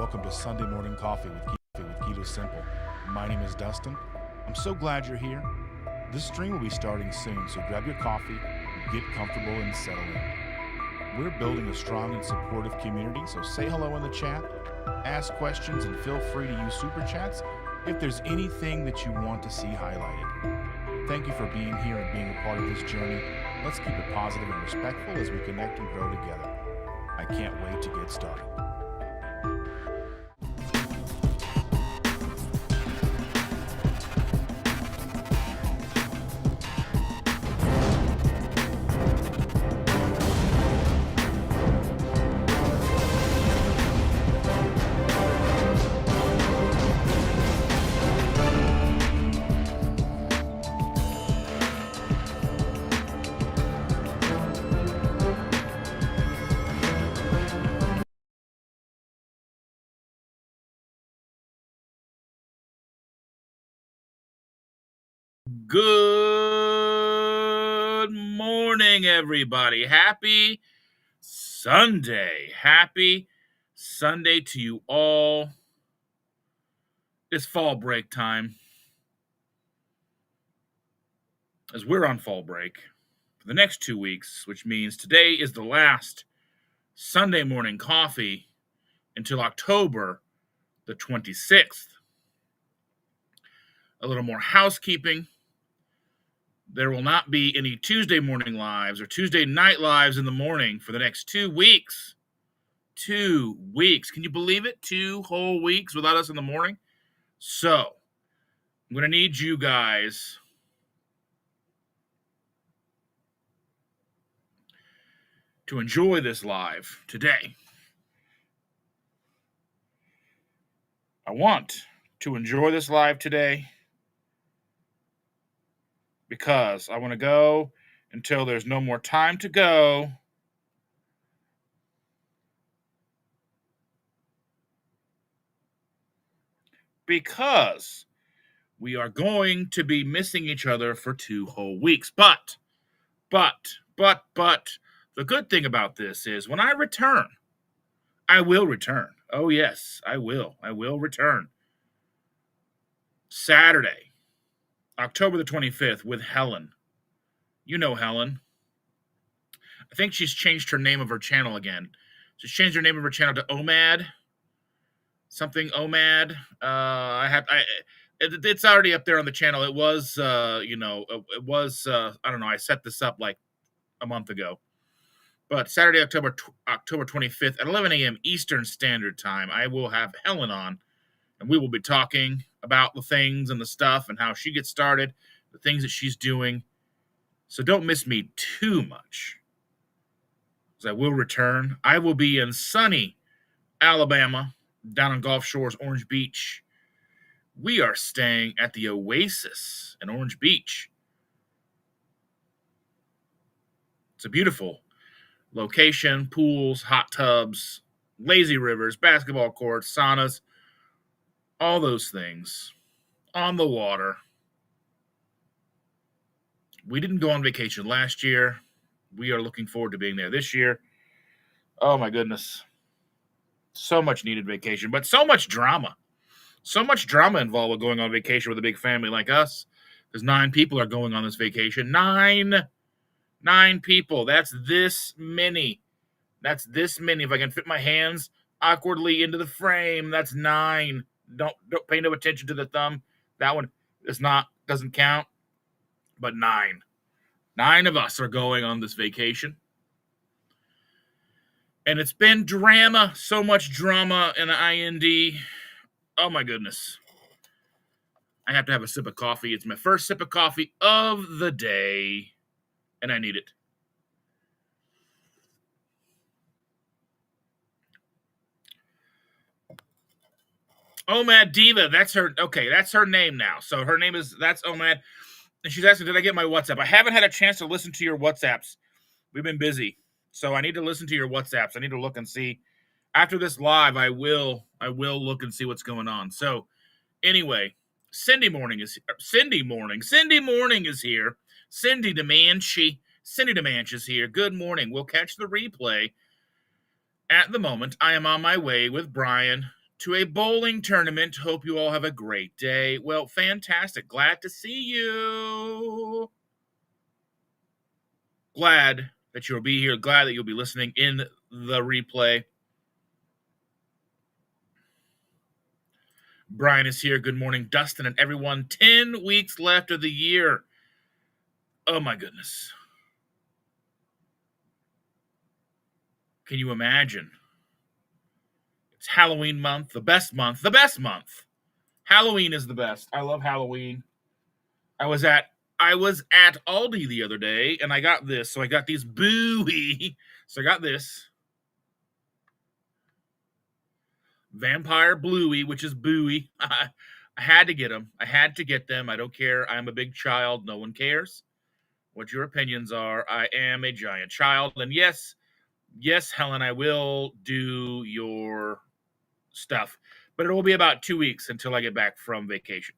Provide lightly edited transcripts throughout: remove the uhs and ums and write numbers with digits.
welcome to Sunday Morning Coffee with Keto Simple. My name is Dustin. I'm so glad you're here. This stream will be starting soon, so grab your coffee, get comfortable, and settle in. We're building a strong and supportive community, so say hello in the chat, ask questions, and feel free to use super chats if there's anything that you want to see highlighted. Thank you for being here and being a part of this journey. Let's keep it positive and respectful as we connect and grow together. I can't wait to get started. Good morning, everybody. Happy Sunday. Happy Sunday to you all. It's fall break time, as we're on fall break for the next 2 weeks, which means today is the last Sunday morning coffee until October the 26th. A little more housekeeping. There will not be any Tuesday morning lives or Tuesday night lives in the morning for the next 2 weeks. 2 weeks. Can you believe it? 2 whole weeks without us in the morning? So, I'm going to need you guys to enjoy this live today. I want to enjoy this live today because I want to go until there's no more time to go. Because we are going to be missing each other for 2 whole weeks. But, the good thing about this is when I return, I will return. Oh, yes, I will. I will return. Saturday, October the 25th with Helen. You know Helen. I think she's changed her name of her channel again. She's changed her name of her channel to OMAD. Something OMAD. It's already up there on the channel. It was, I don't know. I set this up like a month ago. But Saturday, October 25th at 11 a.m. Eastern Standard Time, I will have Helen on, and we will be talking about the things and the stuff and how she gets started, the things that she's doing. So don't miss me too much, because I will return. I will be in sunny Alabama, down on Gulf Shores, Orange Beach. We are staying at the Oasis in Orange Beach. It's a beautiful location, pools, hot tubs, lazy rivers, basketball courts, saunas, all those things on the water. We didn't go on vacation last year. We are looking forward to being there this year. Oh my goodness. So much needed vacation, but so much drama. So much drama involved with going on vacation with a big family like us. Because 9 people are going on this vacation. 9 people. That's this many. That's this many. If I can fit my hands awkwardly into the frame, that's 9. Don't pay no attention to the thumb. That one doesn't count. But 9. 9 of us are going on this vacation. And it's been drama. So much drama in the IND. Oh my goodness. I have to have a sip of coffee. It's my first sip of coffee of the day. And I need it. Omad Diva, that's her. Okay, that's her name now. So her name that's Omad. And she's asking, did I get my WhatsApp? I haven't had a chance to listen to your WhatsApps. We've been busy. So I need to listen to your WhatsApps. I need to look and see. After this live, I will look and see what's going on. So anyway, Cindy Morning is here. Cindy Morning is here. Cindy DeManch is here. Good morning. We'll catch the replay. At the moment, I am on my way with Brian to a bowling tournament. Hope you all have a great day. Well, fantastic. Glad to see you. Glad that you'll be here. Glad that you'll be listening in the replay. Brian is here. Good morning, Dustin and everyone. 10 weeks left of the year. Oh, my goodness. Can you imagine? It's Halloween month, the best month, the best month. Halloween is the best. I love Halloween. I was at Aldi the other day, and I got this. So I got these Bowie. So I got this. Vampire Bluey, which is Bowie. I had to get them. I had to get them. I don't care. I'm a big child. No one cares what your opinions are. I am a giant child. And yes, Helen, I will do your stuff. But it will be about 2 weeks until I get back from vacation.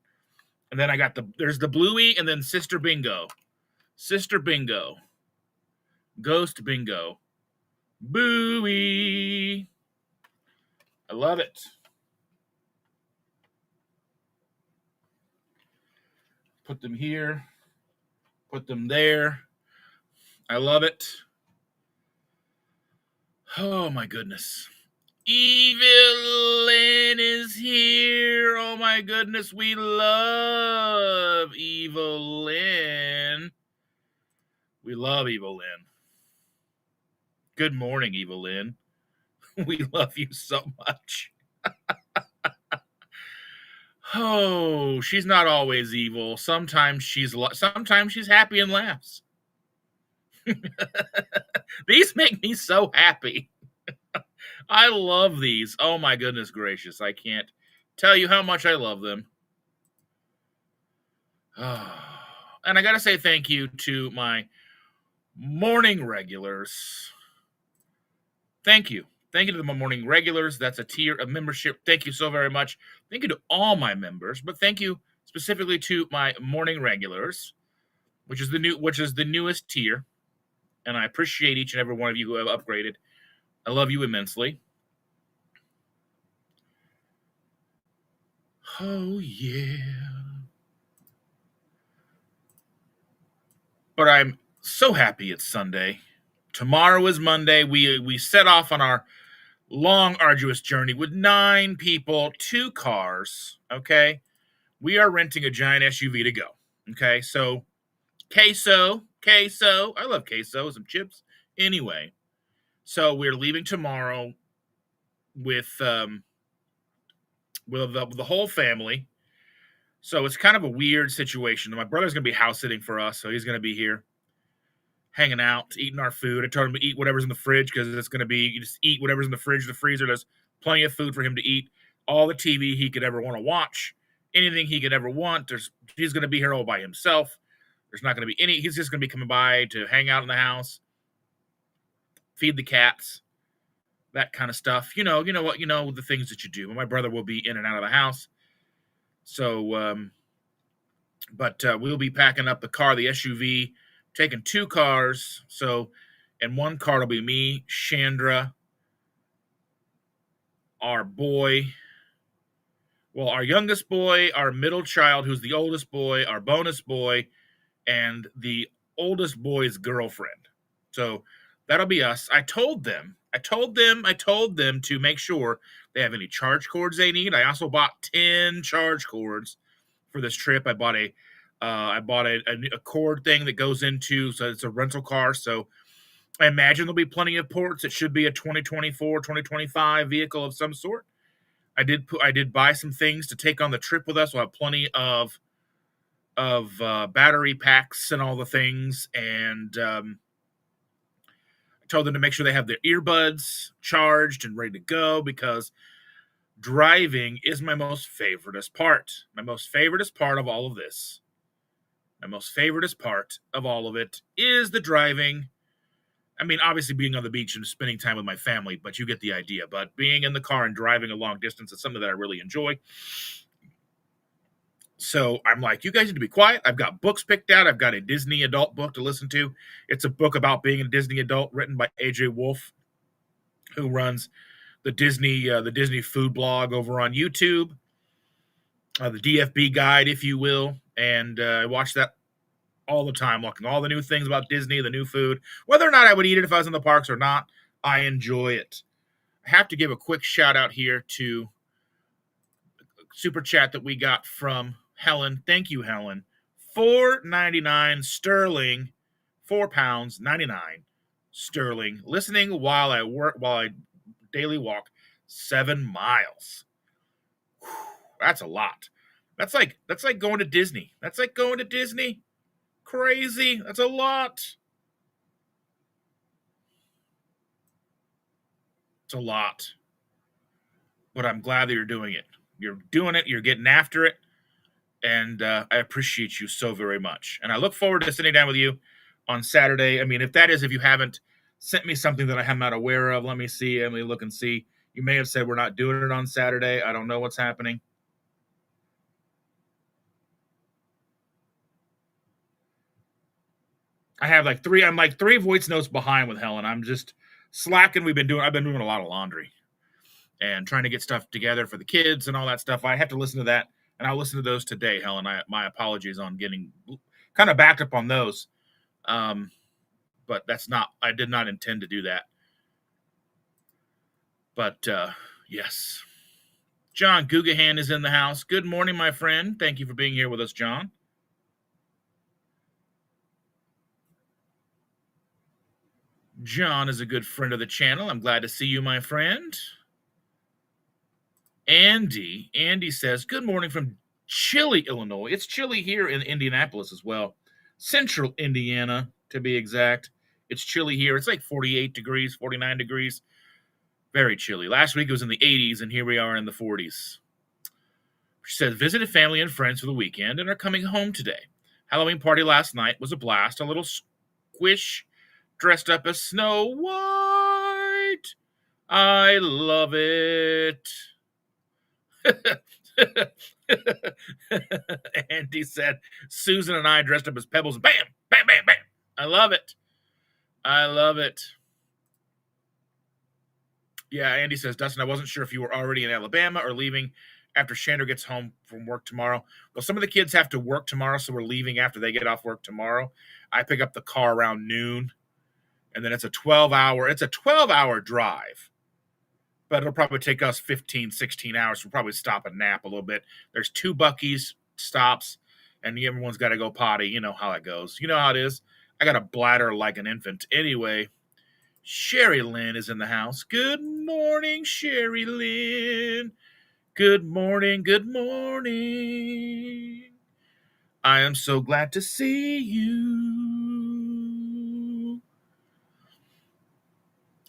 And then I got there's the Bluey and then Sister Bingo. Sister Bingo. Ghost Bingo. Bowie. I love it. Put them here. Put them there. I love it. Oh, my goodness. Evelyn is here. Oh, my goodness. We love Evelyn. We love Evelyn. Good morning, Evelyn. We love you so much. Oh, she's not always evil. Sometimes she's happy and laughs. These make me so happy. I love these. Oh my goodness gracious. I can't tell you how much I love them. Oh. And I got to say thank you to my morning regulars. Thank you. Thank you to the morning regulars. That's a tier of membership. Thank you so very much. Thank you to all my members, but thank you specifically to my morning regulars, which is the newest tier. And I appreciate each and every one of you who have upgraded. I love you immensely. Oh yeah. But I'm so happy it's Sunday. Tomorrow is Monday. We set off on our long, arduous journey with 9 people, 2 cars, okay? We are renting a giant SUV to go, okay? So, queso, I love queso, some chips. Anyway, so we're leaving tomorrow with the whole family. So it's kind of a weird situation. My brother's going to be house sitting for us, so he's going to be here hanging out, eating our food. I told him to eat whatever's in the fridge because it's going to be, you just eat whatever's in the fridge, the freezer. There's plenty of food for him to eat. All the TV he could ever want to watch, anything he could ever want. He's going to be here all by himself. There's not going to be he's just going to be coming by to hang out in the house, feed the cats, that kind of stuff. You know the things that you do. My brother will be in and out of the house. So, but we'll be packing up the car, the SUV, taking 2 cars. So, and 1 car will be me, Chandra, our boy, our youngest boy, our middle child, who's the oldest boy, our bonus boy, and the oldest boy's girlfriend. So that'll be us. I told them to make sure they have any charge cords they need. I also bought 10 charge cords for this trip. I bought a cord thing that goes into, so it's a rental car. So I imagine there'll be plenty of ports. It should be a 2024, 2025 vehicle of some sort. I did buy some things to take on the trip with us. We'll have plenty of battery packs and all the things. And I told them to make sure they have their earbuds charged and ready to go because driving is my most favoriteest part. My most favoriteest part of all of this. My most favoriteest part of all of it is the driving. I mean, obviously being on the beach and spending time with my family, but you get the idea. But being in the car and driving a long distance is something that I really enjoy. So I'm like, you guys need to be quiet. I've got books picked out. I've got a Disney adult book to listen to. It's a book about being a Disney adult written by AJ Wolf, who runs the Disney food blog over on YouTube, the DFB guide, if you will, and I watch that all the time, looking all the new things about Disney, the new food, whether or not I would eat it if I was in the parks or not. I enjoy it. I have to give a quick shout out here to super chat that we got from Helen. Thank you, Helen. $4.99 sterling, £4.99 sterling. Listening while I daily walk 7 miles. Whew, that's a lot. That's like going to Disney. That's like going to Disney. Crazy. That's a lot. It's a lot. But I'm glad that you're doing it. You're doing it. You're getting after it. And I appreciate you so very much. And I look forward to sitting down with you on Saturday. I mean, if you haven't sent me something that I am not aware of, let me see. Let me look and see. You may have said we're not doing it on Saturday. I don't know what's happening. I'm like 3 voice notes behind with Helen. I'm just slacking. I've been doing a lot of laundry and trying to get stuff together for the kids and all that stuff. I have to listen to that, and I'll listen to those today, Helen. My apologies on getting kind of backed up on those. But I did not intend to do that. But yes. John Gugahan is in the house. Good morning, my friend. Thank you for being here with us, John. John is a good friend of the channel. I'm glad to see you, my friend. Andy says, good morning from chilly Illinois. It's chilly here in Indianapolis as well. Central Indiana, to be exact. It's chilly here. It's like 48 degrees, 49 degrees. Very chilly. Last week it was in the 80s, and here we are in the 40s. She says, visited family and friends for the weekend and are coming home today. Halloween party last night was a blast. A little squish dressed up as Snow White. I love it. Andy said, Susan and I dressed up as Pebbles. Bam, bam, bam, bam. I love it. I love it. Yeah, Andy says, Dustin, I wasn't sure if you were already in Alabama or leaving after Chandler gets home from work tomorrow. Well, some of the kids have to work tomorrow, so we're leaving after they get off work tomorrow. I pick up the car around noon, and then it's a 12-hour drive. But it'll probably take us 15, 16 hours. We'll probably stop and nap a little bit. There's 2 Buc-ee's stops, and everyone's got to go potty. You know how it goes. You know how it is. I got a bladder like an infant. Anyway, Sherry Lynn is in the house. Good morning, Sherry Lynn. Good morning, good morning. I am so glad to see you.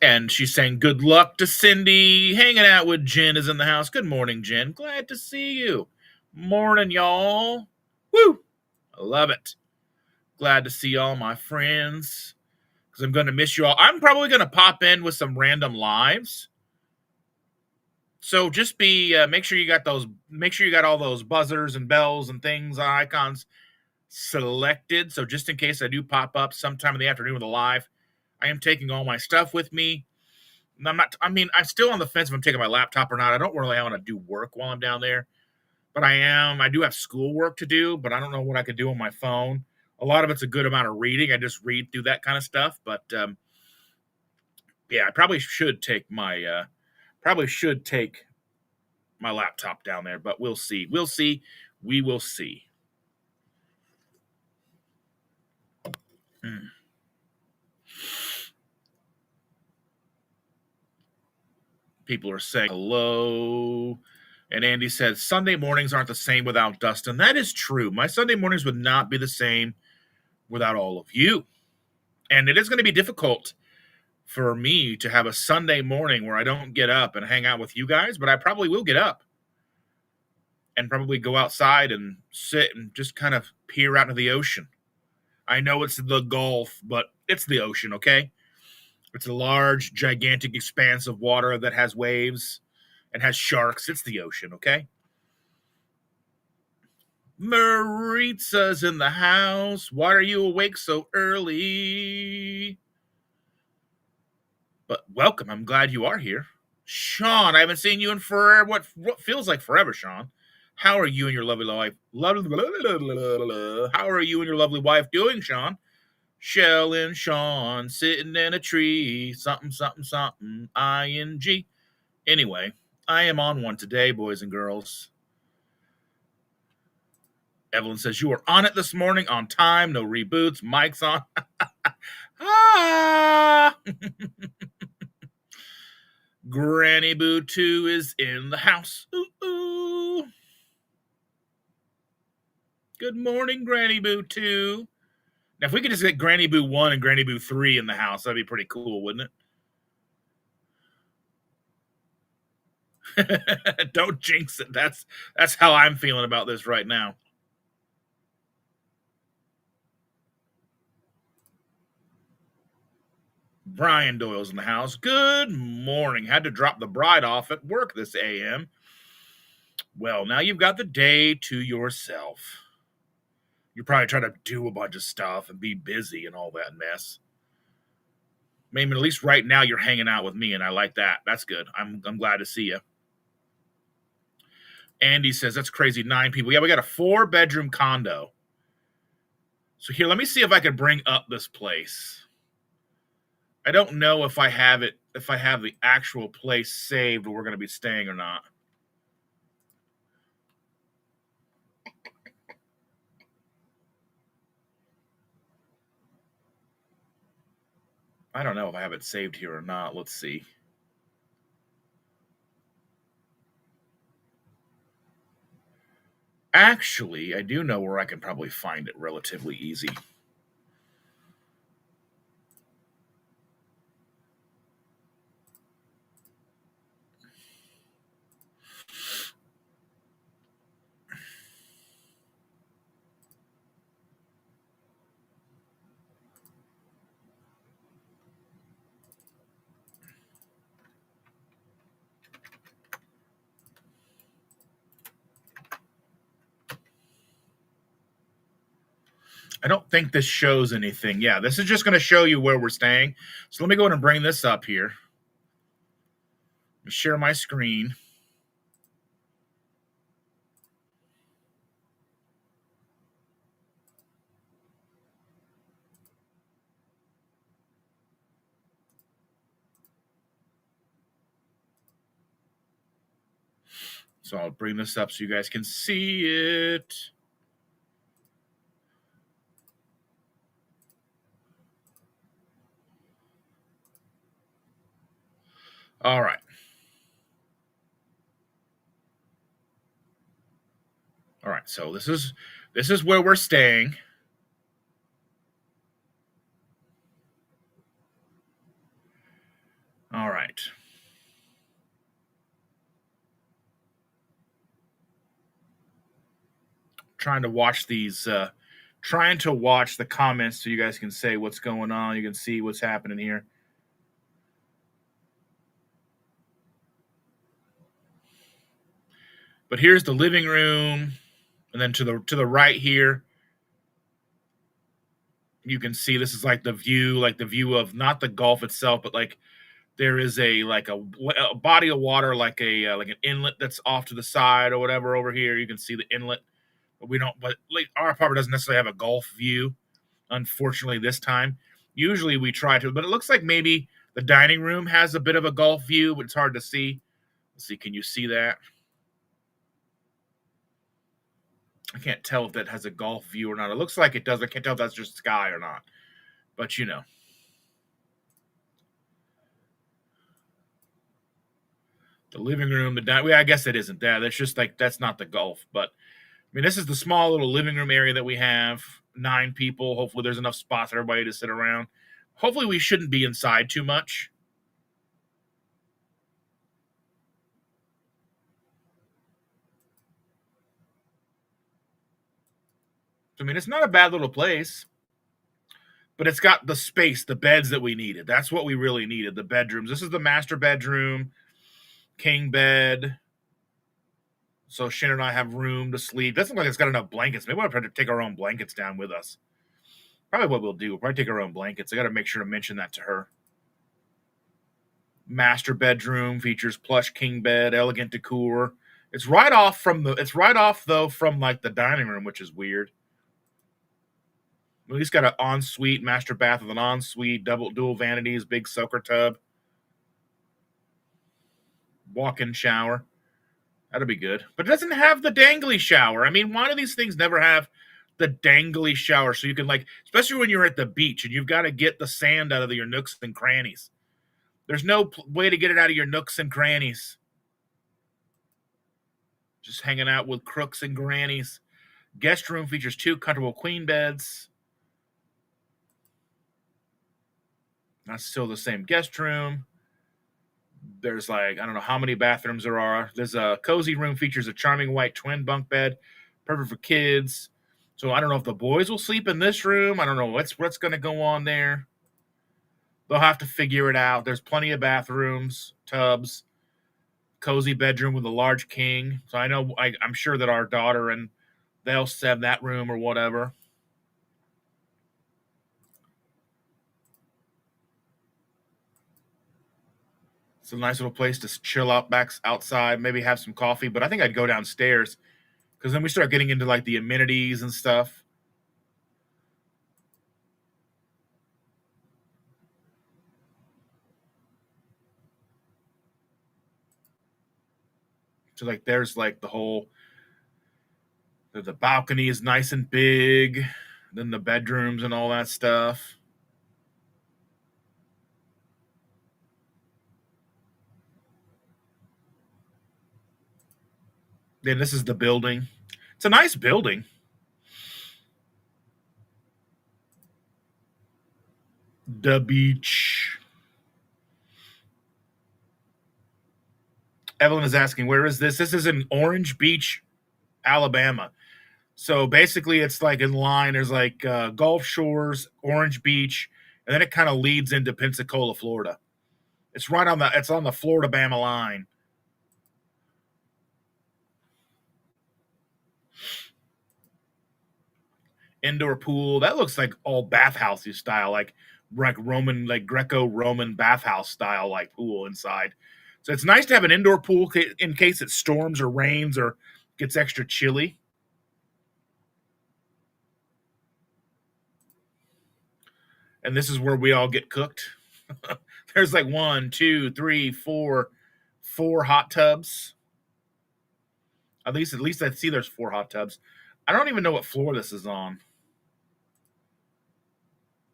And she's saying good luck to Cindy. Hanging out with Jen is in the house. Good morning, Jen. Glad to see you. Morning, y'all. Woo! I love it. Glad to see all my friends. Because I'm going to miss you all. I'm probably going to pop in with some random lives. So just make sure you got all those buzzers and bells and things, icons selected. So just in case I do pop up sometime in the afternoon with a live, I am taking all my stuff with me. I'm still on the fence if I'm taking my laptop or not. I don't really want to do work while I'm down there, but I do have schoolwork to do, but I don't know what I could do on my phone. A lot of it's a good amount of reading. I just read through that kind of stuff, but yeah, I probably should take my laptop down there, but we'll see. We will see. People are saying hello. And Andy says, Sunday mornings aren't the same without Dustin. That is true. My Sunday mornings would not be the same without all of you. And it is going to be difficult for me to have a Sunday morning where I don't get up and hang out with you guys, but I probably will get up and probably go outside and sit and just kind of peer out into the ocean. I know it's the Gulf, but it's the ocean, okay? It's a large, gigantic expanse of water that has waves and has sharks. It's the ocean, okay? Maritza's in the house. Why are you awake so early? But welcome. I'm glad you are here. Sean, I haven't seen you in forever. What feels like forever, Sean. How are you and your lovely wife? How are you and your lovely wife doing, Sean? Shell and Sean sitting in a tree. Something, something, something. ING. Anyway, I am on one today, boys and girls. Evelyn says, you were on it this morning, on time, no reboots, mic's on. Ah! Granny Boo 2 is in the house. Ooh, ooh. Good morning, Granny Boo 2. Now, if we could just get Granny Boo 1 and Granny Boo 3 in the house, that'd be pretty cool, wouldn't it? Don't jinx it. That's how I'm feeling about this right now. Brian Doyle's in the house. Good morning. Had to drop the bride off at work this AM. Well, now you've got the day to yourself. You're probably trying to do a bunch of stuff and be busy and all that mess. Maybe at least right now you're hanging out with me, and I like that. That's good. I'm glad to see you. Andy says, that's crazy. 9 people. Yeah, we got a 4-bedroom condo. So here, let me see if I can bring up this place. I don't know if I have the actual place saved where we're going to be staying or not. I don't know if I have it saved here or not. Let's see. Actually, I do know where I can probably find it relatively easy. I don't think this shows anything. Yeah, this is just going to show you where we're staying. So let me go ahead and bring this up here. Let me share my screen. So I'll bring this up so you guys can see it. All right. All right. So this is where we're staying. All right. Trying to watch these trying to watch the comments so you guys can say what's going on. You can see what's happening here. But here's the living room, and then to the right here, you can see this is like the view of not the Gulf itself, but like there is a body of water, like an inlet that's off to the side or whatever over here. You can see the inlet, but our apartment doesn't necessarily have a Gulf view, unfortunately this time. Usually we try to, but it looks like maybe the dining room has a bit of a Gulf view, but it's hard to see. Let's see, can you see that? I can't tell if that has a Gulf view or not. It looks like it does. I can't tell if that's just sky or not. But you know. The living room, I guess it isn't that. That's just like, that's not the Gulf. But, I mean, this is the small little living room area that we have. 9 people. Hopefully there's enough spots for everybody to sit around. Hopefully we shouldn't be inside too much. I mean, it's not a bad little place. But it's got the space, the beds that we needed. That's what we really needed, the bedrooms. This is the master bedroom, king bed. So Shannon and I have room to sleep. Doesn't look like it's got enough blankets. Maybe we'll have to take our own blankets down with us. Probably what we'll do. We'll probably take our own blankets. I got to make sure to mention that to her. Master bedroom features plush king bed, elegant decor. It's right off though from like the dining room, which is weird. Well, he's got an ensuite master bath with an ensuite, dual vanities, big soaker tub, walk-in shower. That'll be good. But it doesn't have the dangly shower. I mean, why do these things never have the dangly shower so you can, like, especially when you're at the beach and you've got to get the sand out of your nooks and crannies. There's no way to get it out of your nooks and crannies. Just hanging out with crooks and grannies. Guest room features 2 comfortable queen beds. That's still the same guest room. There's like, I don't know how many bathrooms there are. There's a cozy room, features a charming white twin bunk bed, perfect for kids. So I don't know if the boys will sleep in this room. I don't know what's going to go on there. They'll have to figure it out. There's plenty of bathrooms, tubs, cozy bedroom with a large king. So I know, I'm sure that our daughter and they'll have that room or whatever. It's a nice little place to chill out back outside, maybe have some coffee. But I think I'd go downstairs because then we start getting into like the amenities and stuff. So like there's like the balcony is nice and big, then the bedrooms and all that stuff. Then this is the building. It's a nice building. The beach. Evelyn is asking, where is this? This is in Orange Beach, Alabama. So basically, it's like in line. There's like Gulf Shores, Orange Beach, and then it kind of leads into Pensacola, Florida. It's it's on the Florida-Bama line. Indoor pool. That looks like all bathhousey style, like Roman, like Greco-Roman bathhouse style, like pool inside. So it's nice to have an indoor pool in case it storms or rains or gets extra chilly. And this is where we all get cooked. There's like 1, 2, 3, 4 hot tubs. At least I see there's 4 hot tubs. I don't even know what floor this is on.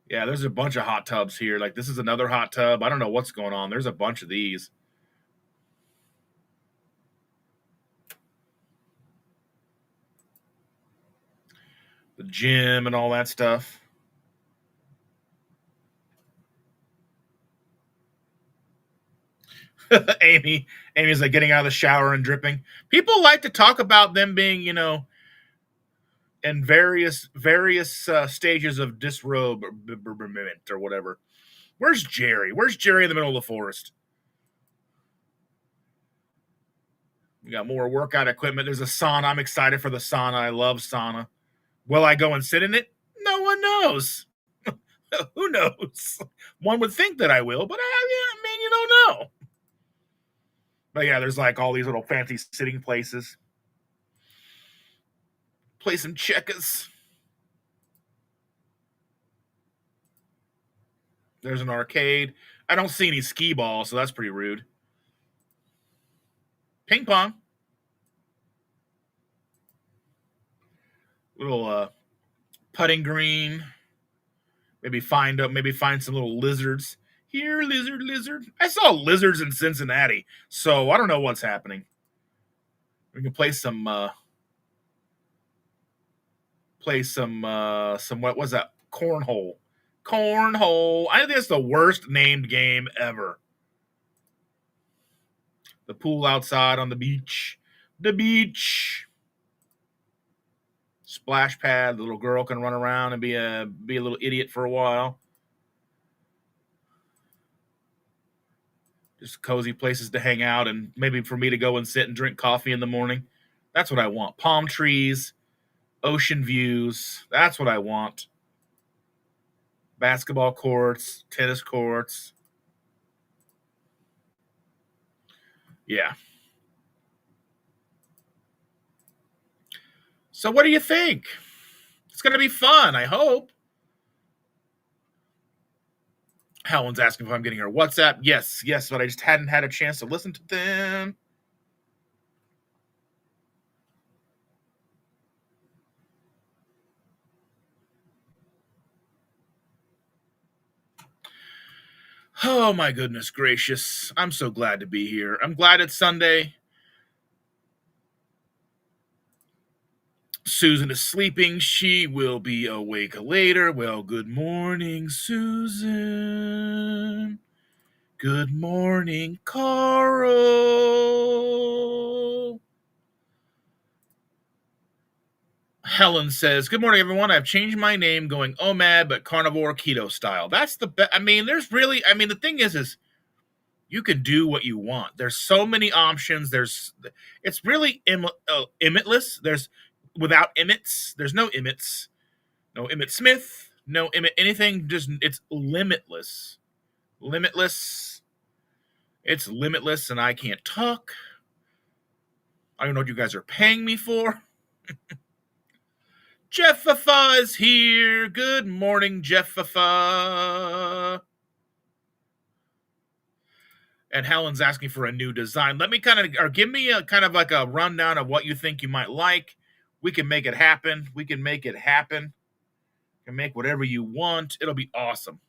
Yeah, there's a bunch of hot tubs here. Like this is another hot tub. I don't know what's going on. There's a bunch of these. The gym and all that stuff. Amy's like getting out of the shower and dripping. People like to talk about them being, in various stages of disrobement or whatever. Where's Jerry? Where's Jerry in the middle of the forest? We got more workout equipment. There's a sauna. I'm excited for the sauna. I love sauna. Will I go and sit in it? No one knows. Who knows? One would think that I will, but I mean, you don't know. But yeah, there's like all these little fancy sitting places. Play some checkers. There's an arcade. I don't see any skee balls, so that's pretty rude. Ping pong. Little putting green. Maybe find some little lizards. Here, lizard. I saw lizards in Cincinnati, so I don't know what's happening. We can play some what was that? Cornhole. I think that's the worst named game ever. The pool outside on the beach. The beach. Splash pad. The little girl can run around and be a little idiot for a while. Just cozy places to hang out and maybe for me to go and sit and drink coffee in the morning. That's what I want. Palm trees, ocean views. That's what I want. Basketball courts, tennis courts. Yeah. So what do you think? It's going to be fun, I hope. Helen's asking if I'm getting her WhatsApp. Yes, but I just hadn't had a chance to listen to them. Oh, my goodness gracious. I'm so glad to be here. I'm glad it's Sunday. Susan is sleeping. She will be awake later. Well, good morning, Susan. Good morning, Carl. Helen says, good morning, everyone. I've changed my name going OMAD, but carnivore keto style. That's the best. I mean, the thing is you can do what you want. There's so many options. It's really Emmetless. There's without Emmets. There's no Emmets. No Emmett Smith. No Emmett anything. Just it's limitless. Limitless. It's limitless, and I can't talk. I don't know what you guys are paying me for. Jeffafa is here. Good morning, Jeffafa. And Helen's asking for a new design. Let me give me a kind of like a rundown of what you think you might like. We can make it happen. We can make it happen. You can make whatever you want. It'll be awesome.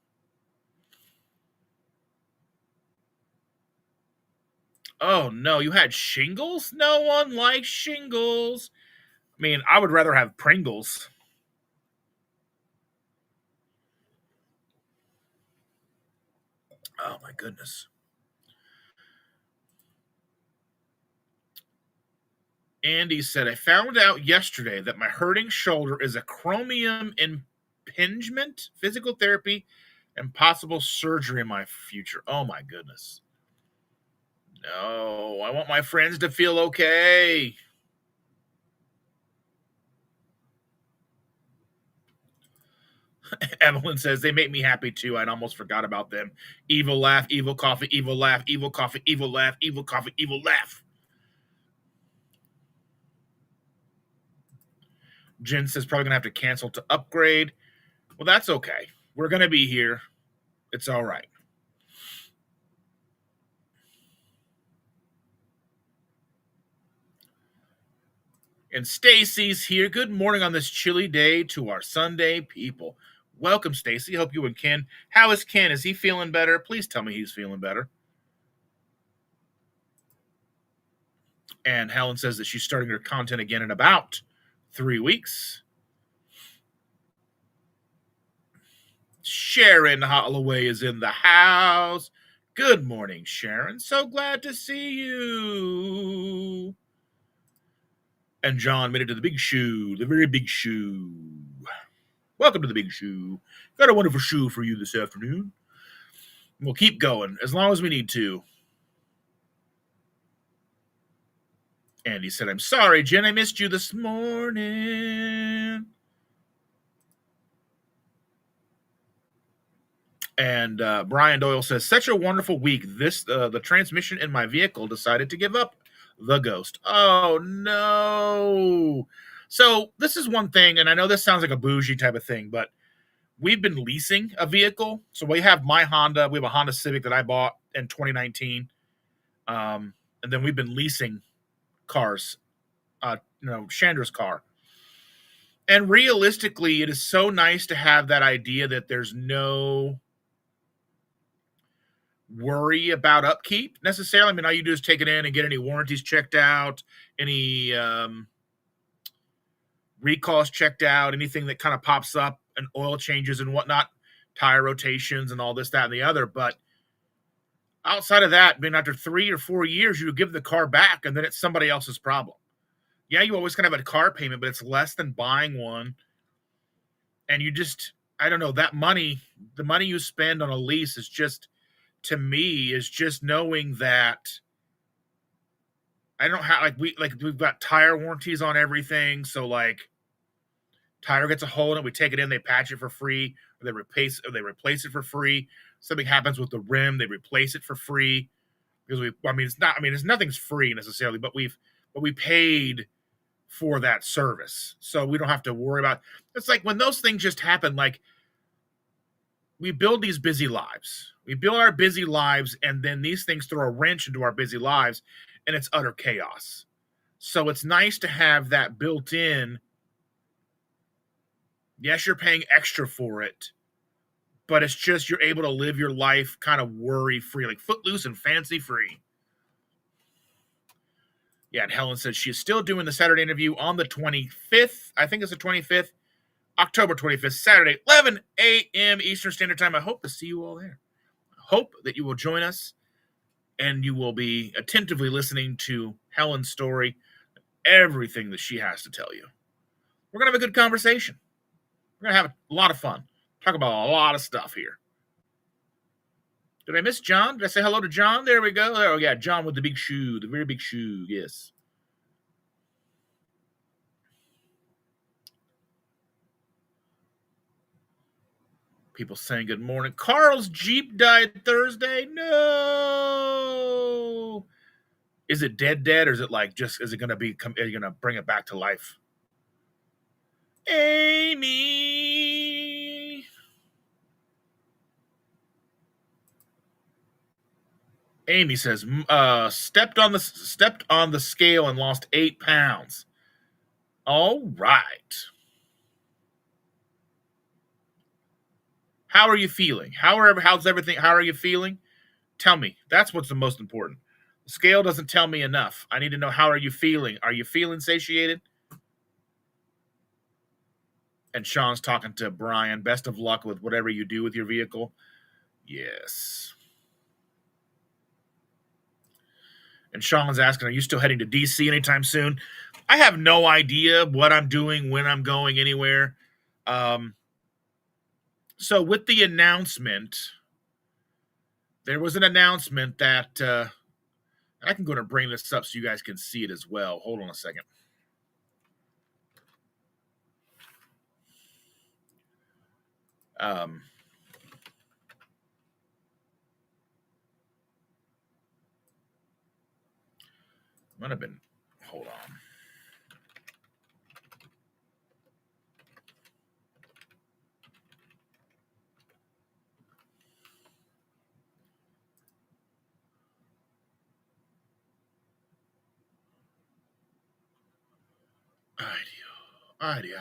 Oh, no, you had shingles? No one likes shingles. I mean, I would rather have Pringles. Oh, my goodness. Andy said, I found out yesterday that my hurting shoulder is a chromium impingement, physical therapy, and possible surgery in my future. Oh, my goodness. No, I want my friends to feel okay. Evelyn says, they make me happy too. I'd almost forgot about them. Evil laugh, evil coffee, evil laugh, evil coffee, evil laugh, evil coffee, evil laugh. Jen says, probably going to have to cancel to upgrade. Well, that's okay. We're going to be here. It's all right. And Stacy's here. Good morning on this chilly day to our Sunday people. Welcome, Stacy. Hope you and Ken. How is Ken? Is he feeling better? Please tell me he's feeling better. And Helen says that she's starting her content again in about 3 weeks. Sharon Holloway is in the house. Good morning, Sharon. So glad to see you. And John made it to the big shoe, the very big shoe. Welcome to the big shoe. Got a wonderful shoe for you this afternoon. We'll keep going as long as we need to. Andy said, I'm sorry, Jen, I missed you this morning. And Brian Doyle says, such a wonderful week. The transmission in my vehicle decided to give up the ghost. Oh, no. So this is one thing, and I know this sounds like a bougie type of thing, but we've been leasing a vehicle. So we have my Honda. We have a Honda Civic that I bought in 2019. And then we've been leasing cars, Chandra's car. And realistically, it is so nice to have that idea that there's no worry about upkeep necessarily. I mean, all you do is take it in and get any warranties checked out, any recalls checked out, anything that kind of pops up, and oil changes and whatnot, tire rotations and all this, that, and the other. But outside of that, after 3 or 4 years, you give the car back, and then it's somebody else's problem. Yeah, you always kind of have a car payment, but it's less than buying one. And you just, I don't know, that money, the money you spend on a lease is just, to me, is just knowing that I don't have we've got tire warranties on everything. So tire gets a hole in it, we take it in, they patch it for free, or they replace it for free. Something happens with the rim, they replace it for free. because nothing's free necessarily, but we paid for that service, so we don't have to worry about. It's like when those things just happen, like we build these busy lives. We build our busy lives, and then these things throw a wrench into our busy lives, and it's utter chaos. So it's nice to have that built in. Yes, you're paying extra for it, but it's just you're able to live your life kind of worry-free, like footloose and fancy-free. Yeah, and Helen says she's still doing the Saturday interview on the 25th. I think it's the 25th. October 25th, Saturday, 11 a.m. Eastern Standard Time. I hope to see you all there. I hope that you will join us and you will be attentively listening to Helen's story, everything that she has to tell you. We're going to have a good conversation. We're going to have a lot of fun. Talk about a lot of stuff here. Did I miss John? Did I say hello to John? There we go. Oh, yeah, John with the big shoe, the very big shoe. Yes. People saying good morning. Carl's Jeep died Thursday. No. Is it dead, or is it like is it going to are you going to bring it back to life? Amy. Amy says, stepped on the scale and lost 8 pounds. All right. How are you feeling? How's everything? How are you feeling? Tell me. That's what's the most important. The scale doesn't tell me enough. I need to know, how are you feeling? Are you feeling satiated? And Sean's talking to Brian. Best of luck with whatever you do with your vehicle. Yes. And Sean's asking, are you still heading to D.C. anytime soon? I have no idea what I'm doing, when I'm going anywhere. So with the announcement, there was an announcement that I can go to bring this up so you guys can see it as well. Hold on a second. Might have been. Hold on. Idea.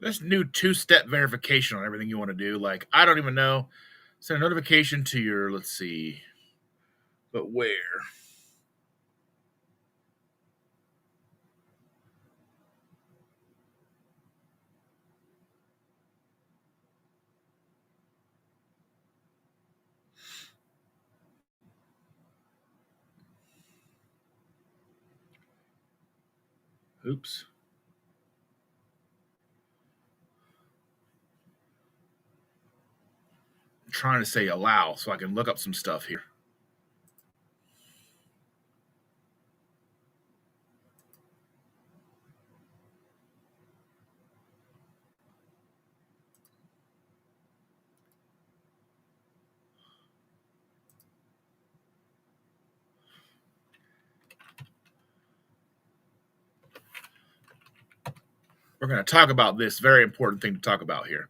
This new 2-step verification on everything you want to do. Like, I don't even know. Send a notification to your, let's see, but where? Oops. I'm trying to say allow so I can look up some stuff here. We're going to talk about this very important thing to talk about here.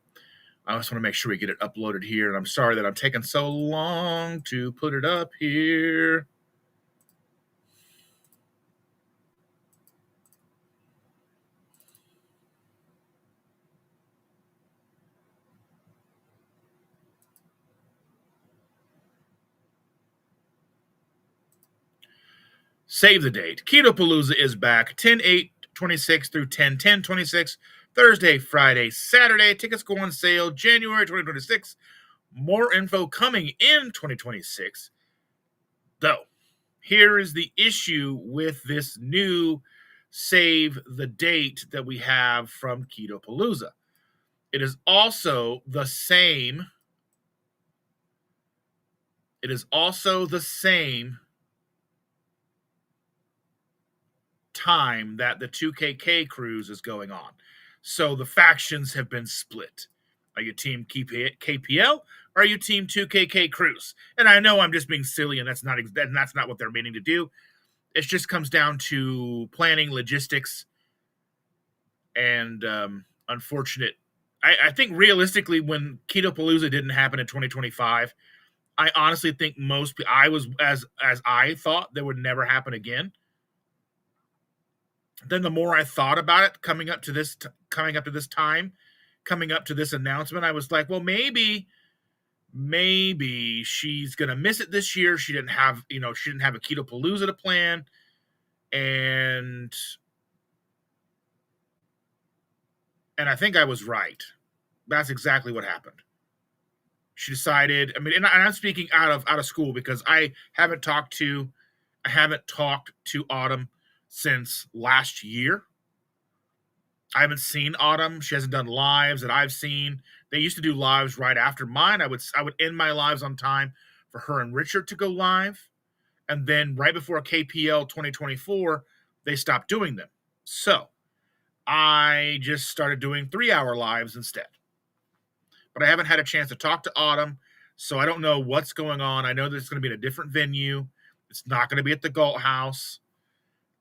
I just want to make sure we get it uploaded here. And I'm sorry that I'm taking so long to put it up here. Save the date. Keto Palooza is back 10/8/26 through 10/10/26. Thursday, Friday, Saturday. Tickets go on sale January 2026. More info coming in 2026. Though, here is the issue with this new save the date that we have from Ketopalooza. It is also the same. It is also the same time that the 2KK cruise is going on. So the factions have been split. Are you team KPL or are you team 2KK cruise? And I know I'm just being silly, and that's not what they're meaning to do. It just comes down to planning, logistics, and unfortunate. I think realistically, when Ketopalooza didn't happen in 2025, I honestly think I was as I thought that would never happen again. Then the more I thought about it, coming up to this announcement, I was like, well, maybe she's gonna miss it this year. She didn't have a Ketopalooza to plan, and I think I was right. That's exactly what happened. She decided. I mean, and I'm speaking out of school because I haven't talked to Autumn since last year. I haven't seen Autumn. She hasn't done lives that I've seen. They used to do lives right after mine. I would end my lives on time for her and Richard to go live, and then right before KPL 2024, they stopped doing them. So I just started doing 3-hour lives instead. But I haven't had a chance to talk to Autumn, so I don't know what's going on. I know that it's going to be in a different venue. It's not going to be at the Galt House.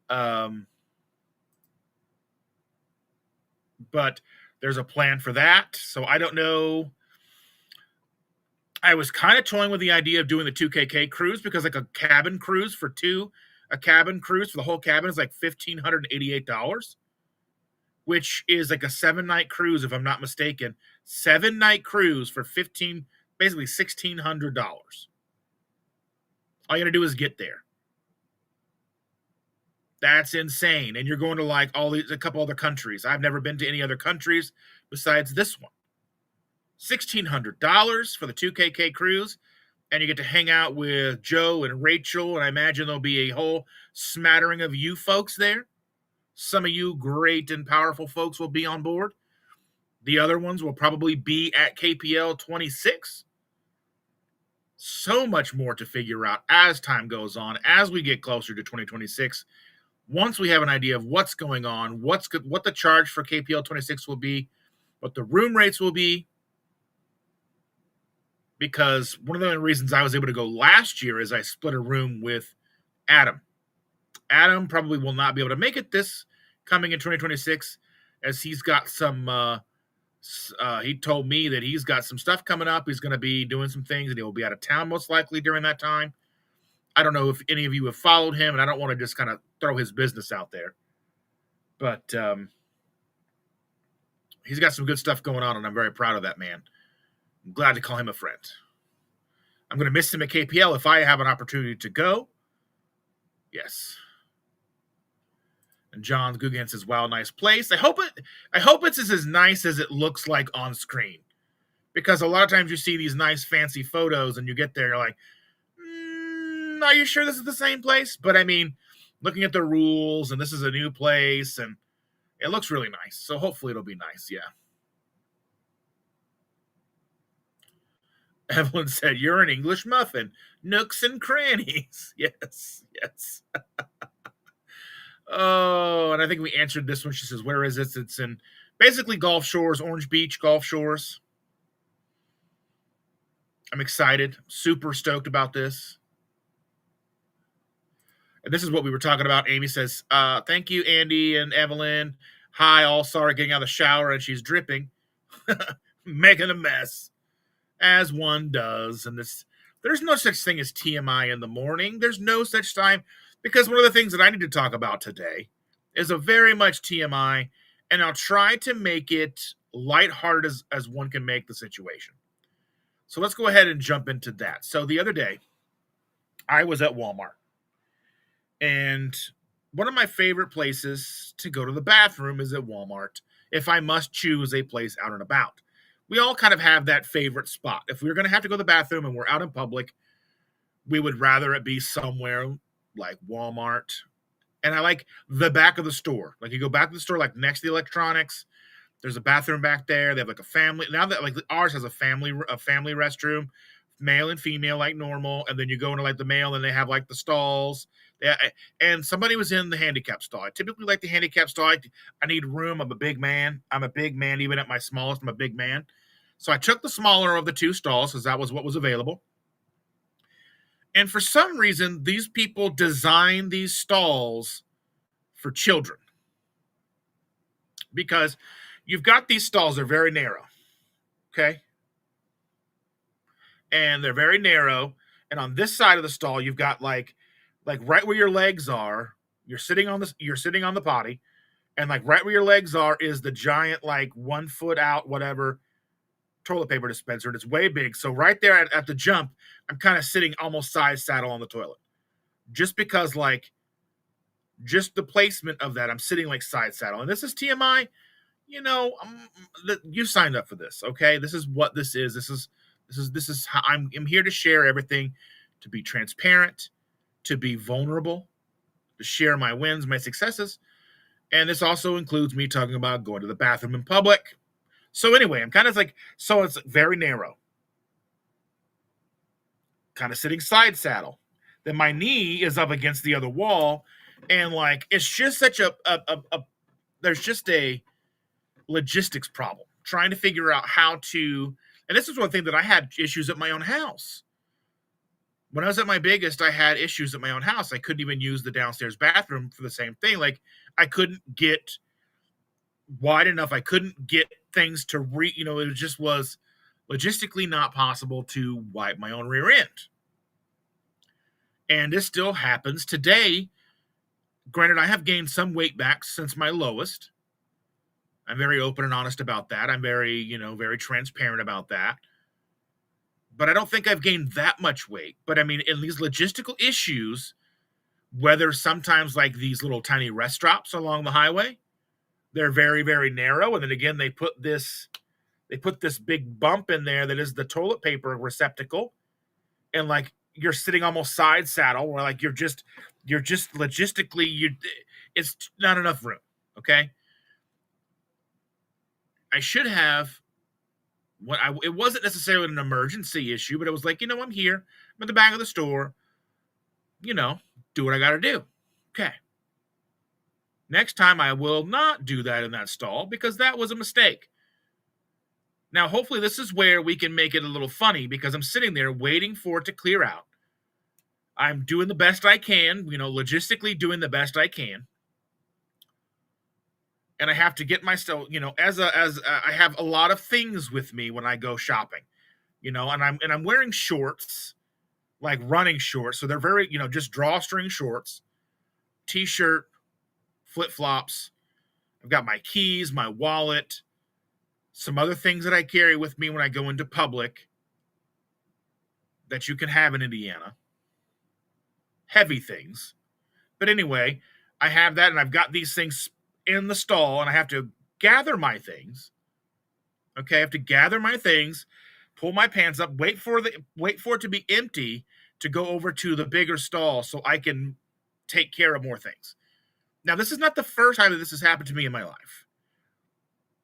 But there's a plan for that. So I don't know. I was kind of toying with the idea of doing the 2KK cruise because like a cabin cruise for the whole cabin is like $1,588, which is like a 7-night cruise, if I'm not mistaken. 7-night cruise for basically $1,600. All you got to do is get there. That's insane. And you're going to like a couple other countries. I've never been to any other countries besides this one. $1,600 for the 2KK cruise. And you get to hang out with Joe and Rachel. And I imagine there'll be a whole smattering of you folks there. Some of you great and powerful folks will be on board. The other ones will probably be at KPL 26. So much more to figure out as time goes on, as we get closer to 2026. Once we have an idea of what's going on, what the charge for KPL 26 will be, what the room rates will be. Because one of the reasons I was able to go last year is I split a room with Adam. Adam probably will not be able to make it this coming in 2026, as he's got some. He told me that he's got some stuff coming up. He's going to be doing some things, and he will be out of town most likely during that time. I don't know if any of you have followed him, and I don't want to just kind of throw his business out there. But he's got some good stuff going on, and I'm very proud of that man. I'm glad to call him a friend. I'm going to miss him at KPL if I have an opportunity to go. Yes. And John Guggen says, wow, nice place. I hope it's as nice as it looks like on screen. Because a lot of times you see these nice fancy photos and you get there, you're like, are you sure this is the same place? But I mean, looking at the rules, and this is a new place, and it looks really nice. So hopefully it'll be nice, yeah. Evelyn said, you're an English muffin. Nooks and crannies. Yes. Oh, and I think we answered this one. She says, where is it? It's in basically Gulf Shores, Orange Beach, Gulf Shores. I'm excited. Super stoked about this. And this is what we were talking about. Amy says, thank you, Andy and Evelyn. Hi, all sorry getting out of the shower, and she's dripping. Making a mess. As one does. And there's no such thing as TMI in the morning. There's no such time, because one of the things that I need to talk about today is a very much TMI, and I'll try to make it lighthearted as one can make the situation. So let's go ahead and jump into that. So the other day, I was at Walmart, and one of my favorite places to go to the bathroom is at Walmart if I must choose a place out and about. We all kind of have that favorite spot. If we're going to have to go to the bathroom and we're out in public, we would rather it be somewhere like Walmart, And I like the back of the store. Like you go back to the store, like next to the electronics. There's a bathroom back there. They have like a family. Now that like ours has a family restroom, male and female like normal. And then you go into like the male and they have like the stalls. And somebody was in the handicap stall. I typically like the handicap stall. I need room. I'm a big man. I'm a big man. Even at my smallest, I'm a big man. So I took the smaller of the two stalls because that was what was available. And for some reason, these people designed these stalls for children. Because you've got these stalls, they're very narrow. Okay? And they're very narrow. And on this side of the stall, you've got like right where your legs are, you're sitting on the potty, and like right where your legs are is the giant, like 1 foot out, whatever, toilet paper dispenser. And it's way big. So right there at the jump, I'm kind of sitting almost side saddle on the toilet. Just because just the placement of that, I'm sitting like side saddle. And this is TMI. You signed up for this, okay? This is what this is. This is how I'm here to share everything, to be transparent, to be vulnerable, to share my wins, my successes. And this also includes me talking about going to the bathroom in public. So anyway, I'm kind of like, so it's very narrow. Kind of sitting side saddle. Then my knee is up against the other wall. And like, it's just such there's just a logistics problem. Trying to figure out how to, and this is one thing that I had issues at my own house. When I was at my biggest, I had issues at my own house. I couldn't even use the downstairs bathroom for the same thing. Like I couldn't get wide enough. I couldn't get things to it just was logistically not possible to wipe my own rear end. And this still happens today. Granted, I have gained some weight back since my lowest. I'm very open and honest about that. I'm very, very transparent about that. But I don't think I've gained that much weight. But I mean, in these logistical issues, whether sometimes like these little tiny rest stops along the highway, they're very, very narrow. And then again, they put this big bump in there that is the toilet paper receptacle. And like you're sitting almost side saddle where like you're just logistically, it's not enough room. Okay. I should have it wasn't necessarily an emergency issue, but it was like, I'm here. I'm at the back of the store. Do what I got to do. Okay. Next time I will not do that in that stall because that was a mistake. Now, hopefully this is where we can make it a little funny because I'm sitting there waiting for it to clear out. I'm doing the best I can, logistically doing the best I can. And I have to get myself, as I have a lot of things with me when I go shopping, and I'm wearing shorts, like running shorts. So they're very, just drawstring shorts, t-shirt, flip-flops. I've got my keys, my wallet, some other things that I carry with me when I go into public that you can have in Indiana. Heavy things. But anyway, I have that and I've got these things in the stall and I have to gather my things. Okay, I have to gather my things, pull my pants up, wait for it to be empty to go over to the bigger stall so I can take care of more things. Now, this is not the first time that this has happened to me in my life.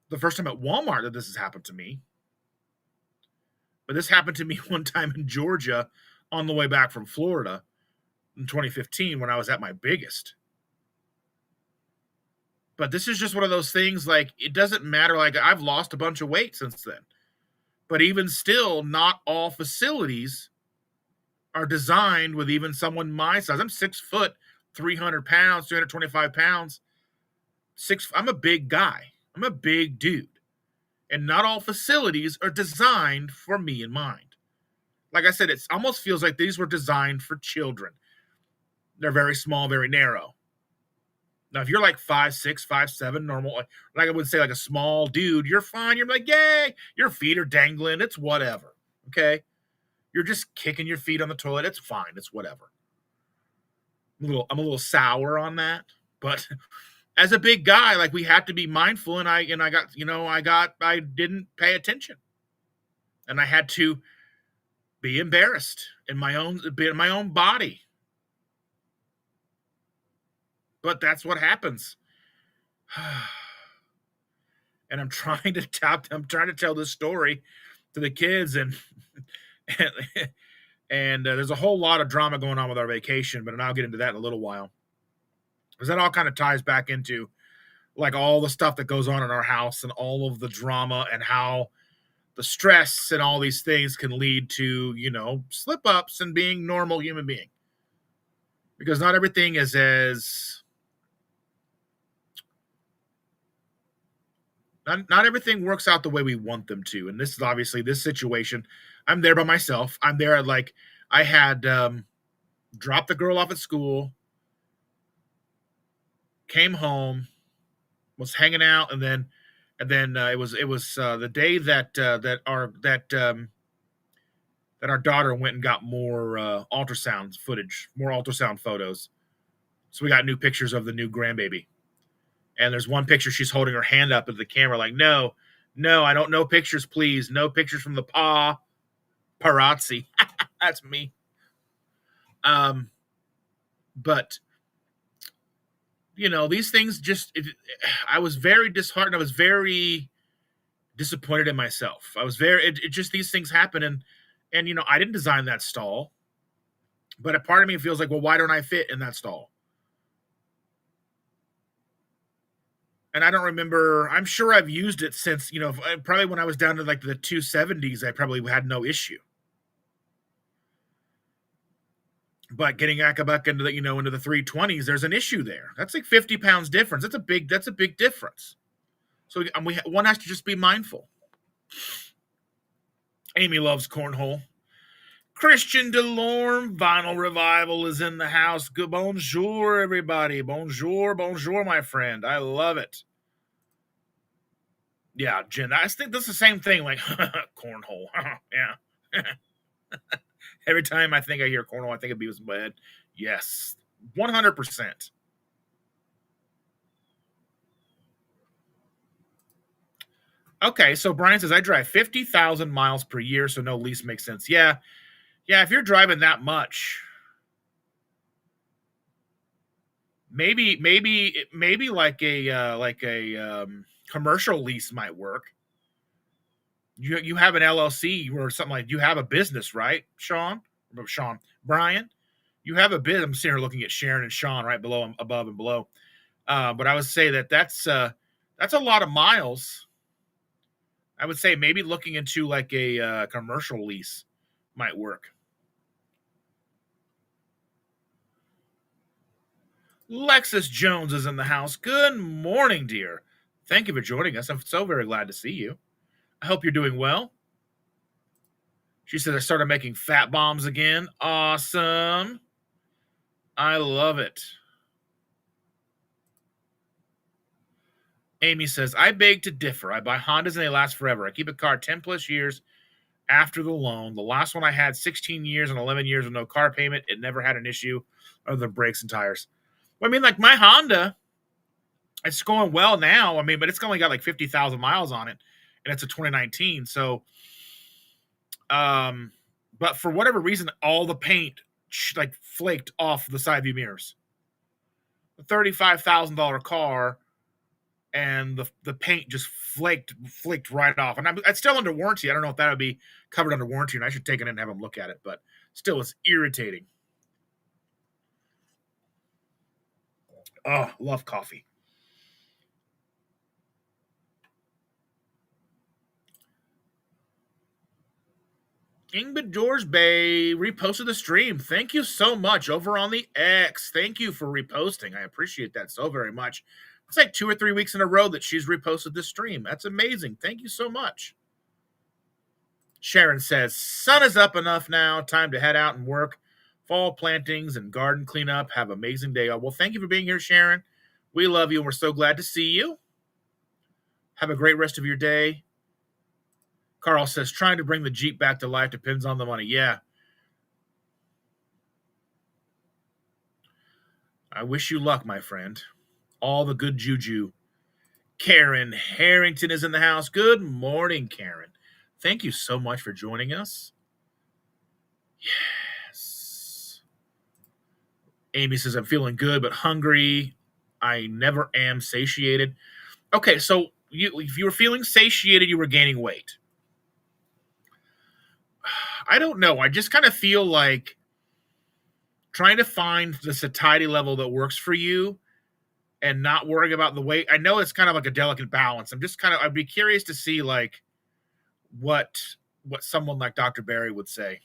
The first time at Walmart that this has happened to me. But this happened to me one time in Georgia on the way back from Florida in 2015 when I was at my biggest. But this is just one of those things, like, it doesn't matter. Like, I've lost a bunch of weight since then. But even still, not all facilities are designed with even someone my size. I'm 6 foot, 300 pounds, 325 pounds. I'm a big guy. I'm a big dude. And not all facilities are designed for me in mind. Like I said, it almost feels like these were designed for children. They're very small, very narrow. Now, if you're like 5'6", 5'7", normal, like I would say like a small dude, you're fine. You're like, yay, your feet are dangling. It's whatever, okay? You're just kicking your feet on the toilet. It's fine. It's whatever. I'm a little sour on that. But as a big guy, like, we have to be mindful, and I didn't pay attention. And I had to be embarrassed in my own body. But that's what happens. And I'm trying to tell this story to the kids, and there's a whole lot of drama going on with our vacation, but I'll get into that in a little while, because that all kind of ties back into like all the stuff that goes on in our house and all of the drama and how the stress and all these things can lead to, slip ups and being normal human being. Because not everything is not everything works out the way we want them to. And this is obviously this situation. I'm there by myself. I'm there at I had dropped the girl off at school, came home, was hanging out, and then it was the day that our daughter went and got more ultrasound footage, more ultrasound photos. So we got new pictures of the new grandbaby. And there's one picture she's holding her hand up at the camera like, no, I don't know pictures, please. No pictures from the paparazzi. That's me. But these things I was very disheartened. I was very disappointed in myself. I was just these things happen, and I didn't design that stall. But a part of me feels like, well, why don't I fit in that stall? And I don't remember. I'm sure I've used it since, probably when I was down to like the 270s, I probably had no issue. But getting back into the, into the 320s, there's an issue there. That's like 50 pounds difference. That's a big difference. So one has to just be mindful. Amy loves cornhole. Christian Delorme, Vinyl Revival is in the house. Good bonjour, everybody. Bonjour, my friend. I love it. Yeah, Jen, I think that's the same thing, like cornhole. Yeah. Every time I think I hear cornhole, I think of Beavis and Butthead. Yes, 100%. Okay, so Brian says, I drive 50,000 miles per year, so no lease makes sense. Yeah, if you're driving that much, maybe like a commercial lease might work. You have an LLC or something like, you have a business, right, Brian? You have a business. I'm sitting here looking at Sharon and Sean right below, above and below. But I would say that's a lot of miles. I would say maybe looking into like a commercial lease might work. Lexus Jones is in the house. Good morning, dear. Thank you for joining us. I'm so very glad to see you. I hope you're doing well. She said I started making fat bombs again. Awesome. I love it. Amy says, I beg to differ. I buy Hondas and they last forever. I keep a car 10 plus years after the loan. The last one I had 16 years and 11 years with no car payment. It never had an issue other than brakes and tires. Well, I mean, like my Honda, it's going well now. I mean, but it's only got like 50,000 miles on it, and it's a 2019. So, but for whatever reason, all the paint like flaked off the side view mirrors. A $35,000 car, and the paint just flaked right off. And it's still under warranty. I don't know if that would be covered under warranty, and I should take it in and have them look at it. But still, it's irritating. Oh, love coffee. Ingrid George Bay reposted the stream. Thank you so much over on the X. Thank you for reposting. I appreciate that so very much. It's like 2 or 3 weeks in a row that she's reposted this stream. That's amazing. Thank you so much. Sharon says, sun is up enough now. Time to head out and work. Fall plantings and garden cleanup. Have an amazing day. Well, thank you for being here, Sharon. We love you, and we're so glad to see you. Have a great rest of your day. Carl says, trying to bring the Jeep back to life depends on the money. Yeah. I wish you luck, my friend. All the good juju. Karen Harrington is in the house. Good morning, Karen. Thank you so much for joining us. Yes. Amy says, I'm feeling good but hungry. I never am satiated. Okay, so if you were feeling satiated, you were gaining weight. I don't know. I just kind of feel like trying to find the satiety level that works for you and not worrying about the weight. I know it's kind of like a delicate balance. I'd be curious to see like what someone like Dr. Barry would say.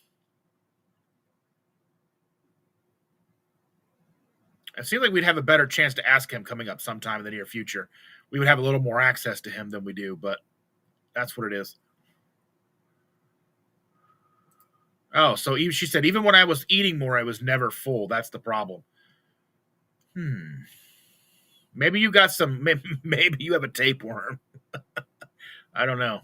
It seems like we'd have a better chance to ask him coming up sometime in the near future. We would have a little more access to him than we do, but that's what it is. Oh, so she said, even when I was eating more, I was never full. That's the problem. Maybe you got some, maybe you have a tapeworm. I don't know.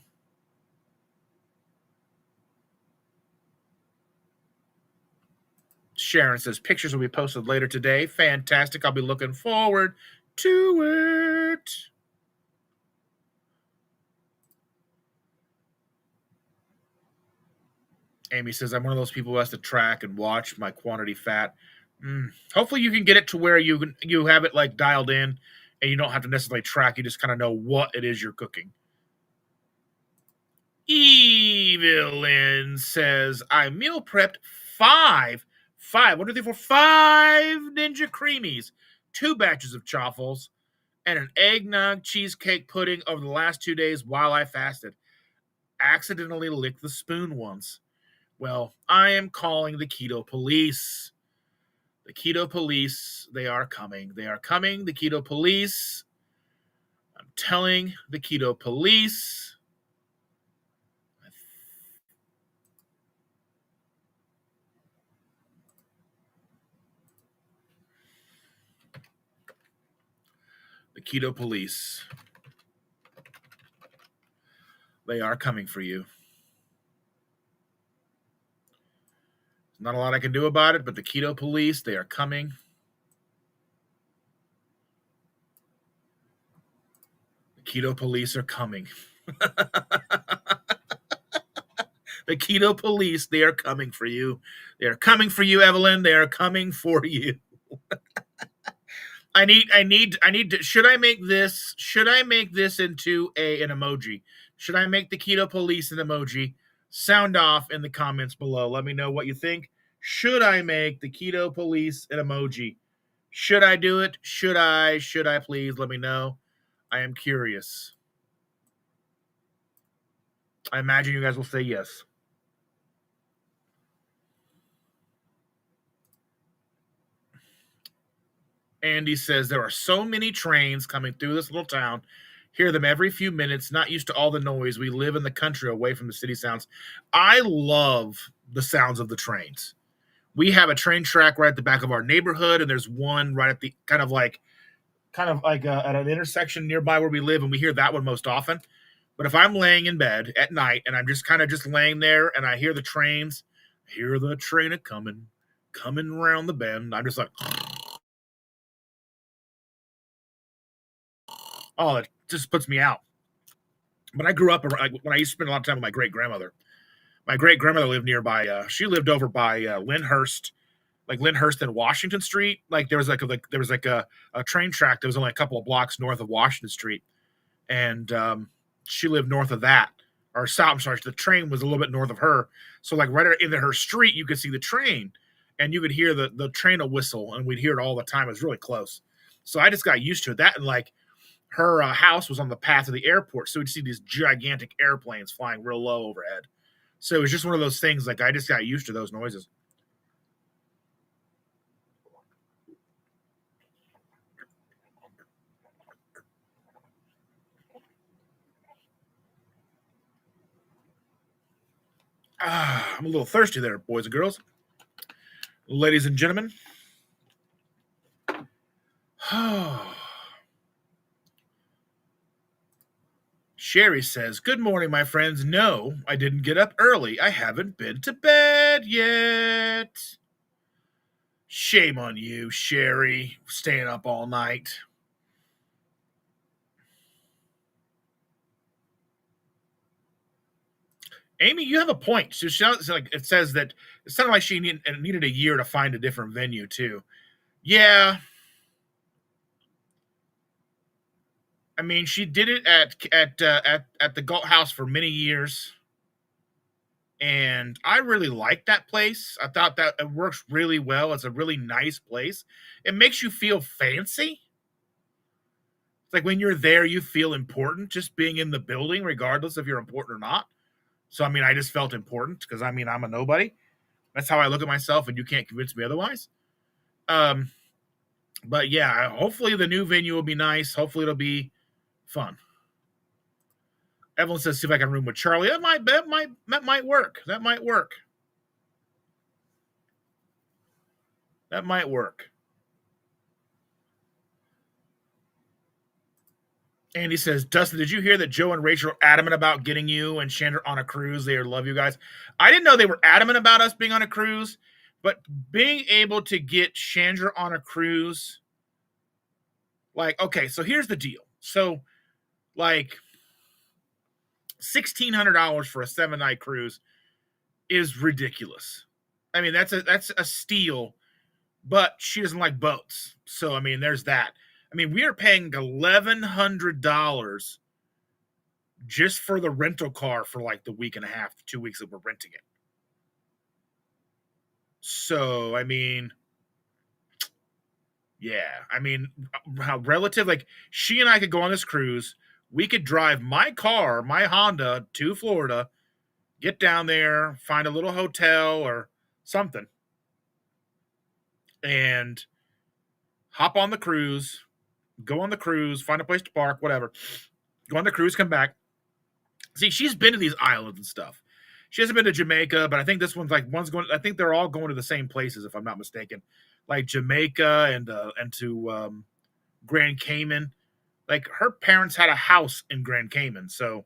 Sharon says, pictures will be posted later today. Fantastic. I'll be looking forward to it. Amy says, I'm one of those people who has to track and watch my quantity fat. Hopefully you can get it to where you have it like dialed in and you don't have to necessarily track. You just kind of know what it is you're cooking. Evelyn says, I meal prepped five, 1, 2, 3, 4, 5 Ninja Creamies, 2 batches of chaffles, and an eggnog cheesecake pudding over the last 2 days while I fasted. Accidentally licked the spoon once. Well, I am calling the keto police. The keto police, they are coming. They are coming. The keto police. I'm telling the keto police. The keto police. They are coming for you. Not a lot I can do about it, but the keto police, they are coming. The keto police are coming. The keto police, they are coming for you. They are coming for you, Evelyn. They are coming for you. I need to, should I make this into an emoji? Should I make the keto police an emoji? Sound off in the comments below. Let me know what you think. Should I make the keto police an emoji? Should I do it? Should I please let me know? I am curious. I imagine you guys will say yes. Andy says, there are so many trains coming through this little town. Hear them every few minutes. Not used to all the noise. We live in the country away from the city sounds. I love the sounds of the trains. We have a train track right at the back of our neighborhood, and there's one right at the kind of like at an intersection nearby where we live, and we hear that one most often. But if I'm laying in bed at night and I'm just kind of just laying there and I hear the trains, I hear the train coming around the bend, I'm just like, oh, it just puts me out. But I grew up when I used to spend a lot of time with my great grandmother. My great grandmother lived nearby. She lived over by Lyndhurst, like Lyndhurst and Washington Street. Like there was a train track that was only a couple of blocks north of Washington Street, and she lived north of that. Or south. I'm sorry, the train was a little bit north of her. So like right into her street, you could see the train, and you could hear the train whistle, and we'd hear it all the time. It was really close. So I just got used to it. That and like her house was on the path of the airport, so we'd see these gigantic airplanes flying real low overhead. So it was just one of those things. Like I just got used to those noises. I'm a little thirsty there, boys and girls, ladies and gentlemen. Sherry says, good morning, my friends. No, I didn't get up early. I haven't been to bed yet. Shame on you, Sherry, staying up all night. Amy, you have a point. So it says that it sounded like she needed a year to find a different venue too. Yeah. I mean, she did it at the Galt House for many years, and I really liked that place. I thought that it works really well. It's a really nice place. It makes you feel fancy. It's like when you're there, you feel important just being in the building, regardless if you're important or not. So, I mean, I just felt important because, I mean, I'm a nobody. That's how I look at myself, and you can't convince me otherwise. Um, but yeah, hopefully the new venue will be nice. Hopefully it'll be fun. Evelyn says, "See if I can room with Charlie." That might work. That might work. That might work. Andy says, "Dustin, did you hear that Joe and Rachel are adamant about getting you and Chandler on a cruise? They love you guys." I didn't know they were adamant about us being on a cruise, but being able to get Chandler on a cruise, like, okay, so here's the deal. So, like, $1,600 for a 7-night cruise is ridiculous. I mean, that's a steal, but she doesn't like boats. So, I mean, there's that. I mean, we are paying $1,100 just for the rental car for like the week and a half, 2 weeks that we're renting it. So, I mean, yeah, I mean, how relative, like, she and I could go on this cruise. We could drive my car, my Honda, to Florida, get down there, find a little hotel or something, and hop on the cruise, go on the cruise, find a place to park, whatever. Go on the cruise, come back. See, she's been to these islands and stuff. She hasn't been to Jamaica, but I think this one's going. I think they're all going to the same places, if I'm not mistaken, like Jamaica and to Grand Cayman. Like, her parents had a house in Grand Cayman, so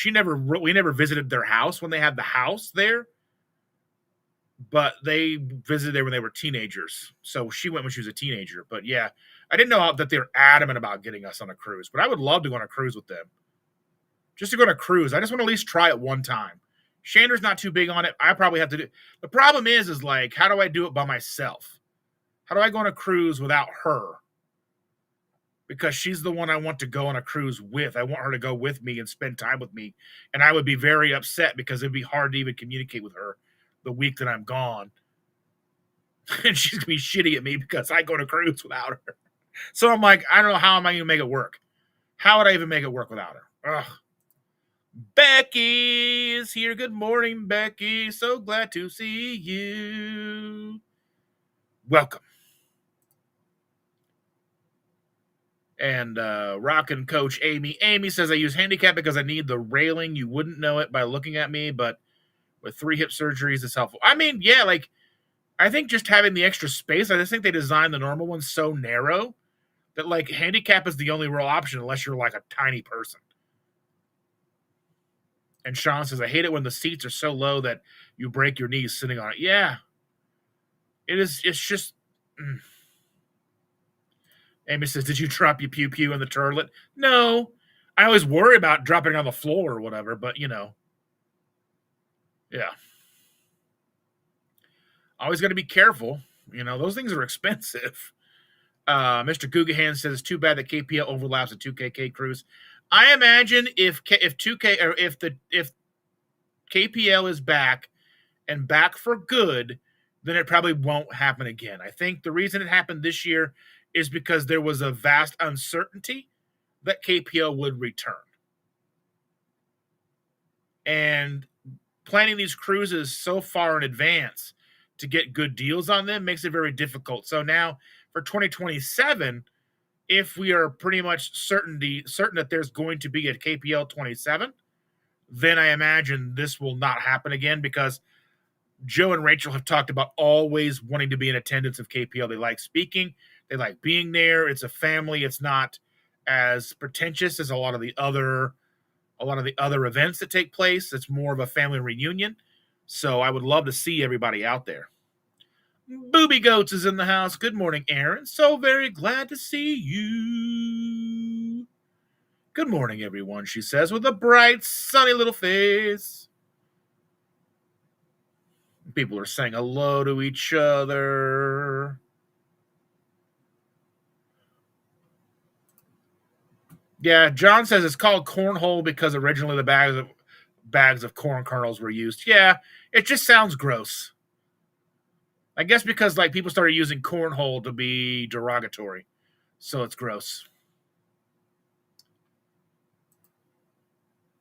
we never visited their house when they had the house there, but they visited there when they were teenagers. So she went when she was a teenager. But yeah, I didn't know that they're adamant about getting us on a cruise, but I would love to go on a cruise with them. Just to go on a cruise. I just want to at least try it one time. Shander's not too big on it. I probably have to do. The problem is like, how do I do it by myself? How do I go on a cruise without her? Because she's the one I want to go on a cruise with. I want her to go with me and spend time with me. And I would be very upset because it'd be hard to even communicate with her the week that I'm gone. And she's going to be shitty at me because I go on a cruise without her. So I'm like, I don't know, how am I going to make it work? How would I even make it work without her? Ugh. Becky is here. Good morning, Becky. So glad to see you. Welcome. And rockin' coach Amy. Amy says, "I use handicap because I need the railing. You wouldn't know it by looking at me, but with 3 hip surgeries, it's helpful." I mean, yeah, like, I think just having the extra space, I just think they designed the normal ones so narrow that, like, handicap is the only real option unless you're like a tiny person. And Sean says, "I hate it when the seats are so low that you break your knees sitting on it." Yeah. It is. It's just. Amy says, "Did you drop your pew-pew in the toilet?" No. I always worry about dropping it on the floor or whatever, but, you know. Yeah. Always got to be careful. You know, those things are expensive. Mr. Gugahan says, "It's too bad that KPL overlaps the 2KK cruise." I imagine if KPL is back and back for good, then it probably won't happen again. I think the reason it happened this year is because there was a vast uncertainty that KPL would return. And planning these cruises so far in advance to get good deals on them makes it very difficult. So now for 2027, if we are pretty much certain that there's going to be a KPL 27, then I imagine this will not happen again, because Joe and Rachel have talked about always wanting to be in attendance of KPL. They like speaking. They like being there. It's a family. It's not as pretentious as a lot of the other events that take place. It's more of a family reunion. So I would love to see everybody out there. Booby Goats is in the house. Good morning, Aaron. So very glad to see you. Good morning, everyone, she says, with a bright, sunny little face. People are saying hello to each other. Yeah, John says it's called cornhole because originally the bags of corn kernels were used. Yeah, it just sounds gross. I guess because like people started using cornhole to be derogatory, so it's gross.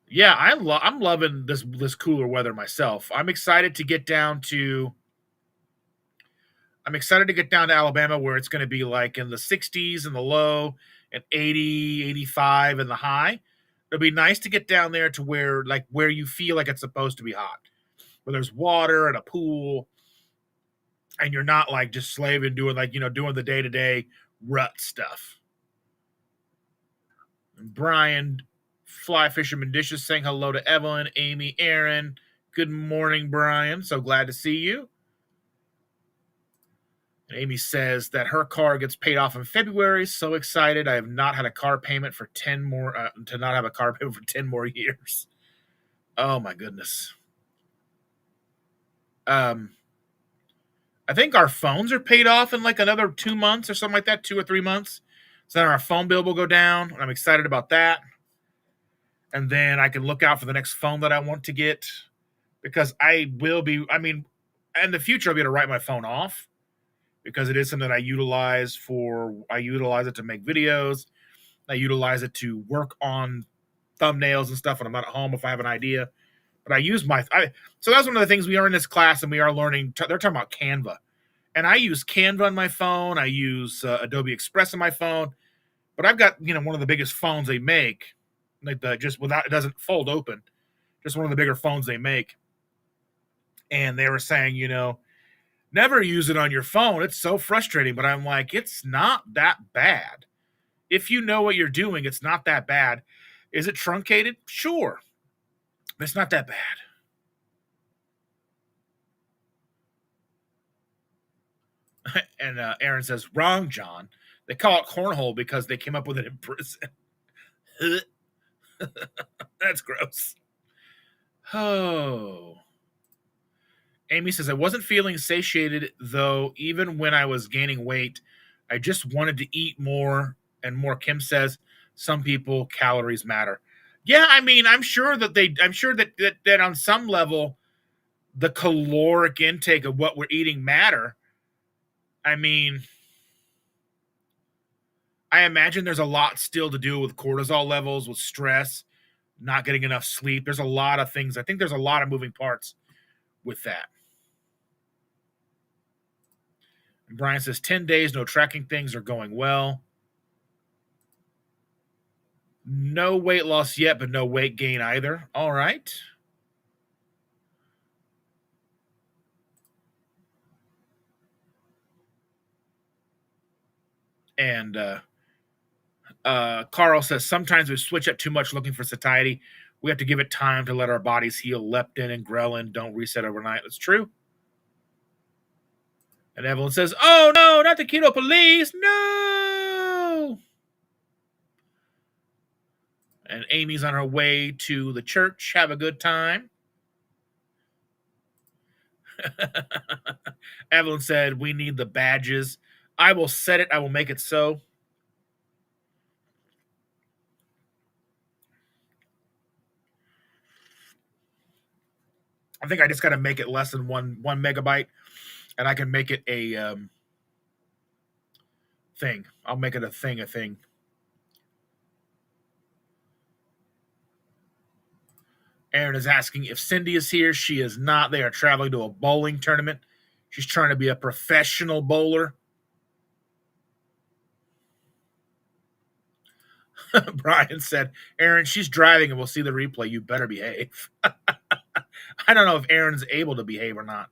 Yeah, I'm loving this cooler weather myself. I'm excited to get down to Alabama where it's going to be like in the 60s in the low and 80, 85 in the high. It'll be nice to get down there to where you feel like it's supposed to be hot, where there's water and a pool, and you're not like just slaving doing doing the day-to-day rut stuff. And Brian Fly Fisherman Dishes saying hello to Evelyn, Amy, Aaron. Good morning, Brian. So glad to see you. And Amy says that her car gets paid off in February. So excited! I have not had a car payment for 10 more to not have a car payment for 10 more years. Oh my goodness. I think our phones are paid off in like another 2 months or something like that, 2 or 3 months. So then our phone bill will go down. And I'm excited about that. And then I can look out for the next phone that I want to get because in the future I'll be able to write my phone off because it is something that I utilize it to make videos. I utilize it to work on thumbnails and stuff when I'm not at home if I have an idea. But so that's one of the things we are in this class and we are learning. They're talking about Canva. And I use Canva on my phone. I use Adobe Express on my phone. But I've got, one of the biggest phones they make, like just without, it doesn't fold open. Just one of the bigger phones they make. And they were saying, never use it on your phone. It's so frustrating. But I'm like, it's not that bad. If you know what you're doing, it's not that bad. Is it truncated? Sure. But it's not that bad. And Aaron says, wrong, John. They call it cornhole because they came up with it in prison. That's gross. Oh. Amy says, I wasn't feeling satiated, though, even when I was gaining weight. I just wanted to eat more and more. Kim says, some people, calories matter. Yeah, I'm sure that on some level, the caloric intake of what we're eating matter. I imagine there's a lot still to do with cortisol levels, with stress, not getting enough sleep. There's a lot of things. I think there's a lot of moving parts with that. And Brian says 10 days, no tracking things are going well. No weight loss yet, but no weight gain either. All right. And Carl says sometimes we switch up too much looking for satiety. We have to give it time to let our bodies heal. Leptin and ghrelin don't reset overnight. That's true. And Evelyn says, oh no, not the keto police. No. And Amy's on her way to the church. Have a good time. Evelyn said, we need the badges. I will set it. I will make it so. I think I just got to make it less than one megabyte, and I can make it a thing. I'll make it a thing. Aaron is asking if Cindy is here. She is not. They are traveling to a bowling tournament. She's trying to be a professional bowler. Brian said, Aaron, she's driving and we'll see the replay. You better behave. I don't know if Aaron's able to behave or not.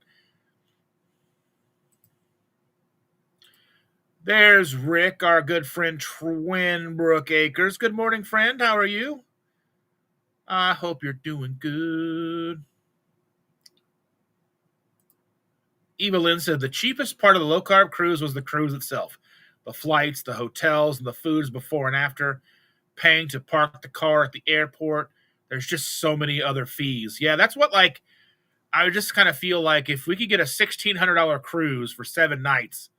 There's Rick, our good friend Twinbrook Acres. Good morning, friend. How are you? I hope you're doing good. Evelyn said the cheapest part of the low-carb cruise was the cruise itself. The flights, the hotels, and the foods before and after. Paying to park the car at the airport. There's just so many other fees. Yeah, that's what, I just kind of feel like if we could get a $1,600 cruise for 7 nights,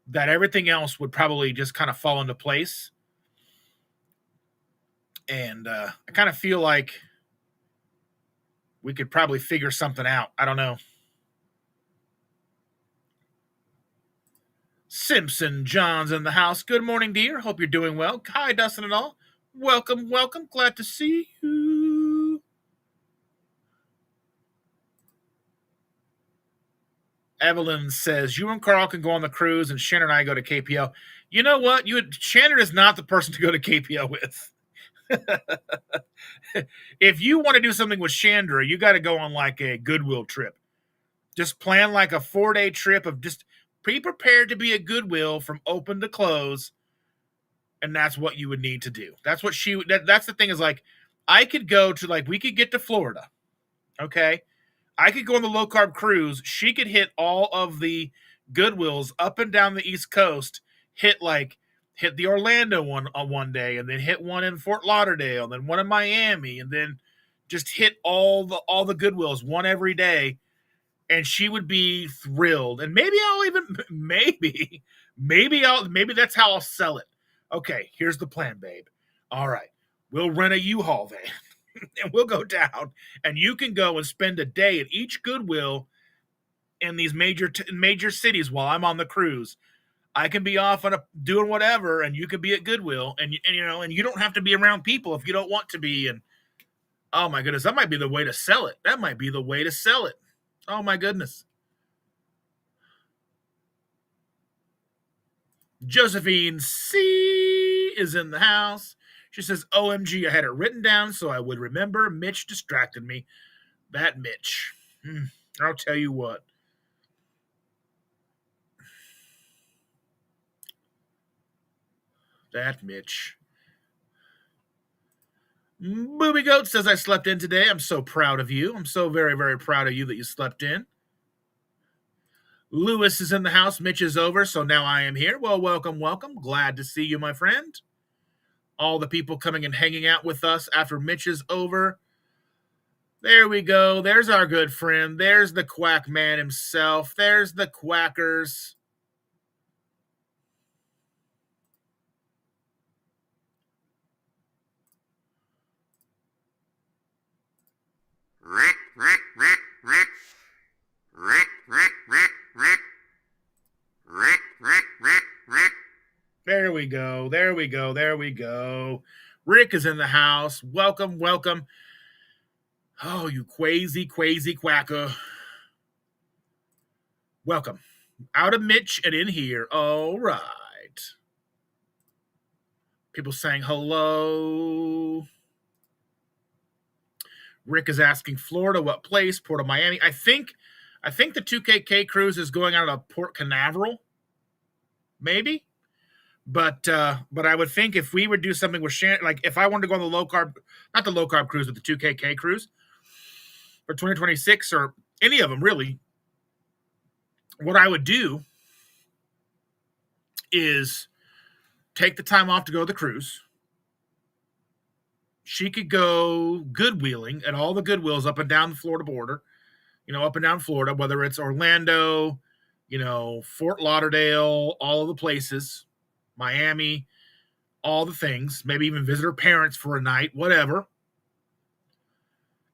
that everything else would probably just kind of fall into place. And I kind of feel like we could probably figure something out. I don't know. Simpson John's in the house. Good morning, dear. Hope you're doing well. Hi, Dustin and all. Welcome, welcome. Glad to see you. Evelyn says, you and Carl can go on the cruise and Shannon and I go to KPL. You know what? Shannon is not the person to go to KPL with. If you want to do something with Chandra, you got to go on like a Goodwill trip. Just plan like a 4-day trip of just be prepared to be a Goodwill from open to close. And that's what you would need to do. That's what that's the thing is like, I could go to like, we could get to Florida. Okay. I could go on the low carb cruise. She could hit all of the Goodwills up and down the East Coast, hit the Orlando one on one day, and then hit one in Fort Lauderdale, and then one in Miami, and then just hit all the Goodwills, one every day. And she would be thrilled. And maybe I'll even maybe that's how I'll sell it. Okay, here's the plan, babe. All right, we'll rent a U-Haul van and we'll go down, and you can go and spend a day at each Goodwill in these major cities while I'm on the cruise. I can be off on doing whatever, and you can be at Goodwill, and you don't have to be around people if you don't want to be. And oh my goodness, that might be the way to sell it. That might be the way to sell it. Oh my goodness. Josephine C is in the house. She says, OMG, I had it written down so I would remember. Mitch distracted me. That Mitch. I'll tell you what. That Mitch. Booby Goat says, I slept in today. I'm so proud of you. I'm so very, very proud of you that you slept in. Lewis is in the house. Mitch is over, so now I am here. Well, welcome, welcome. Glad to see you, my friend. All the people coming and hanging out with us after Mitch is over. There we go. There's our good friend. There's the quack man himself. There's the quackers. Rick, Rick, Rick, Rick. Rick, Rick, Rick, Rick. Rick, Rick, Rick, Rick. There we go. There we go. There we go. Rick is in the house. Welcome, welcome. Oh, you crazy quacker. Welcome. Out of Mitch and in here. All right. People saying hello. Rick is asking Florida, what place? Port of Miami. I think the 2KK cruise is going out of Port Canaveral. Maybe. But I would think if we would do something with Shannon, like if I wanted to go on the low carb, not the low carb cruise, but the 2KK cruise for 2026 or any of them really, what I would do is take the time off to go to the cruise. She could go Goodwheeling at all the Goodwills up and down the Florida border, up and down Florida, whether it's Orlando, Fort Lauderdale, all of the places, Miami, all the things, maybe even visit her parents for a night, whatever.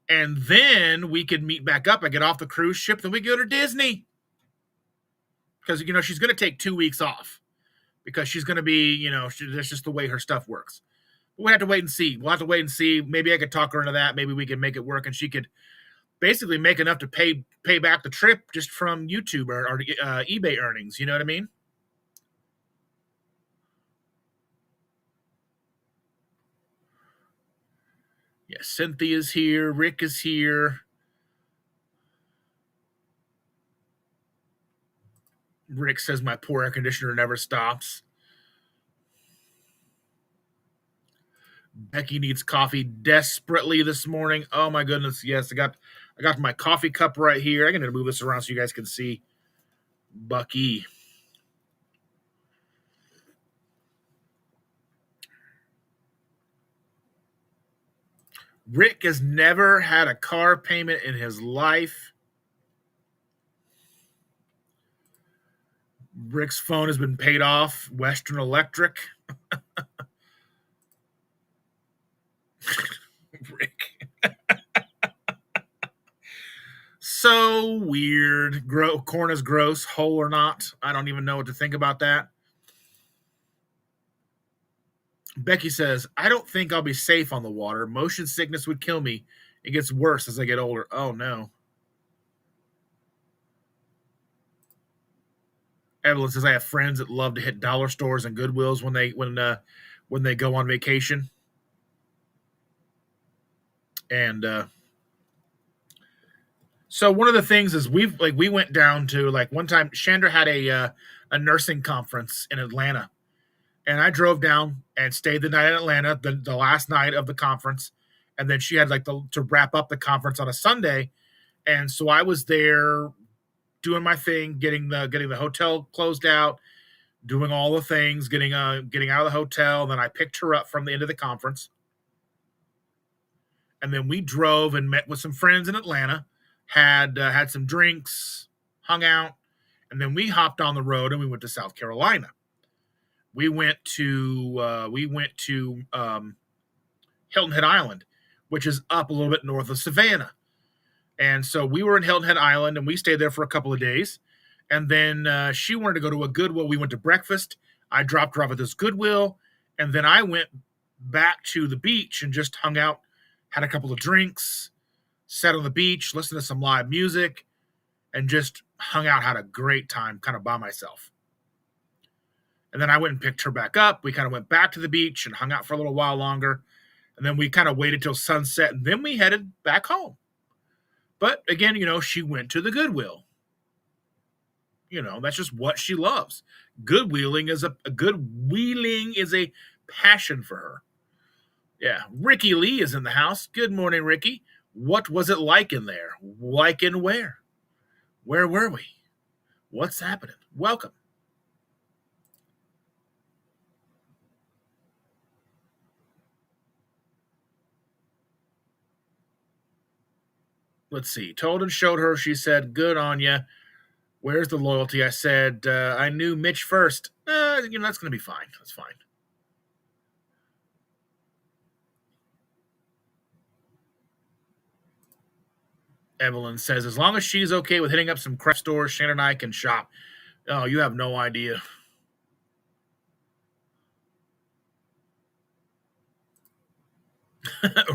And then we could meet back up. I get off the cruise ship, then we go to Disney. Because, she's going to take 2 weeks off because she's going to be, that's just the way her stuff works. We'll have to wait and see. Maybe I could talk her into that. Maybe we could make it work, and she could basically make enough to pay back the trip just from YouTube or eBay earnings. You know what I mean? Yeah, Cynthia's here. Rick is here. Rick says my poor air conditioner never stops. Becky needs coffee desperately this morning. Oh my goodness, yes, I got my coffee cup right here. I'm gonna move this around so you guys can see Bucky. Rick has never had a car payment in his life. Rick's phone has been paid off. Western Electric. So weird. Corn is gross, whole or not. I don't even know what to think about that. Becky says, I don't think I'll be safe on the water. Motion sickness would kill me. It gets worse as I get older. Oh, no. Evelyn says, I have friends that love to hit dollar stores and Goodwills when they go on vacation. And so one of the things is we went down to, like, one time Chandra had a nursing conference in Atlanta. And I drove down and stayed the night in Atlanta, the last night of the conference. And then she had to wrap up the conference on a Sunday. And so I was there doing my thing, getting the hotel closed out, doing all the things, getting out of the hotel. And then I picked her up from the end of the conference. And then we drove and met with some friends in Atlanta, had some drinks, hung out. And then we hopped on the road and we went to South Carolina. We went to Hilton Head Island, which is up a little bit north of Savannah. And so we were in Hilton Head Island, and we stayed there for a couple of days. And then she wanted to go to a Goodwill. We went to breakfast. I dropped her off at this Goodwill, and then I went back to the beach and just hung out, had a couple of drinks, sat on the beach, listened to some live music, and just hung out, had a great time kind of by myself. And then I went and picked her back up. We kind of went back to the beach and hung out for a little while longer. And then we kind of waited till sunset, and then we headed back home. But again, she went to the Goodwill. That's just what she loves. Goodwheeling is a passion for her. Yeah, Ricky Lee is in the house. Good morning, Ricky. What was it like in there? Like in where? Where were we? What's happening? Welcome. Let's see. Told and showed her. She said, good on ya. Where's the loyalty? I said, I knew Mitch first. That's going to be fine. That's fine. Evelyn says, as long as she's okay with hitting up some craft stores, Shannon and I can shop. Oh, you have no idea.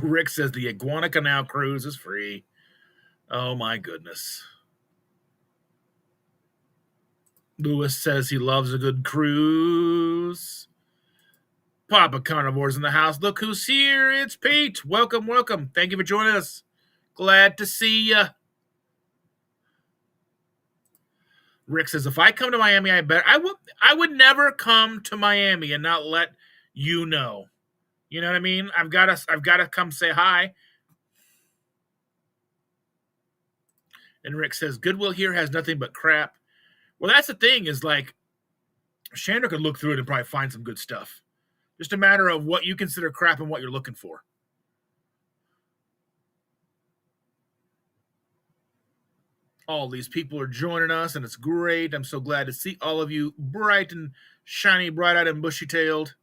Rick says the Iguana Canal cruise is free. Oh, my goodness. Lewis says he loves a good cruise. Papa Carnivore's in the house. Look who's here. It's Pete. Welcome, welcome. Thank you for joining us. Glad to see you. Rick says, if I come to Miami, I would never come to Miami and not let you know. You know what I mean? I've got to come say hi. And Rick says, Goodwill here has nothing but crap. Well, that's the thing is, like, Chandra could look through it and probably find some good stuff. Just a matter of what you consider crap and what you're looking for. All these people are joining us, and it's great. I'm so glad to see all of you bright and shiny, bright-eyed and bushy-tailed.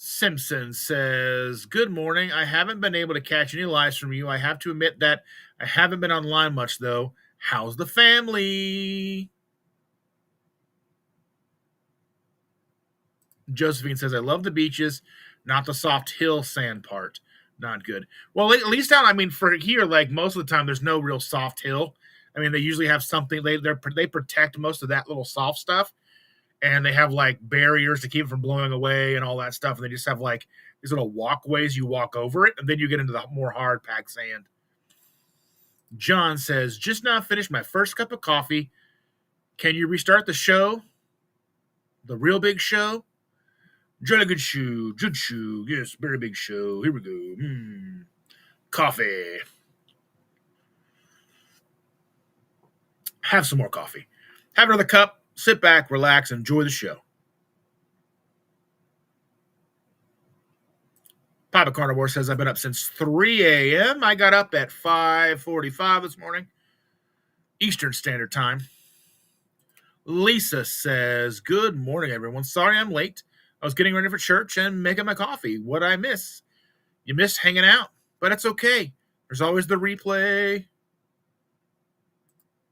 Simpson says, good morning. I haven't been able to catch any lives from you. I have to admit that I haven't been online much, though. How's the family? Josephine says, I love the beaches, not the soft hill sand part. Not good. Well, at least for here, like, most of the time, there's no real soft hill. I mean, they usually have something. They protect most of that little soft stuff. And they have, like, barriers to keep it from blowing away and all that stuff. And they just have, like, these little walkways. You walk over it, and then you get into the more hard-packed sand. John says, just now finished my first cup of coffee. Can you restart the show? The real big show? Jolly good show. Good show. Yes, very big show. Here we go. Coffee. Have some more coffee. Have another cup. Sit back, relax, enjoy the show. Papa Carnivore says, I've been up since 3 a.m. I got up at 5:45 this morning, Eastern Standard Time. Lisa says, good morning, everyone. Sorry I'm late. I was getting ready for church and making my coffee. What'd I miss? You missed hanging out, but it's okay. There's always the replay.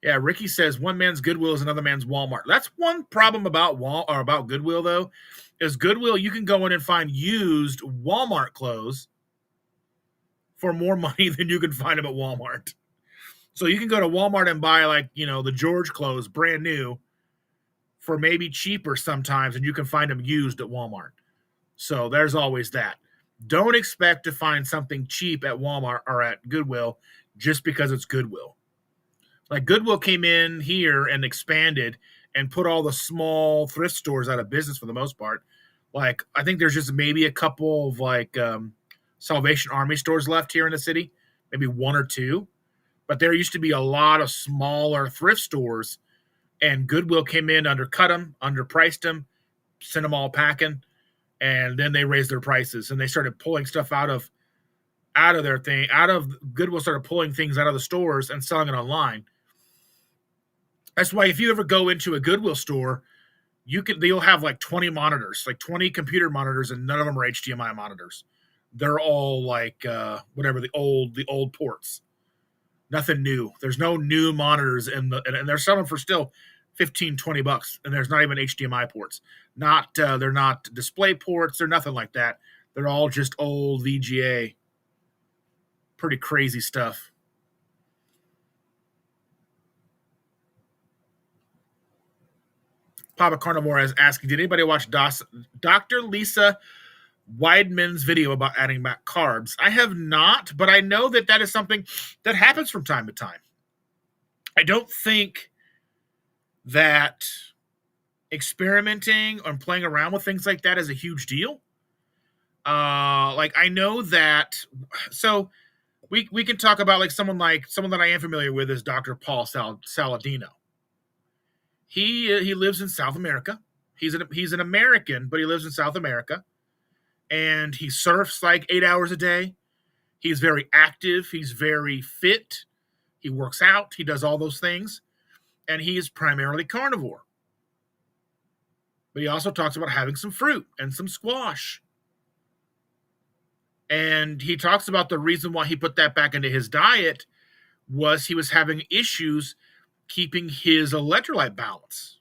Yeah, Ricky says one man's Goodwill is another man's Walmart. That's one problem about about Goodwill, though, is Goodwill, you can go in and find used Walmart clothes for more money than you can find them at Walmart. So you can go to Walmart and buy, like, the George clothes, brand new, for maybe cheaper sometimes, and you can find them used at Walmart. So there's always that. Don't expect to find something cheap at Walmart or at Goodwill just because it's Goodwill. Like, Goodwill came in here and expanded and put all the small thrift stores out of business for the most part. Like, I think there's just maybe a couple of, like, Salvation Army stores left here in the city, maybe one or two. But there used to be a lot of smaller thrift stores, and Goodwill came in, undercut them, underpriced them, sent them all packing, and then they raised their prices, and they started pulling stuff out of their thing. Goodwill started pulling things out of the stores and selling it online. That's why if you ever go into a Goodwill store, they'll have like 20 monitors, like 20 computer monitors, and none of them are HDMI monitors. They're all like whatever, the old ports. Nothing new. There's no new monitors and they're selling for still $15-$20, and there's not even HDMI ports. They're not display ports. They're nothing like that. They're all just old VGA. Pretty crazy stuff. Papa Carnivore is asking, did anybody watch Dr. Lisa Weidman's video about adding back carbs? I have not, but I know that is something that happens from time to time. I don't think that experimenting or playing around with things like that is a huge deal. Like, I know that, so we can talk about like someone that I am familiar with is Dr. Paul Saladino. He lives in South America. He's an American, but he lives in South America. And he surfs like 8 hours a day. He's very active. He's very fit. He works out. He does all those things. And he is primarily carnivore. But he also talks about having some fruit and some squash. And he talks about the reason why he put that back into his diet was he was having issues keeping his electrolyte balance.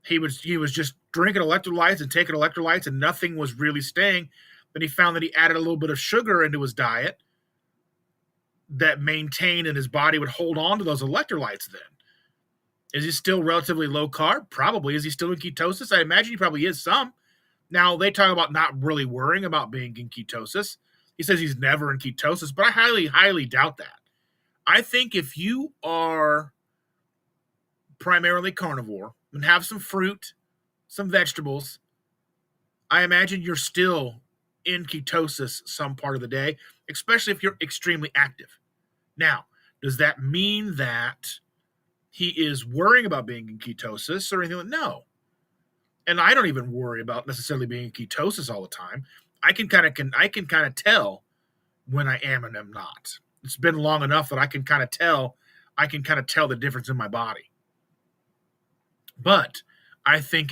He was just drinking electrolytes and taking electrolytes, and nothing was really staying. Then he found that he added a little bit of sugar into his diet that maintained, and his body would hold on to those electrolytes then. Is he still relatively low carb? Probably. Is he still in ketosis? I imagine he probably is some. Now, they talk about not really worrying about being in ketosis. He says he's never in ketosis, but I highly, highly doubt that. I think if you are primarily carnivore and have some fruit, some vegetables, I imagine you're still in ketosis some part of the day, especially if you're extremely active. Now, does that mean that he is worrying about being in ketosis or anything like that? No. And I don't even worry about necessarily being in ketosis all the time. I can kind of tell when I am and am not. It's been long enough that I can kind of tell the difference in my body. But I think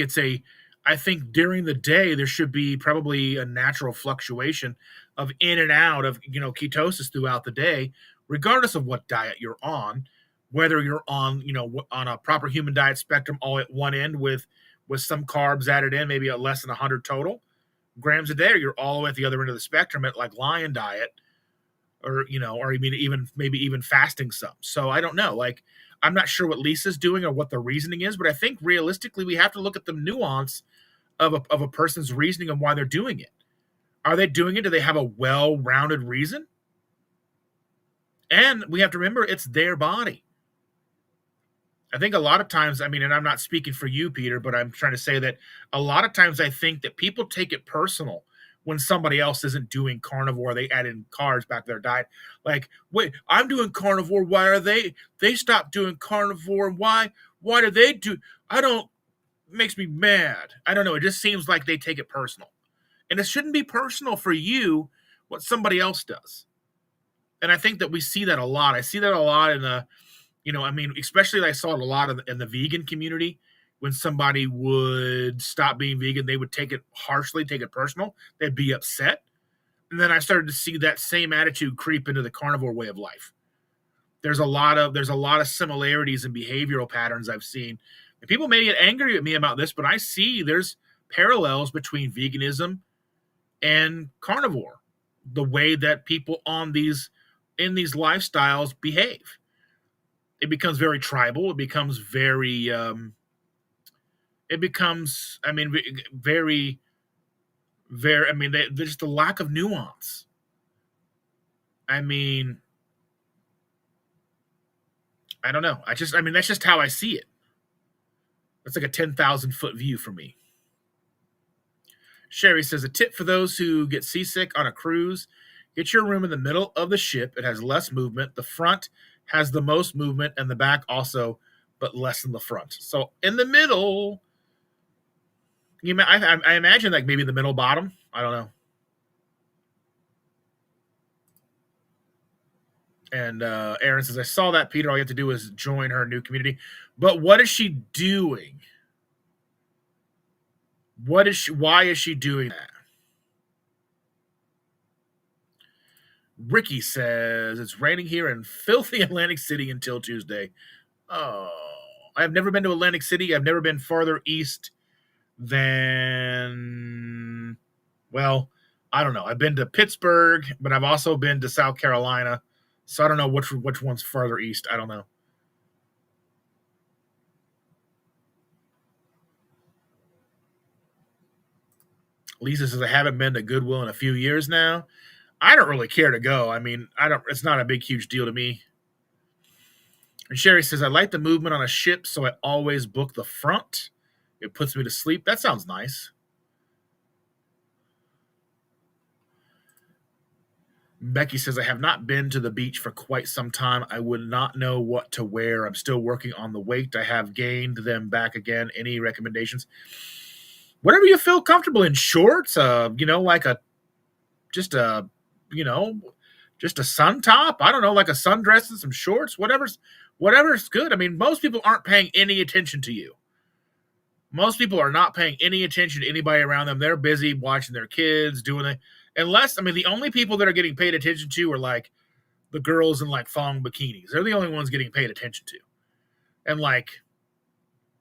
during the day there should be probably a natural fluctuation of in and out of ketosis throughout the day, regardless of what diet you're on, whether you're on on a proper human diet spectrum all at one end with some carbs added in, maybe at less than 100 total grams a day, or you're all the way at the other end of the spectrum at like lion diet, or even fasting some. So I don't know. Like, I'm not sure what Lisa's doing or what the reasoning is, but I think realistically we have to look at the nuance of a person's reasoning and why they're doing it. Are they doing it? Do they have a well-rounded reason? And we have to remember it's their body. I think a lot of times, and I'm not speaking for you, Peter, but I'm trying to say that a lot of times I think that people take it personal when somebody else isn't doing carnivore. They add in carbs back to their diet. Like, wait, I'm doing carnivore. Why are they stopped doing carnivore? Why do they do? It makes me mad. I don't know. It just seems like they take it personal. And it shouldn't be personal for you what somebody else does. And I think that we see that a lot. I see that a lot in the, especially I saw it a lot in the vegan community. When somebody would stop being vegan, they would take it harshly, take it personal. They'd be upset. And then I started to see that same attitude creep into the carnivore way of life. There's a lot of similarities in behavioral patterns I've seen. And people may get angry at me about this, but I see there's parallels between veganism and carnivore. The way that people in these lifestyles behave. It becomes very tribal. It becomes very there's just a lack of nuance. I mean, I don't know. That's just how I see it. That's like a 10,000-foot view for me. Sherry says, a tip for those who get seasick on a cruise, get your room in the middle of the ship. It has less movement. The front has the most movement and the back also, but less than the front. So in the middle, I imagine like maybe the middle bottom. I don't know. And Aaron says, I saw that, Peter. All you have to do is join her new community. But what is she doing? Why is she doing that? Ricky says, it's raining here in filthy Atlantic City until Tuesday. Oh, I've never been to Atlantic City. I've never been farther east than, well, I don't know. I've been to Pittsburgh, but I've also been to South Carolina. So I don't know which one's farther east. I don't know. Lisa says, I haven't been to Goodwill in a few years now. I don't really care to go. I mean, it's not a big, huge deal to me. And Sherry says, I like the movement on a ship, so I always book the front. It puts me to sleep. That sounds nice. Becky says, I have not been to the beach for quite some time. I would not know what to wear. I'm still working on the weight. I have gained them back again. Any recommendations? Whatever you feel comfortable in. Shorts, like just a sun top. I don't know, like a sundress and some shorts. Whatever's good. I mean, most people aren't paying any attention to you. Most people are not paying any attention to anybody around them. They're busy watching their kids, doing it. The only people that are getting paid attention to are like the girls in like thong bikinis. They're the only ones getting paid attention to. And like,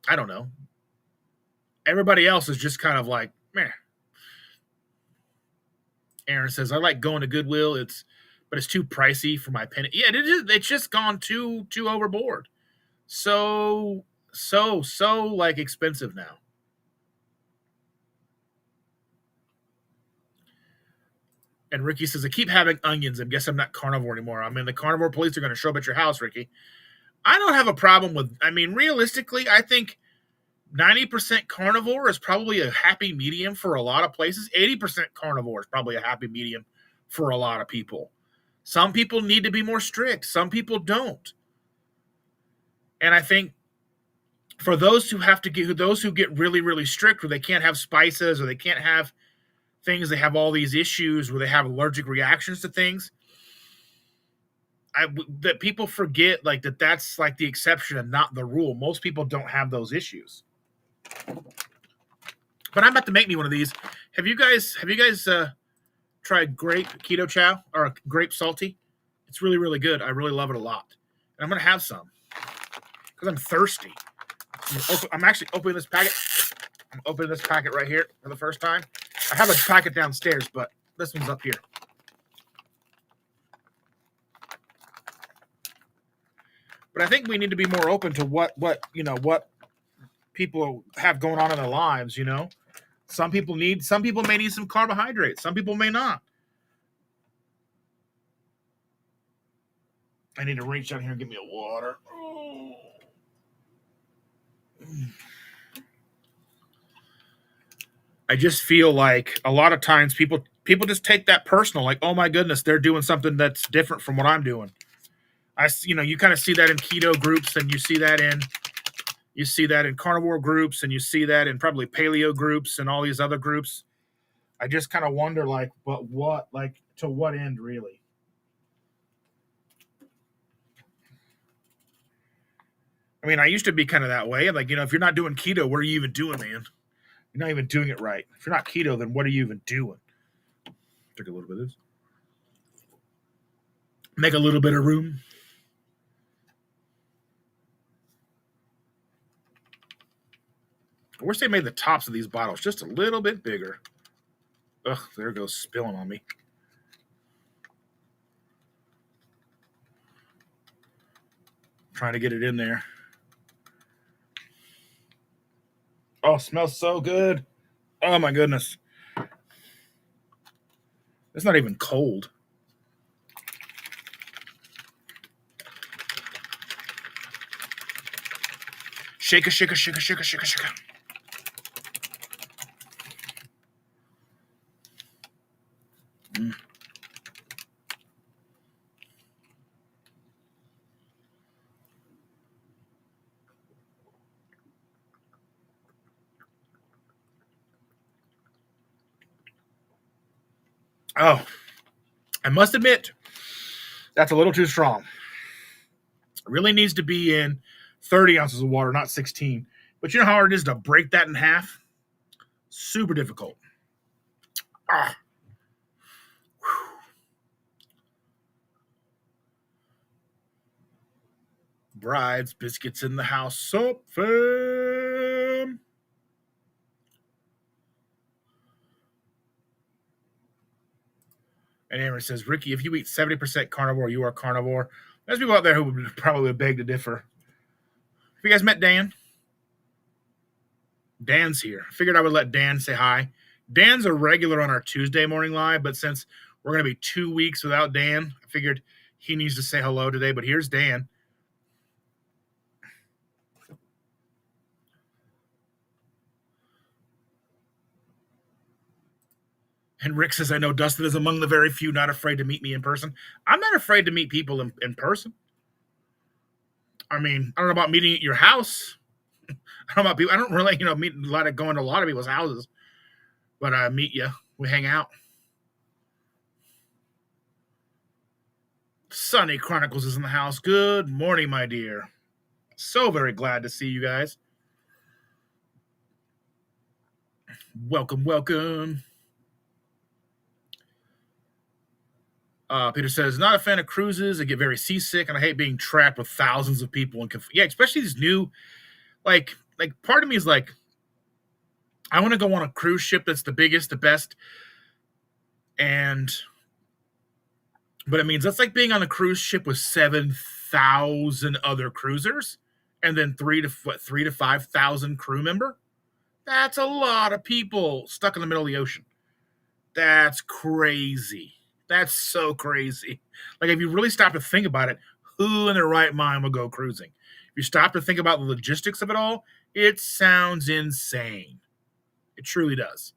I don't know. Everybody else is just kind of like, meh. Aaron says, I like going to Goodwill. But it's too pricey for my penny. Yeah, it's just gone too overboard. So like expensive now. And Ricky says, I keep having onions. I guess I'm not carnivore anymore. I mean, the carnivore police are going to show up at your house, Ricky. I don't have a problem with, realistically, I think 90% carnivore is probably a happy medium for a lot of places. 80% carnivore is probably a happy medium for a lot of people. Some people need to be more strict. Some people don't. And I think for those who get really, really strict, where they can't have spices or they can't have things, they have all these issues where they have allergic reactions to things, that people forget like that's like the exception and not the rule. Most people don't have those issues. But I'm about to make me one of these. Have you guys tried grape keto chow or grape salty? It's really, really good. I really love it a lot. And I'm going to have some because I'm thirsty. I'm actually opening this packet. I'm opening this packet right here for the first time. I have a packet downstairs, but this one's up here. But I think we need to be more open to what people have going on in their lives, Some people may need some carbohydrates. Some people may not. I need to reach down here and get me a water. Oh. I just feel like a lot of times people just take that personal, like, oh my goodness, they're doing something that's different from what I'm doing. You kind of see that in keto groups, and you see that in carnivore groups, and you see that in probably paleo groups and all these other groups. I just kind of wonder, like, but what, like, to what end, really? I mean, I used to be kind of that way. Like, if you're not doing keto, what are you even doing, man? You're not even doing it right. If you're not keto, then what are you even doing? Take a little bit of this. Make a little bit of room. I wish they made the tops of these bottles just a little bit bigger. Ugh, there it goes spilling on me. Trying to get it in there. Oh, smells so good. Oh my goodness. It's not even cold. Shake, shake, shake, shake, shake, shake. Oh, I must admit, that's a little too strong. It really needs to be in 30 ounces of water, not 16. But you know how hard it is to break that in half? Super difficult. Ah. Bride's biscuits in the house. Sup, fam? And Aaron says, Ricky, if you eat 70% carnivore, you are carnivore. There's people out there who would probably beg to differ. Have you guys met Dan? Dan's here. I figured I would let Dan say hi. Dan's a regular on our Tuesday morning live, but since we're going to be 2 weeks without Dan, I figured he needs to say hello today. But here's Dan. And Rick says, I know Dustin is among the very few not afraid to meet me in person. I'm not afraid to meet people in person. I mean, I don't know about meeting at your house. I don't know about people. I don't really, meet going to a lot of people's houses. But I meet you. We hang out. Sunny Chronicles is in the house. Good morning, my dear. So very glad to see you guys. Welcome, welcome. Peter says, not a fan of cruises. I get very seasick, and I hate being trapped with thousands of people. Yeah, especially these new, like part of me is like, I want to go on a cruise ship that's the biggest, the best, but it means that's like being on a cruise ship with 7,000 other cruisers, and then 3,000 to 5,000 crew member. That's a lot of people stuck in the middle of the ocean. That's crazy. That's so crazy. Like, if you really stop to think about it, who in their right mind will go cruising? If you stop to think about the logistics of it all, it sounds insane. It truly does.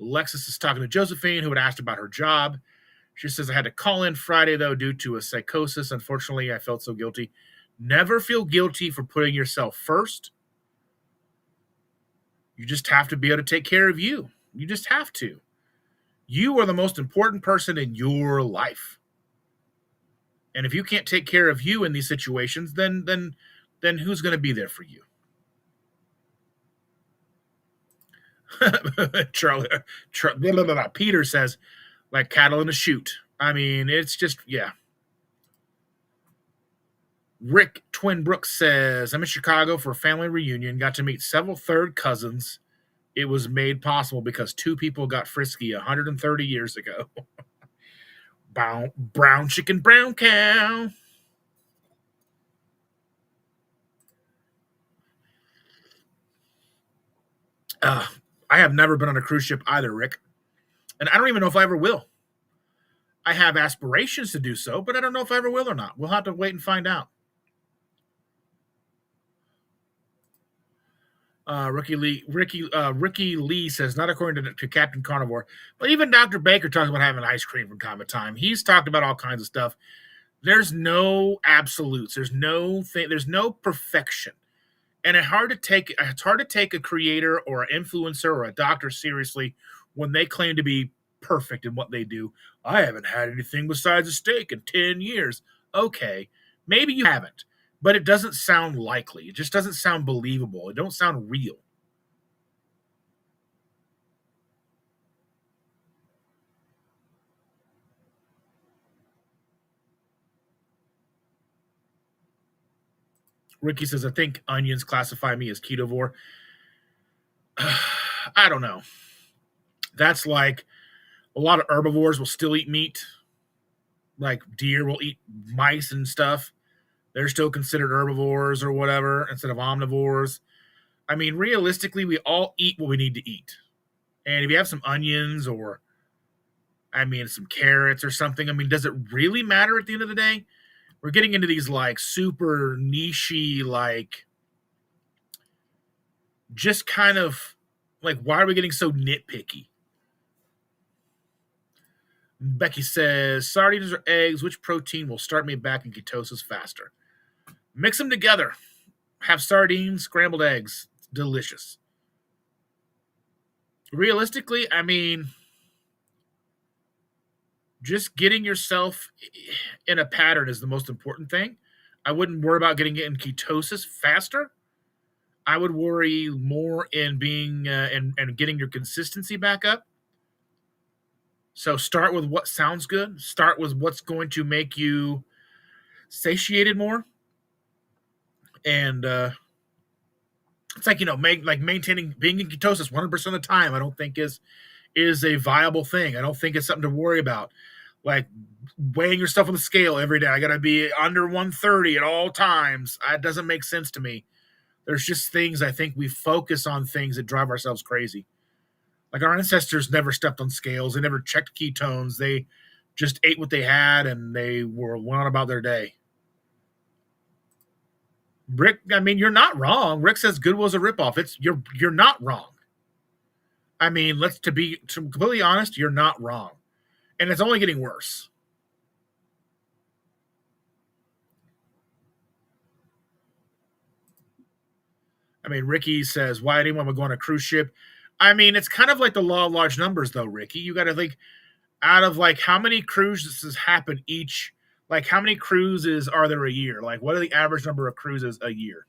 Lexus is talking to Josephine, who had asked about her job. She says, I had to call in Friday, though, due to a psychosis. Unfortunately, I felt so guilty. Never feel guilty for putting yourself first. You just have to be able to take care of you. You just have to. You are the most important person in your life. And if you can't take care of you in these situations, then who's going to be there for you? Peter says, like cattle in a chute. I mean, it's just, yeah. Rick Twin Brooks says, I'm in Chicago for a family reunion. Got to meet several third cousins. It was made possible because two people got frisky 130 years ago. Brown chicken, brown cow. I have never been on a cruise ship either, Rick. And I don't even know if I ever will. I have aspirations to do so, but I don't know if I ever will or not. We'll have to wait and find out. Ricky Lee says, not according to Captain Carnivore, but even Dr. Baker talks about having ice cream from time to time. He's talked about all kinds of stuff. There's no absolutes. There's no perfection. And it's hard to take a creator or an influencer or a doctor seriously when they claim to be perfect in what they do. I haven't had anything besides a steak in 10 years. Okay, maybe you haven't, but it doesn't sound likely. It just doesn't sound believable. It don't sound real. Ricky says, I think onions classify me as ketovore. I don't know. That's like a lot of herbivores will still eat meat. Like deer will eat mice and stuff. They're still considered herbivores or whatever instead of omnivores. I mean, realistically, we all eat what we need to eat. And if you have some onions or, I mean, some carrots or something, I mean, does it really matter at the end of the day? We're getting into these like super nichey, like just kind of like, why are we getting so nitpicky? Becky says, sardines or eggs, which protein will start me back in ketosis faster? Mix them together. Have sardines, scrambled eggs. It's delicious. Realistically, I mean, just getting yourself in a pattern is the most important thing. I wouldn't worry about getting it in ketosis faster. I would worry more in being and getting your consistency back up. So start with what sounds good. Start with what's going to make you satiated more. And it's like, maintaining being in ketosis 100% of the time, I don't think is a viable thing. I don't think it's something to worry about. Like weighing yourself on the scale every day. I got to be under 130 at all times. That doesn't make sense to me. There's just things, I think we focus on things that drive ourselves crazy. Like our ancestors never stepped on scales. They never checked ketones. They just ate what they had and they went on about their day. Rick, I mean, you're not wrong. Rick says Goodwill's a ripoff. You're not wrong. I mean, to be completely honest, you're not wrong. And it's only getting worse. I mean, Ricky says, why anyone would go on a cruise ship? I mean, it's kind of like the law of large numbers, though, Ricky. You got to think out of like how many cruises happen each, like how many cruises are there a year? Like what are the average number of cruises a year?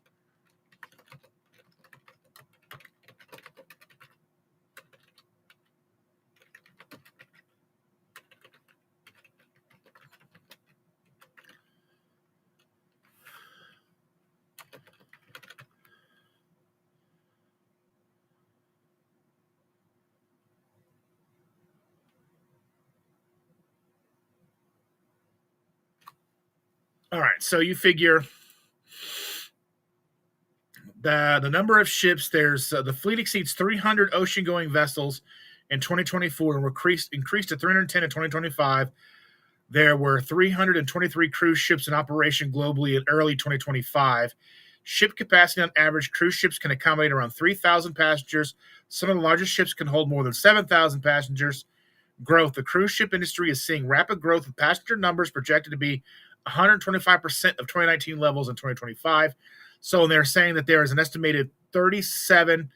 All right, so you figure the number of ships. There's the fleet exceeds 300 ocean-going vessels in 2024 and increased to 310 in 2025. There were 323 cruise ships in operation globally in early 2025. Ship capacity on average, cruise ships can accommodate around 3,000 passengers. Some of the largest ships can hold more than 7,000 passengers. Growth. The cruise ship industry is seeing rapid growth with passenger numbers projected to be 125% of 2019 levels in 2025. So they're saying that there is an estimated 37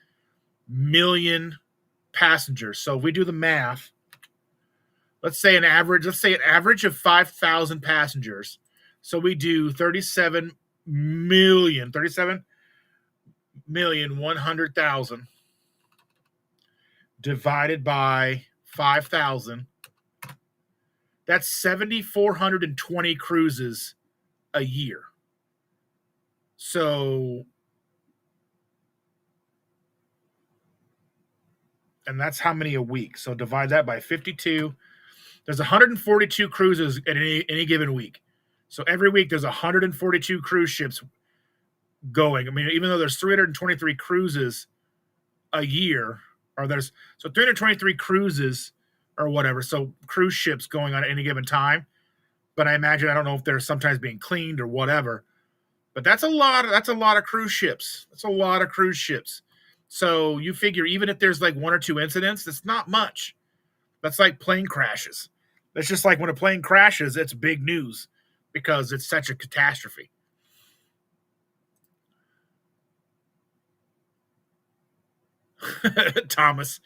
million passengers. So if we do the math, let's say an average of 5,000 passengers. So we do 37 million 100,000 divided by 5,000. That's 7,420 cruises a year. So, and that's how many a week. So divide that by 52. There's 142 cruises at any given week. So every week there's 142 cruise ships going. I mean, even though there's 323 cruises a year, or there's 323 cruises or whatever. So cruise ships going on at any given time. But I imagine, I don't know if they're sometimes being cleaned or whatever. But that's a lot of cruise ships. That's a lot of cruise ships. So you figure even if there's like one or two incidents, that's not much. That's like plane crashes. That's just like when a plane crashes, it's big news because it's such a catastrophe. Thomas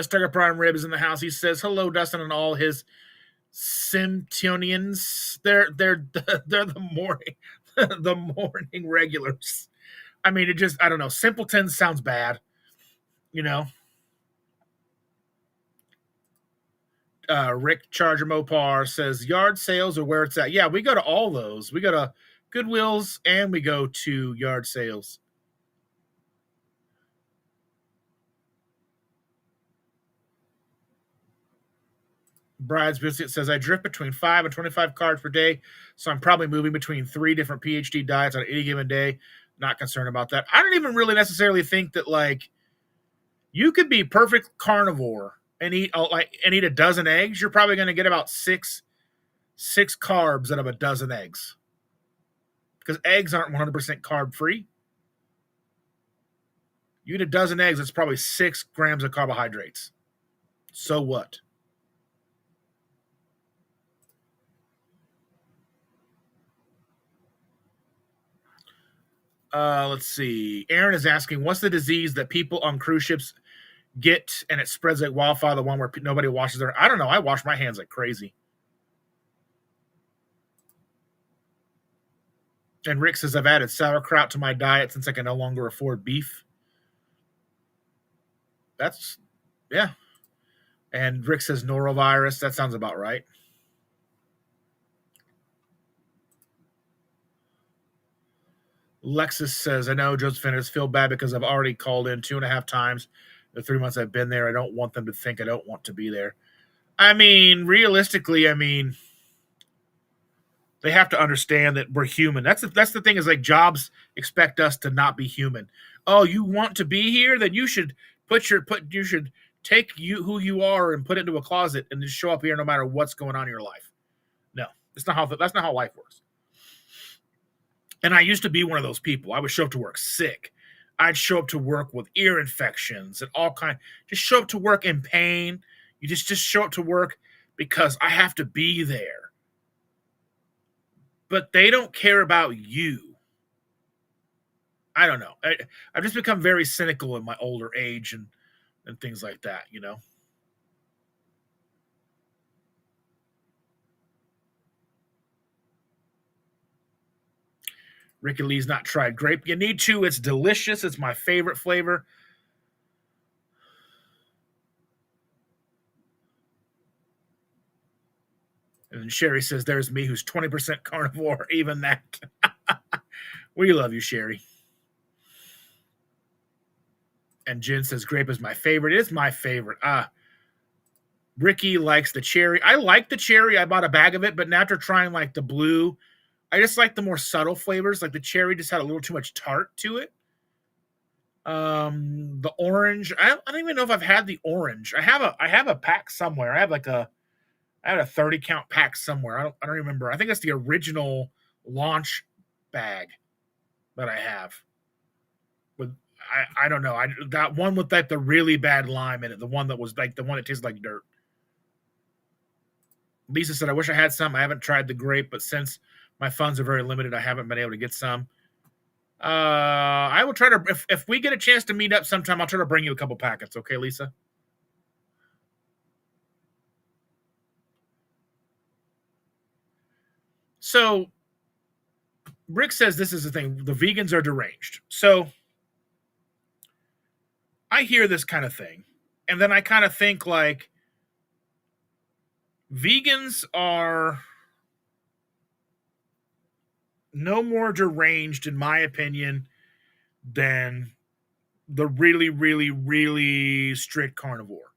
Tucker Prime Rib is in the house. He says, hello, Dustin, and all his Simpsonians. They're the morning the morning regulars. I mean, I don't know. Simpletons sounds bad, you know. Rick Charger Mopar says yard sales are where it's at. Yeah, we go to all those. We go to Goodwills, and we go to yard sales. Bride's Biscuit says, I drift between 5 and 25 cards per day, so I'm probably moving between 3 different PhD diets on any given day. Not concerned about that. I don't even really necessarily think that, like, you could be perfect carnivore and eat a dozen eggs. You're probably going to get about six carbs out of a dozen eggs, because eggs aren't 100% carb free. You eat a dozen eggs, it's probably 6 grams of carbohydrates. So what? Let's see. Aaron is asking, what's the disease that people on cruise ships get and it spreads like wildfire, the one where nobody washes their... I don't know. I wash my hands like crazy. And Rick says, I've added sauerkraut to my diet since I can no longer afford beef. That's... yeah. And Rick says norovirus. That sounds about right. Lexus says, I know Josephine has feel bad because I've already called in 2.5 times the 3 months I've been there. I don't want them to think I don't want to be there. I mean, realistically, they have to understand that we're human. That's the thing, is like jobs expect us to not be human. Oh, you want to be here? Then you should you should take who you are and put it into a closet and just show up here no matter what's going on in your life. No, that's not how life works. And I used to be one of those people. I would show up to work sick. I'd show up to work with ear infections and all kind. Just show up to work in pain. You just show up to work because I have to be there. But they don't care about you. I don't know. I've just become very cynical in my older age and things like that, you know. Ricky Lee's not tried grape. You need to. It's delicious. It's my favorite flavor. And Sherry says, there's me who's 20% carnivore. Even that. We love you, Sherry. And Jen says, grape is my favorite. It is my favorite. Ricky likes the cherry. I like the cherry. I bought a bag of it, but after trying like the blue, I just like the more subtle flavors. Like the cherry just had a little too much tart to it. The orange, I don't even know if I've had the orange. I have a pack somewhere. I had a 30 count pack somewhere. I don't remember. I think that's the original launch bag that I have. With I don't know. I got one with like the really bad lime in it. The one that was like the one that tastes like dirt. Lisa said, I wish I had some. I haven't tried the grape, but since my funds are very limited, I haven't been able to get some. I will try to, if we get a chance to meet up sometime, I'll try to bring you a couple packets. Okay, Lisa? So Rick says this is the thing. The vegans are deranged. So I hear this kind of thing, and then I kind of think like vegans are no more deranged, in my opinion, than the really, really, really strict carnivore.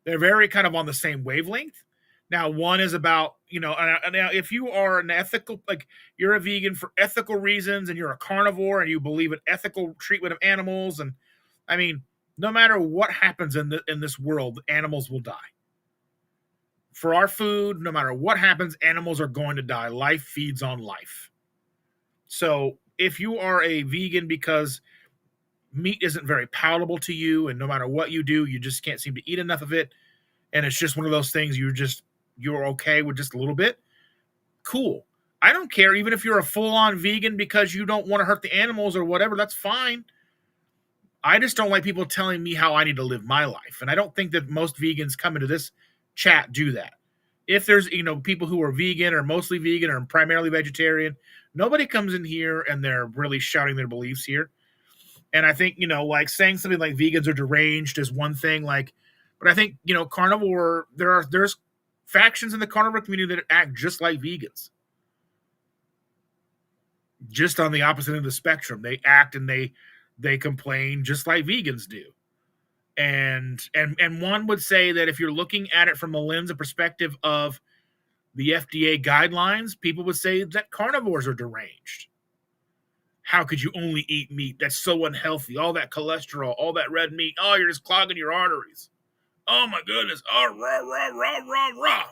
They're very kind of on the same wavelength. Now, one is about, now if you are an ethical, like you're a vegan for ethical reasons and you're a carnivore and you believe in ethical treatment of animals, and I mean, no matter what happens in this world, animals will die. For our food, no matter what happens, animals are going to die. Life feeds on life. So if you are a vegan because meat isn't very palatable to you, and no matter what you do, you just can't seem to eat enough of it, and it's just one of those things you're okay with just a little bit, cool. I don't care, even if you're a full-on vegan because you don't want to hurt the animals or whatever, that's fine. I just don't like people telling me how I need to live my life, and I don't think that most vegans come into this chat do that. If there's, people who are vegan or mostly vegan or primarily vegetarian, nobody comes in here and they're really shouting their beliefs here. And I think, like saying something like vegans are deranged is one thing, but I think, carnivore, there's factions in the carnivore community that act just like vegans. just on the opposite end of the spectrum. They act and they complain just like vegans do. And one would say that if you're looking at it from a lens of perspective of the FDA guidelines, people would say that carnivores are deranged. How could you only eat meat? That's so unhealthy. All that cholesterol, all that red meat. Oh, you're just clogging your arteries. Oh my goodness. Oh, rah, rah, rah, rah, rah.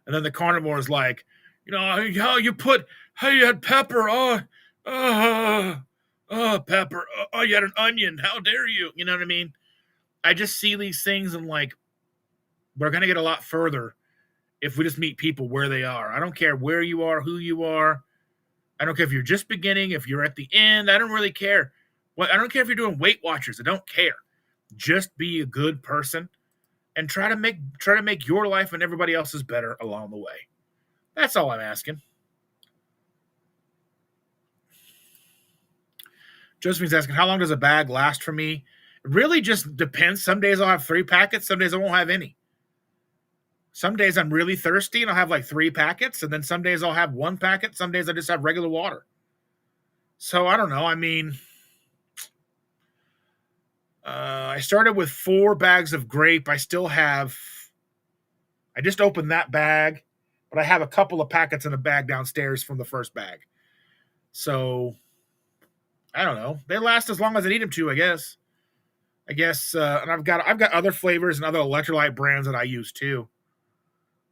And then the carnivore is like, you had pepper. Pepper. Oh, you had an onion. How dare you? You know what I mean? I just see these things and like, we're going to get a lot further if we just meet people where they are. I don't care where you are, who you are. I don't care if you're just beginning, if you're at the end. I don't really care. I don't care if you're doing Weight Watchers. I don't care. Just be a good person and try to make your life and everybody else's better along the way. That's all I'm asking. Josephine's asking, how long does a bag last for me? It really just depends. Some days I'll have 3 packets. Some days I won't have any. Some days I'm really thirsty and I'll have like 3 packets. And then some days I'll have 1 packet. Some days I just have regular water. So I don't know. I mean, I started with 4 bags of grape. I just opened that bag, but I have a couple of packets in a bag downstairs from the first bag. So I don't know. They last as long as I need them to, I guess. And I've got other flavors and other electrolyte brands that I use too.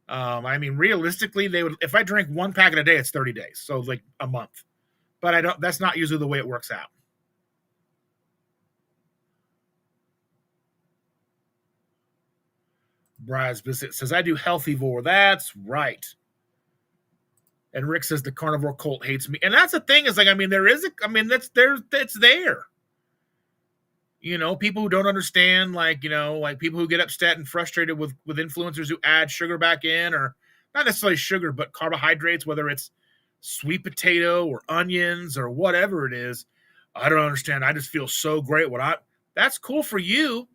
I mean, realistically, if I drink 1 packet a day, it's 30 days. So like a month. But that's not usually the way it works out. Bryce Bissett says, I do healthivore. That's right. And Rick says the carnivore cult hates me. And that's the thing is like, I mean, it's there. You know, people who don't understand, like, you know, like people who get upset and frustrated with influencers who add sugar back in, or not necessarily sugar, but carbohydrates, whether it's sweet potato or onions or whatever it is. I don't understand. I just feel so great that's cool for you.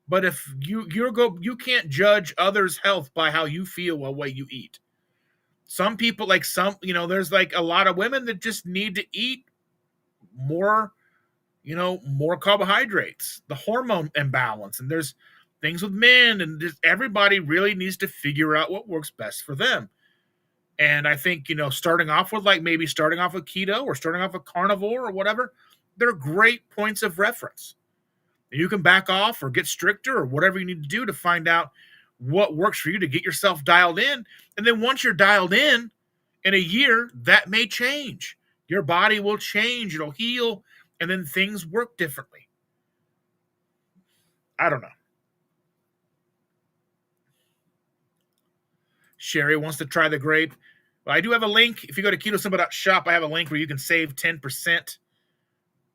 But if you can't judge others' health by how you feel while way you eat. Some people there's like a lot of women that just need to eat more carbohydrates, the hormone imbalance, and there's things with men, and just everybody really needs to figure out what works best for them. And I think, starting off with keto or starting off with carnivore or whatever, they're great points of reference. You can back off or get stricter or whatever you need to do to find out what works for you to get yourself dialed in. And then once you're dialed in a year, that may change. Your body will change. It'll heal. And then things work differently. I don't know. Sherry wants to try the grape. Well, I do have a link. If you go to ketosimba.shop, I have a link where you can save 10%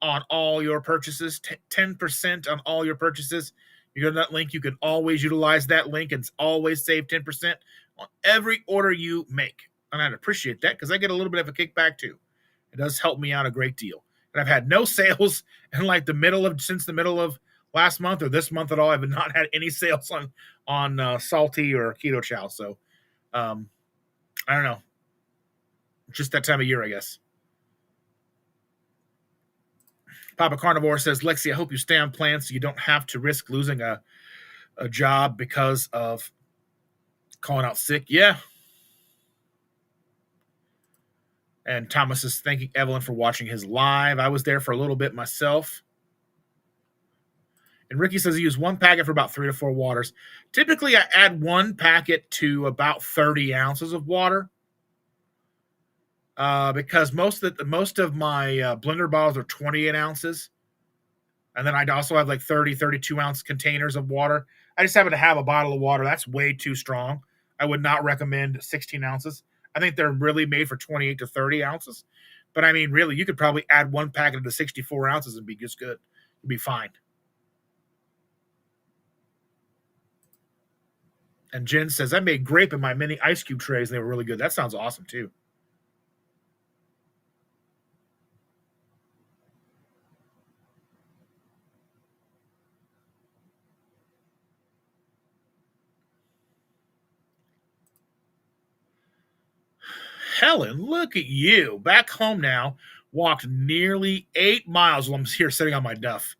on all your purchases. 10% on all your purchases. You go to that link. You can always utilize that link and always save 10% on every order you make. And I'd appreciate that because I get a little bit of a kickback too. It does help me out a great deal. And I've had no sales in like since the middle of last month or this month at all. I've not had any sales on salty or keto chow. So I don't know. Just that time of year, I guess. Papa Carnivore says, Lexi, I hope you stay on plan so you don't have to risk losing a job because of calling out sick. Yeah. And Thomas is thanking Evelyn for watching his live. I was there for a little bit myself. And Ricky says he used 1 packet for about 3 to 4 waters. Typically, I add 1 packet to about 30 ounces of water. Because most of my blender bottles are 28 ounces. And then I'd also have like 30, 32 ounce containers of water. I just happen to have a bottle of water. That's way too strong. I would not recommend 16 ounces. I think they're really made for 28 to 30 ounces. But I mean, really, you could probably add 1 packet to 64 ounces and be just good. You'd be fine. And Jen says, I made grape in my mini ice cube trays. And they were really good. That sounds awesome, too. Helen, look at you. Back home now. Walked nearly 8 miles while I'm here sitting on my duff.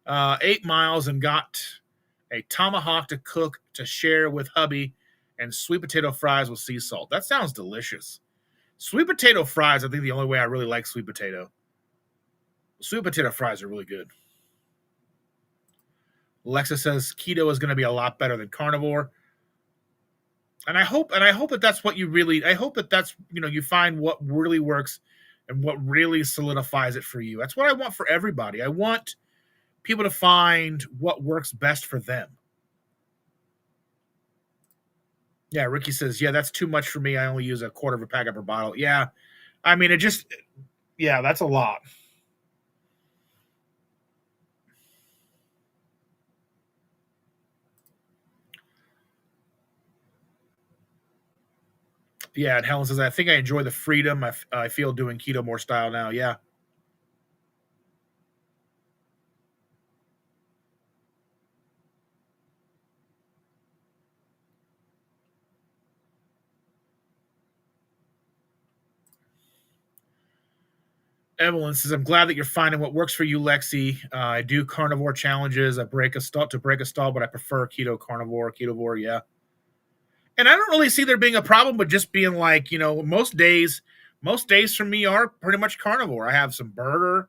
8 miles and got a tomahawk to cook to share with hubby and sweet potato fries with sea salt. That sounds delicious. Sweet potato fries, I think the only way I really like sweet potato. Sweet potato fries are really good. Alexa says keto is going to be a lot better than carnivore. And I hope that that's what you really, I hope that that's, you find what really works and what really solidifies it for you. That's what I want for everybody. I want people to find what works best for them. Yeah, Ricky says, yeah, that's too much for me. I only use a quarter of a packet per bottle. Yeah, I mean, that's a lot. Yeah, and Helen says, I think I enjoy the freedom I feel doing keto more style now. Yeah. Evelyn says, I'm glad that you're finding what works for you, Lexi. I do carnivore challenges. I break a stall, but I prefer ketovore. Yeah. And I don't really see there being a problem with just being like, most days for me are pretty much carnivore. I have some burger,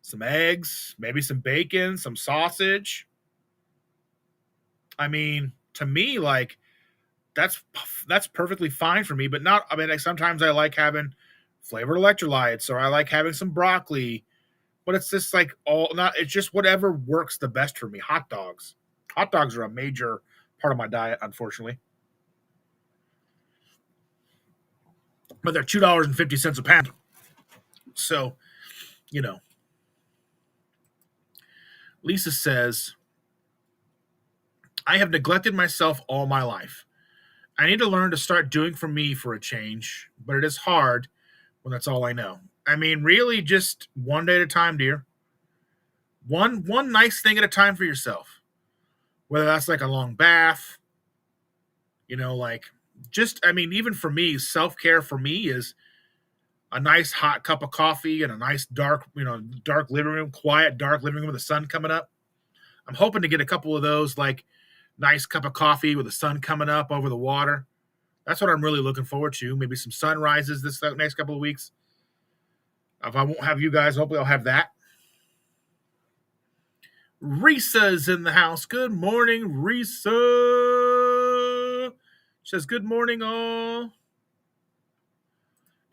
some eggs, maybe some bacon, some sausage. I mean, to me, like that's perfectly fine for me, but not, I mean, like sometimes I like having flavored electrolytes or I like having some broccoli, but it's just like it's just whatever works the best for me. Hot dogs are a major part of my diet, unfortunately. But they're $2.50 a pound. So, Lisa says, I have neglected myself all my life. I need to learn to start doing for me for a change, but it is hard when that's all I know. I mean, really just one day at a time, dear. One nice thing at a time for yourself. Whether that's like a long bath, like even for me, self-care for me is a nice hot cup of coffee and a nice dark living room, quiet, dark living room with the sun coming up. I'm hoping to get a couple of those, like nice cup of coffee with the sun coming up over the water. That's what I'm really looking forward to. Maybe some sunrises this next couple of weeks. If I won't have you guys, hopefully I'll have that. Risa's in the house. Good morning, Risa. She says, good morning, all.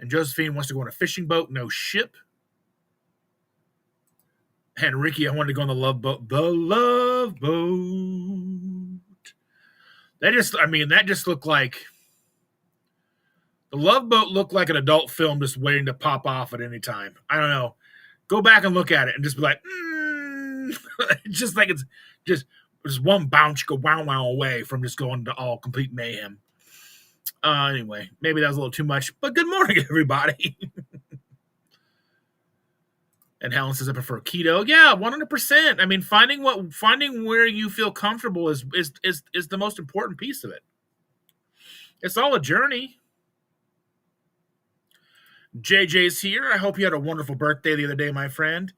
And Josephine wants to go on a fishing boat, no ship. And Ricky, I wanted to go on the Love Boat. The Love Boat. That just looked like the Love Boat looked like an adult film just waiting to pop off at any time. I don't know. Go back and look at it and just be like, just like it's just one bounce, go wow away from just going to all complete mayhem. Anyway, maybe that was a little too much, but good morning, everybody. And Helen says, I prefer keto. Yeah, 100%. I mean, finding where you feel comfortable is the most important piece of it. It's all a journey. JJ's here. I hope you had a wonderful birthday the other day, my friend.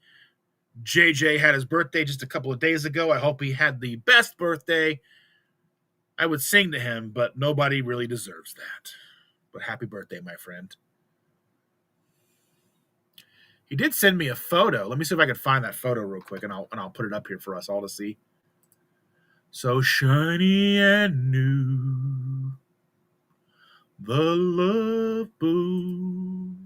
JJ had his birthday just a couple of days ago. I hope he had the best birthday. I would sing to him, but nobody really deserves that. But happy birthday, my friend. He did send me a photo. Let me see if I can find that photo real quick, and I'll put it up here for us all to see. So shiny and new, the Love Boat.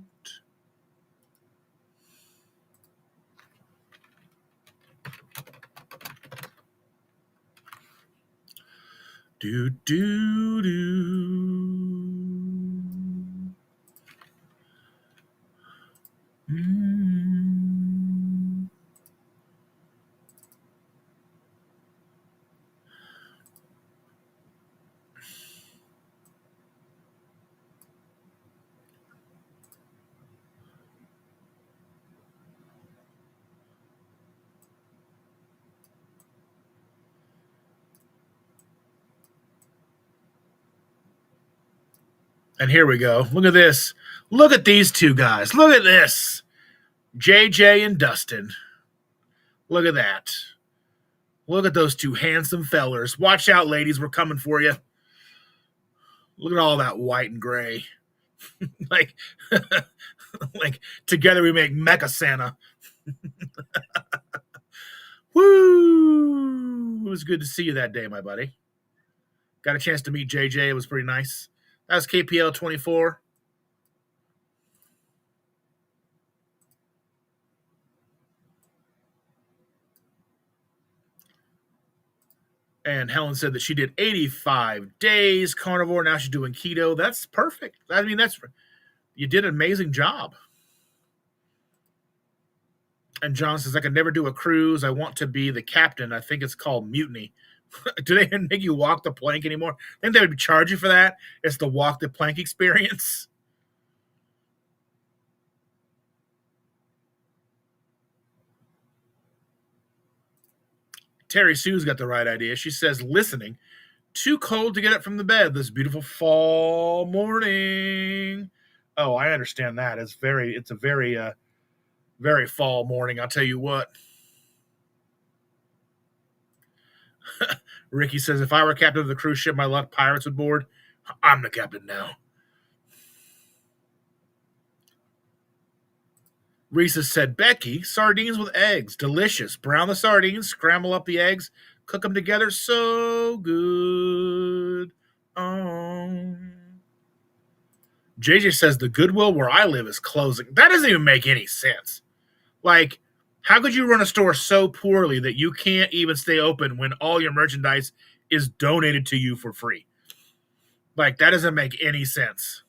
Do do do. And here we go. Look at this. Look at these two guys. Look at this. JJ and Dustin. Look at that. Look at those two handsome fellers. Watch out, ladies. We're coming for you. Look at all that white and gray. like, like together we make Mecha Santa. Woo! It was good to see you that day, my buddy. Got a chance to meet JJ. It was pretty nice. That was KPL 24. And Helen said that she did 85 days carnivore. Now she's doing keto. That's perfect. I mean, you did an amazing job. And John says, I could never do a cruise. I want to be the captain. I think it's called mutiny. Do they make you walk the plank anymore? I think they would charge you for that. It's the walk the plank experience. Terry Sue's got the right idea. She says, listening. Too cold to get up from the bed this beautiful fall morning. Oh, I understand that. It's a very fall morning. I'll tell you what. Ricky says, if I were captain of the cruise ship my left pirates would board, I'm the captain now. Risa said, Becky, sardines with eggs. Delicious. Brown the sardines, scramble up the eggs, cook them together. So good. JJ says, the Goodwill where I live is closing. That doesn't even make any sense. Like, how could you run a store so poorly that you can't even stay open when all your merchandise is donated to you for free? Like, that doesn't make any sense.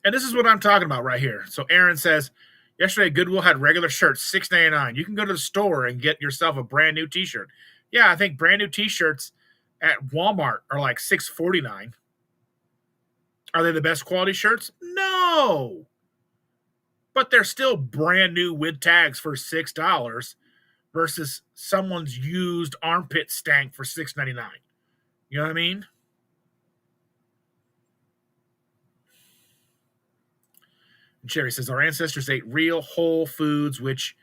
And this is what I'm talking about right here. So Aaron says, yesterday Goodwill had regular shirts, $6.99. You can go to the store and get yourself a brand new t-shirt. Yeah, I think brand new t-shirts at Walmart are like $6.49. Are they the best quality shirts? No. But they're still brand new with tags for $6 versus someone's used armpit stank for $6.99. You know what I mean? And Sherry says, our ancestors ate real whole foods, which,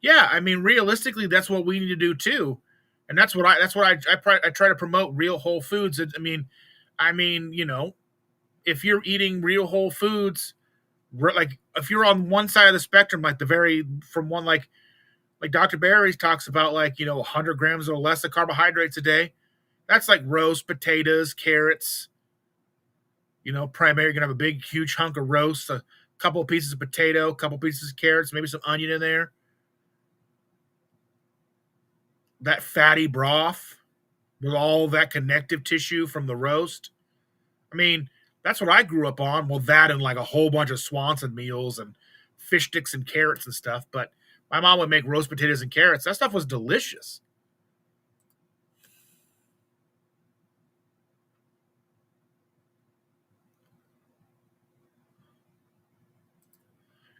yeah, I mean, realistically, that's what we need to do too. And that's what I try to promote real whole foods. I mean, you know, if you're eating real whole foods, like if you're on one side of the spectrum, like like Dr. Barry talks about, like, 100 grams or less of carbohydrates a day. That's like roast potatoes, carrots. Primary, you're gonna have a big, huge hunk of roast, a couple of pieces of potato, a couple of pieces of carrots, maybe some onion in there. That fatty broth with all that connective tissue from the roast. I mean, that's what I grew up on. Well, that and like a whole bunch of Swanson meals and fish sticks and carrots and stuff. But my mom would make roast potatoes and carrots. That stuff was delicious.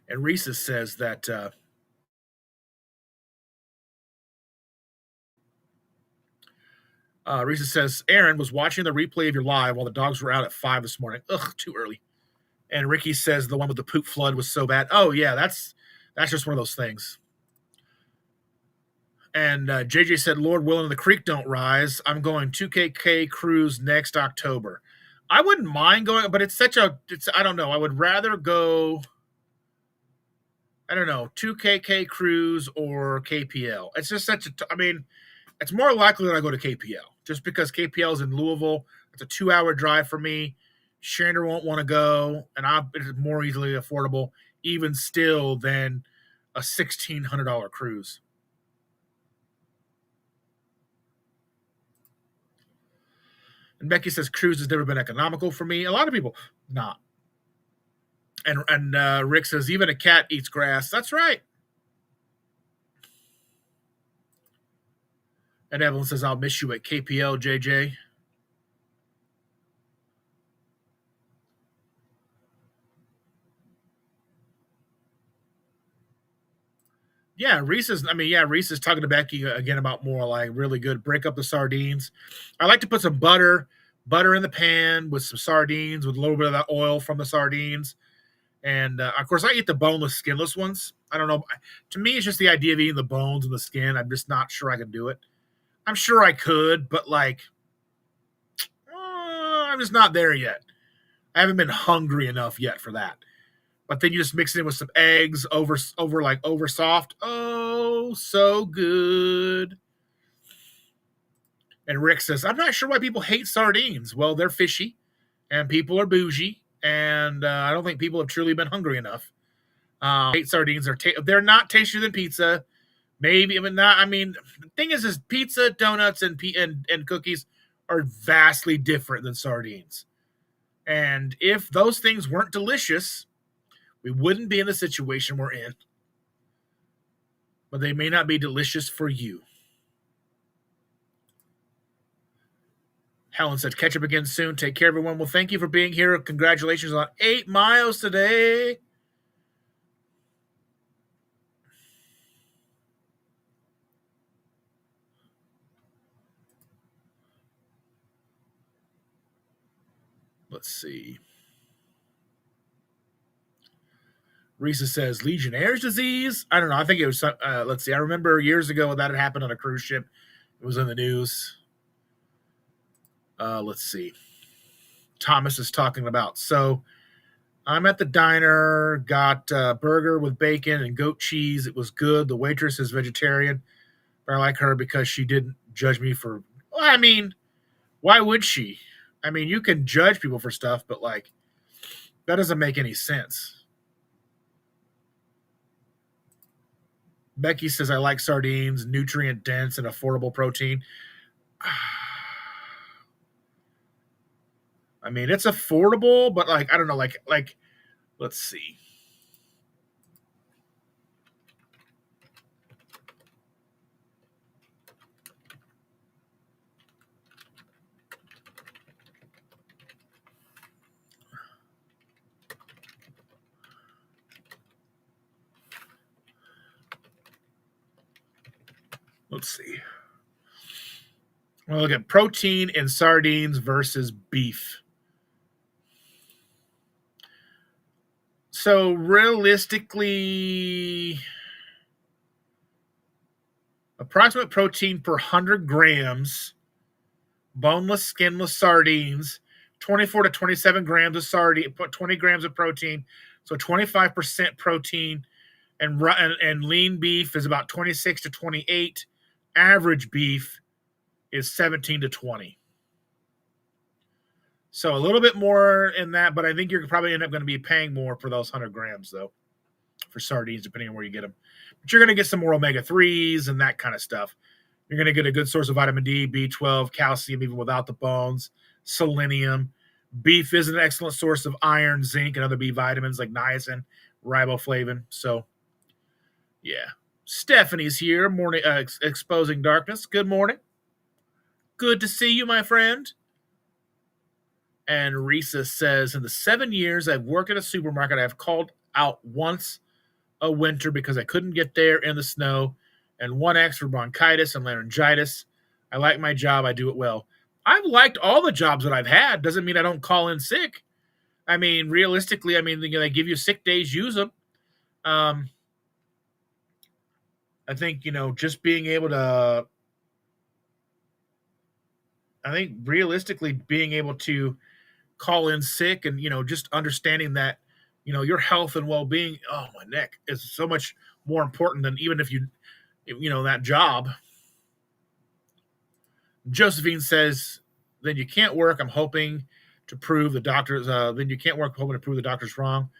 And Risa says that Risa says, Aaron was watching the replay of your live while the dogs were out at 5 this morning. Ugh, too early. And Ricky says the one with the poop flood was so bad. Oh, yeah, that's just one of those things. And JJ said, Lord willing, the creek don't rise. I'm going 2KK cruise next October. I wouldn't mind going, but I don't know. I would rather go, I don't know, 2KK cruise or KPL. It's just it's more likely that I go to KPL just because KPL is in Louisville. It's a 2-hour drive for me. Shander won't want to go, and it's more easily affordable, even still, than a $1,600 cruise. And Becky says cruise has never been economical for me. A lot of people not. And Rick says even a cat eats grass. That's right. And Evelyn says I'll miss you at KPL, JJ. Yeah, Reese is talking to Becky again about more like really good. Break up the sardines. I like to put some butter in the pan with some sardines with a little bit of that oil from the sardines. And of course, I eat the boneless, skinless ones. I don't know. To me, it's just the idea of eating the bones and the skin. I'm just not sure I can do it. I'm sure I could, but like, I'm just not there yet. I haven't been hungry enough yet for that. But then you just mix it in with some eggs over soft. Oh, so good. And Rick says, I'm not sure why people hate sardines. Well, they're fishy, and people are bougie, and I don't think people have truly been hungry enough. Hate sardines. They're not tastier than pizza. Maybe, I mean, not. I mean, the thing is pizza, donuts, and cookies are vastly different than sardines. And if those things weren't delicious, we wouldn't be in the situation we're in. But they may not be delicious for you. Helen said, catch up again soon. Take care, everyone. Well, thank you for being here. Congratulations on 8 miles today. Let's see. Risa says, Legionnaire's disease? I don't know. I think it was, let's see. I remember years ago that had happened on a cruise ship. It was in the news. Let's see. Thomas is talking about. So I'm at the diner, got a burger with bacon and goat cheese. It was good. The waitress is vegetarian, but I like her because she didn't judge me for, well, I mean, why would she? I mean, you can judge people for stuff, but like, that doesn't make any sense. Becky says, I like sardines, nutrient dense and affordable protein. I mean, it's affordable, but like, I don't know, like, let's see. Let's see. Well, look at protein in sardines versus beef. So realistically, approximate protein per 100 grams, boneless, skinless sardines, 24 to 27 grams of sardine, 20 grams of protein, so 25% protein, and lean beef is about 26 to 28. Average beef is 17 to 20. So a little bit more in that, but I think you're probably end up going to be paying more for those 100 grams, though, for sardines, depending on where you get them. But you're going to get some more omega-3s and that kind of stuff. You're going to get a good source of vitamin D, B12, calcium, even without the bones, selenium. Beef is an excellent source of iron, zinc, and other B vitamins like niacin, riboflavin. So, yeah. Stephanie's here, morning, exposing darkness. Good morning. Good to see you, my friend. And Risa says, in the 7 years I've worked at a supermarket, I've called out once a winter because I couldn't get there in the snow, and 1X for bronchitis and laryngitis. I like my job. I do it well. I've liked all the jobs that I've had. Doesn't mean I don't call in sick. I mean, realistically, I mean, they give you sick days, use them. I think, just being able to, I think realistically being able to call in sick and, just understanding that, your health and well-being, oh, my neck, is so much more important than even if that job. Josephine says, then you can't work. I'm hoping to prove the doctors, then you can't work hoping to prove the doctor's wrong.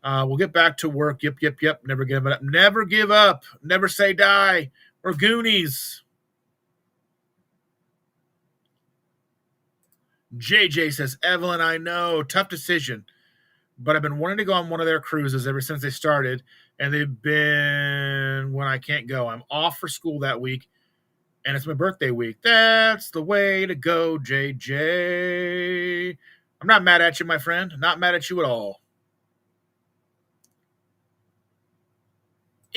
We'll get back to work. Yep. Never give up. Never give up. Never say die. We're Goonies. JJ says, Evelyn, I know, tough decision, but I've been wanting to go on one of their cruises ever since they started, and they've been when I can't go. I'm off for school that week, and it's my birthday week. That's the way to go, JJ. I'm not mad at you, my friend. Not mad at you at all.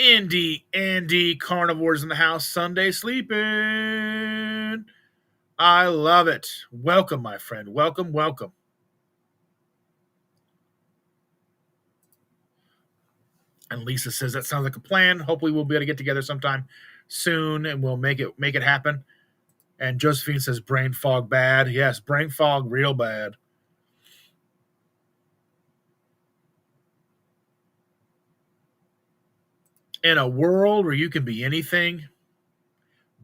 Andy Carnivores in the house, Sunday sleeping. I love it. Welcome, my friend. Welcome. And Lisa says that sounds like a plan. Hopefully we'll be able to get together sometime soon and we'll make it happen. And Josephine says brain fog bad. Yes, brain fog real bad. In a world where you can be anything,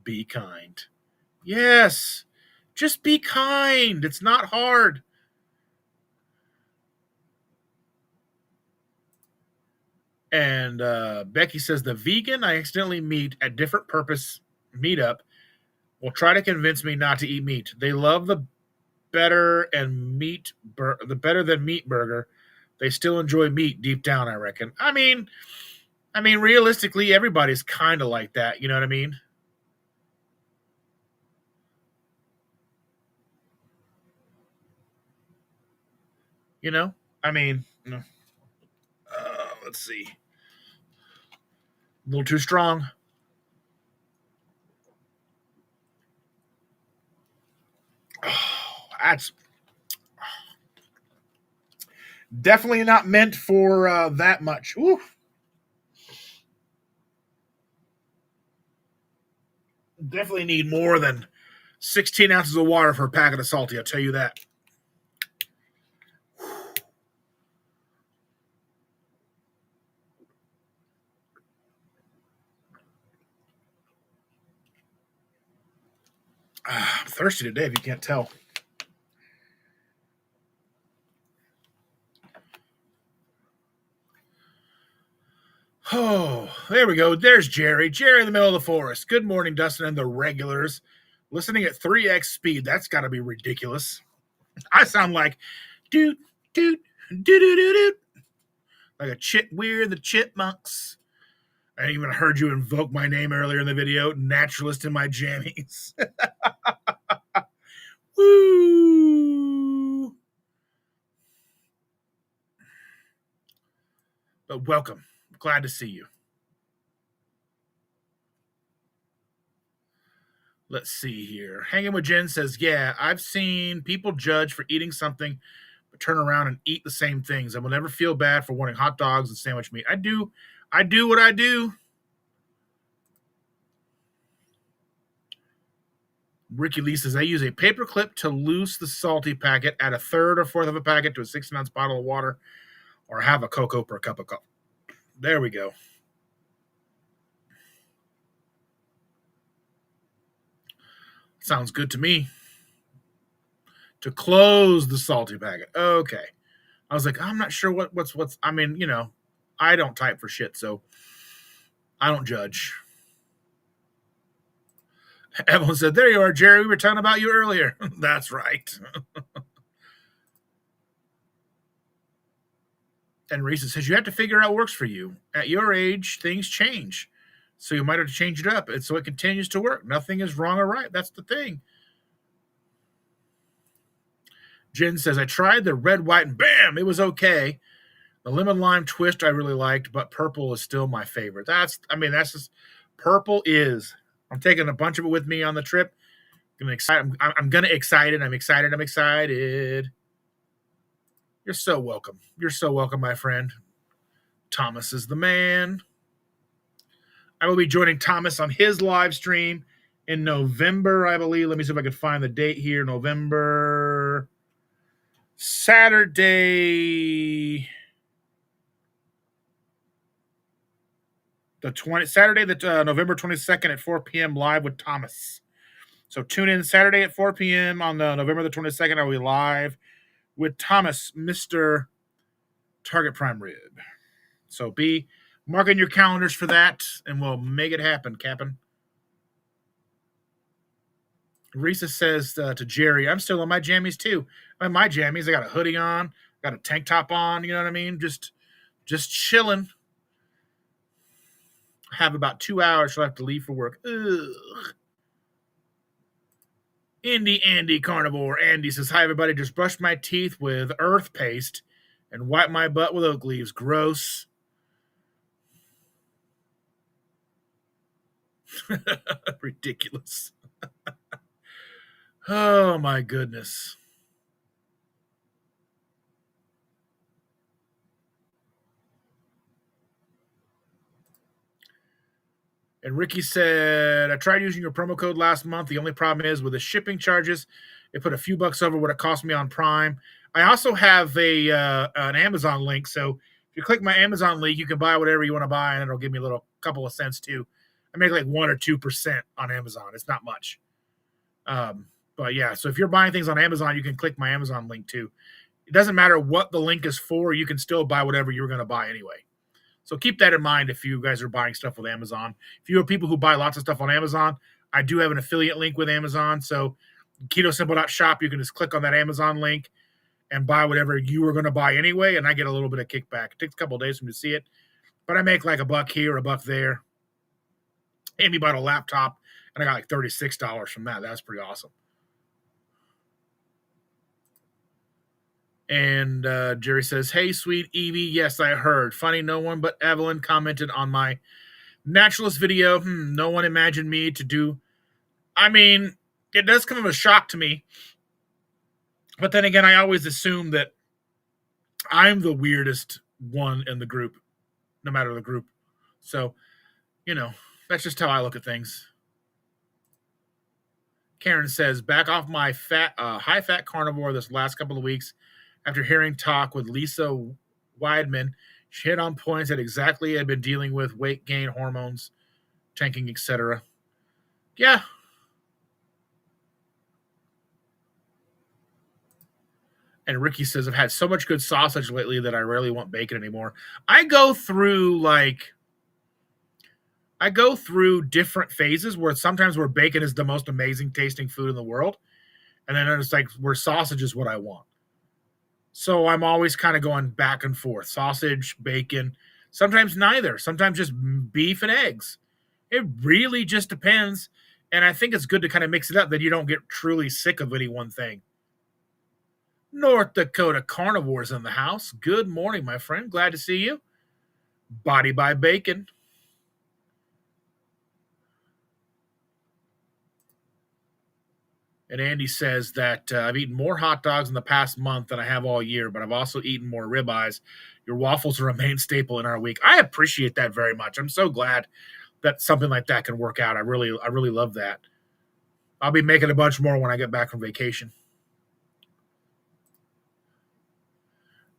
be kind. Yes, just be kind. It's not hard. And Becky says the vegan I accidentally meet at different purpose meetup will try to convince me not to eat meat. They love the better than meat burger. They still enjoy meat deep down, I reckon. I mean, realistically, everybody's kind of like that. You know what I mean? You know? I mean, let's see. A little too strong. Oh, that's definitely not meant for that much. Ooh. Definitely need more than 16 ounces of water for a packet of salty, I'll tell you that. I'm thirsty today, if you can't tell. Oh, there we go. There's Jerry. Jerry in the middle of the forest. Good morning, Dustin and the regulars. Listening at 3x speed. That's got to be ridiculous. I sound like doot, doot, doot, doot, doot, doot. Like we're the chipmunks. I even heard you invoke my name earlier in the video. Naturalist in my jammies. Woo! But welcome. Glad to see you. Let's see here. Hanging with Jen says, yeah, I've seen people judge for eating something, but turn around and eat the same things. I will never feel bad for wanting hot dogs and sandwich meat. I do what I do. Ricky Lee says, I use a paper clip to loose the salty packet, add a third or fourth of a packet to a 16-ounce bottle of water, or have a cocoa per cup of coffee. There we go. Sounds good to me. To close the salty packet. Okay. I was like, I'm not sure what's. I mean, you know, I don't type for shit, so I don't judge. Evelyn said, there you are, Jerry. We were talking about you earlier. That's right. And Risa says, you have to figure out what works for you. At your age, things change. So you might have to change it up. And so it continues to work. Nothing is wrong or right. That's the thing. Jen says, I tried the red, white, and bam, it was okay. The lemon lime twist I really liked, but purple is still my favorite. That's just, purple is. I'm taking a bunch of it with me on the trip. I'm excited. You're so welcome. You're so welcome, my friend. Thomas is the man. I will be joining Thomas on his live stream in November, I believe. Let me see if I can find the date here. November, Saturday, November 22nd at 4 p.m. live with Thomas. So tune in Saturday at 4 p.m. on November the 22nd. I will be live with Thomas, Mr. Target Prime Rib. So be marking your calendars for that, and we'll make it happen, Captain. Risa says to Jerry, I'm still in my jammies too. I'm in my jammies. I got a hoodie on, got a tank top on, you know what I mean? Just chilling. I have about 2 hours till I have to leave for work. Ugh. Andy Carnivore. Andy says, hi, everybody. Just brushed my teeth with earth paste and wiped my butt with oak leaves. Gross. Ridiculous. Oh, my goodness. And Ricky said, I tried using your promo code last month. The only problem is with the shipping charges, it put a few bucks over what it cost me on Prime. I also have an Amazon link. So if you click my Amazon link, you can buy whatever you want to buy, and it'll give me a little couple of cents too. I make like 1 or 2% on Amazon. It's not much. But yeah, so if you're buying things on Amazon, you can click my Amazon link too. It doesn't matter what the link is for. You can still buy whatever you're going to buy anyway. So keep that in mind if you guys are buying stuff with Amazon. If you are people who buy lots of stuff on Amazon, I do have an affiliate link with Amazon. So ketosimple.shop, you can just click on that Amazon link and buy whatever you were going to buy anyway, and I get a little bit of kickback. It takes a couple of days for me to see it, but I make like $1 here, $1 there. Amy bought a laptop, and I got like $36 from that. That's pretty awesome. And Jerry says, hey, sweet Evie, yes, I heard. Funny, no one but Evelyn commented on my naturalist video. No one imagined me to do. I mean, it does come as a shock to me. But then again, I always assume that I'm the weirdest one in the group, no matter the group. So, that's just how I look at things. Karen says, back off my high-fat carnivore this last couple of weeks. After hearing talk with Lisa Weidman, she hit on points that exactly I've been dealing with: weight gain, hormones, tanking, etc. Yeah. And Ricky says, I've had so much good sausage lately that I rarely want bacon anymore. I go through different phases where sometimes where bacon is the most amazing tasting food in the world. And then it's like where sausage is what I want. So I'm always kind of going back and forth. Sausage, bacon, sometimes neither. Sometimes just beef and eggs. It really just depends. And I think it's good to kind of mix it up that you don't get truly sick of any one thing. North Dakota Carnivores in the house. Good morning, my friend. Glad to see you. Body by Bacon. And Andy says that I've eaten more hot dogs in the past month than I have all year, but I've also eaten more ribeyes. Your waffles are a main staple in our week. I appreciate that very much. I'm so glad that something like that can work out. I really love that. I'll be making a bunch more when I get back from vacation.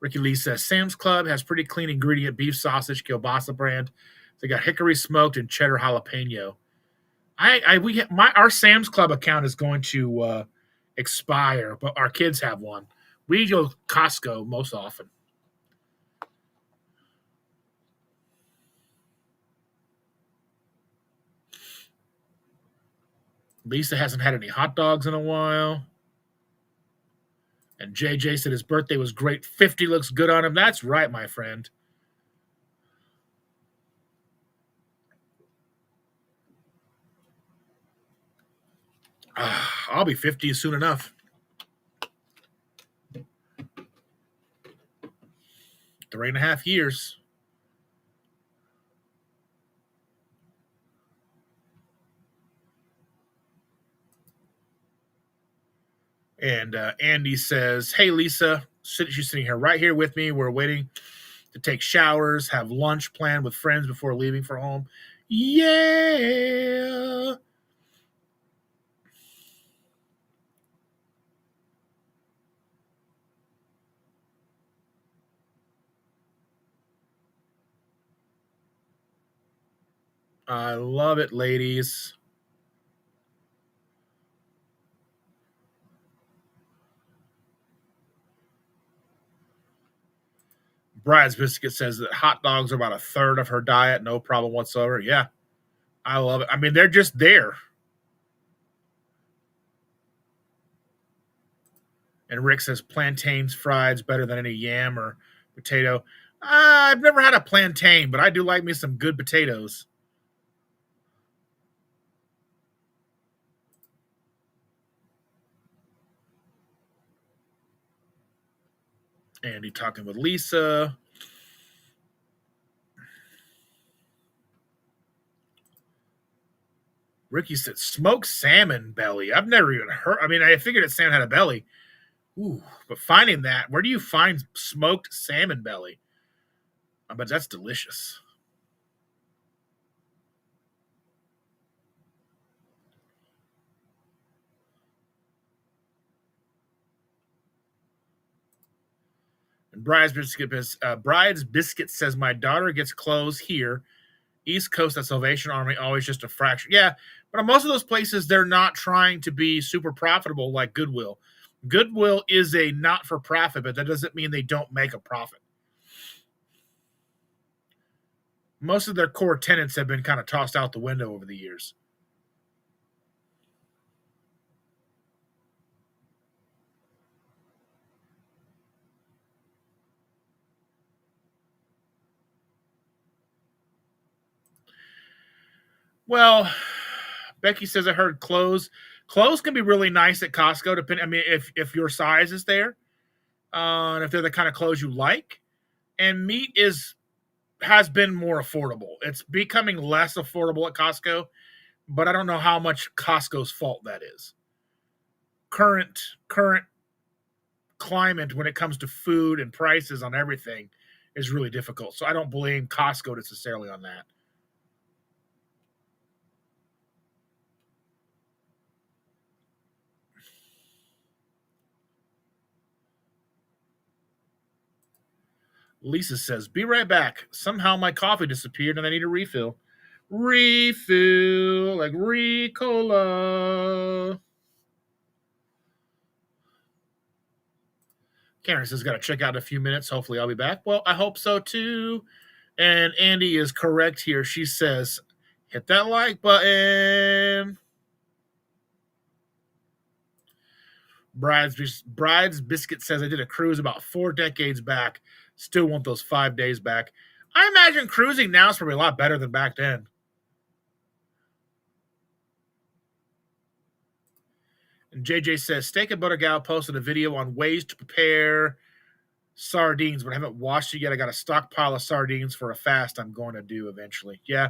Ricky Lee says Sam's Club has pretty clean ingredient beef sausage, kielbasa brand. They got hickory smoked and cheddar jalapeno. Our Sam's Club account is going to expire, but our kids have one. We go Costco most often. Lisa hasn't had any hot dogs in a while. And JJ said his birthday was great. 50 looks good on him. That's right, my friend. I'll be 50 soon enough. 3.5 years. And Andy says, hey, Lisa, she's sitting here right here with me. We're waiting to take showers, have lunch planned with friends before leaving for home. Yeah. I love it, ladies. Brad's Biscuit says that hot dogs are about a third of her diet. No problem whatsoever. Yeah, I love it. I mean, they're just there. And Rick says plantains fried's better than any yam or potato. I've never had a plantain, but I do like me some good potatoes. Andy talking with Lisa. Ricky said smoked salmon belly. I've never even heard. I mean, I figured that salmon had a belly. Ooh, but finding that, where do you find smoked salmon belly? But that's delicious. And Bride's Biscuit says, my daughter gets clothes here. East Coast at Salvation Army, always just a fraction. Yeah, but most of those places, they're not trying to be super profitable like Goodwill. Goodwill is a not-for-profit, but that doesn't mean they don't make a profit. Most of their core tenants have been kind of tossed out the window over the years. Well, Becky says I heard clothes. Clothes can be really nice at Costco. Depending, I mean, if your size is there, and if they're the kind of clothes you like. And meat has been more affordable. It's becoming less affordable at Costco, but I don't know how much Costco's fault that is. Current climate when it comes to food and prices on everything is really difficult. So I don't blame Costco necessarily on that. Lisa says, be right back. Somehow my coffee disappeared and I need a refill. Refill, like Ricola. Karen says, got to check out in a few minutes. Hopefully I'll be back. Well, I hope so too. And Andy is correct here. She says, hit that like button. Bride's Biscuit says, I did a cruise about 4 decades back. Still want those 5 days back. I imagine cruising now is probably a lot better than back then. And JJ says, Steak and Butter Gal posted a video on ways to prepare sardines, but I haven't watched it yet. I got a stockpile of sardines for a fast I'm going to do eventually. Yeah.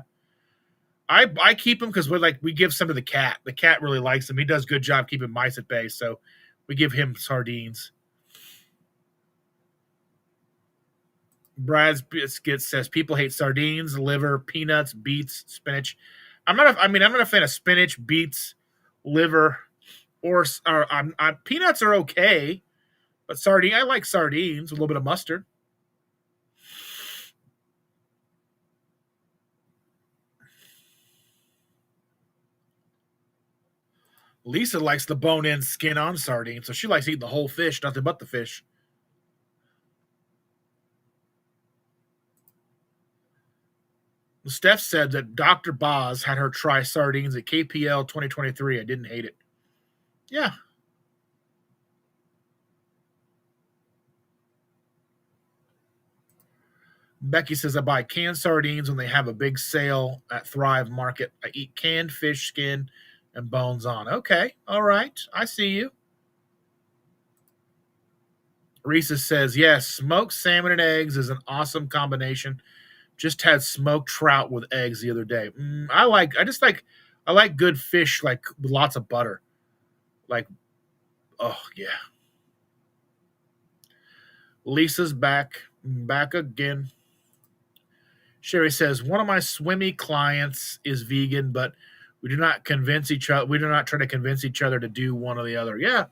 I keep them because we give some to the cat. The cat really likes them. He does a good job keeping mice at bay, so we give him sardines. Brad's Biscuit says people hate sardines, liver, peanuts, beets, spinach. I'm not a fan of spinach, beets, liver, or peanuts are okay, but I like sardines with a little bit of mustard. Lisa likes the bone-in, skin-on sardine, so she likes eating the whole fish, nothing but the fish. Steph said that Dr. Boz had her try sardines at KPL 2023. I didn't hate it. Yeah. Becky says, I buy canned sardines when they have a big sale at Thrive Market. I eat canned fish skin and bones on. Okay. All right. I see you. Risa says, yes, smoked salmon and eggs is an awesome combination. Just had smoked trout with eggs the other day. I like good fish, like with lots of butter. Like, oh yeah. Lisa's back again. Sherry says, one of my swimmy clients is vegan, but we do not try to convince each other to do one or the other. Yeah.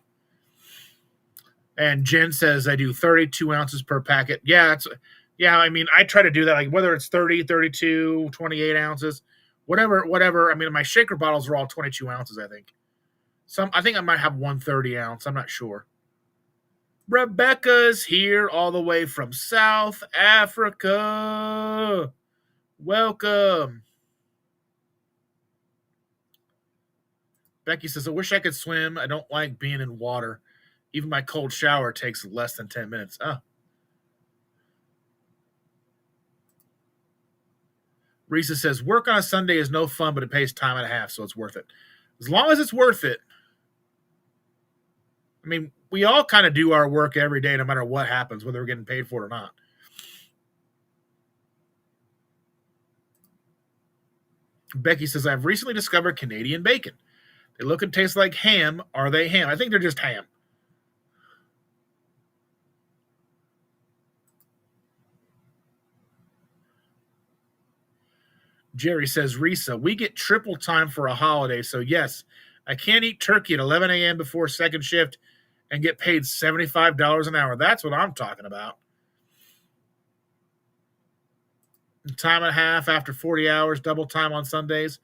And Jen says, I do 32 ounces per packet. Yeah, I mean, I try to do that, like whether it's 30, 32, 28 ounces, whatever. I mean, my shaker bottles are all 22 ounces, I think. I think I might have 130 ounce. I'm not sure. Rebecca's here all the way from South Africa. Welcome. Becky says, I wish I could swim. I don't like being in water. Even my cold shower takes less than 10 minutes. Oh. Risa says, work on a Sunday is no fun, but it pays time and a half, so it's worth it. As long as it's worth it. I mean, we all kind of do our work every day, no matter what happens, whether we're getting paid for it or not. Becky says, I've recently discovered Canadian bacon. They look and taste like ham. Are they ham? I think they're just ham. Jerry says, Risa, we get triple time for a holiday, so yes, I can't eat turkey at 11 a.m. before second shift and get paid $75 an hour. That's what I'm talking about. Time and a half after 40 hours, double time on Sundays.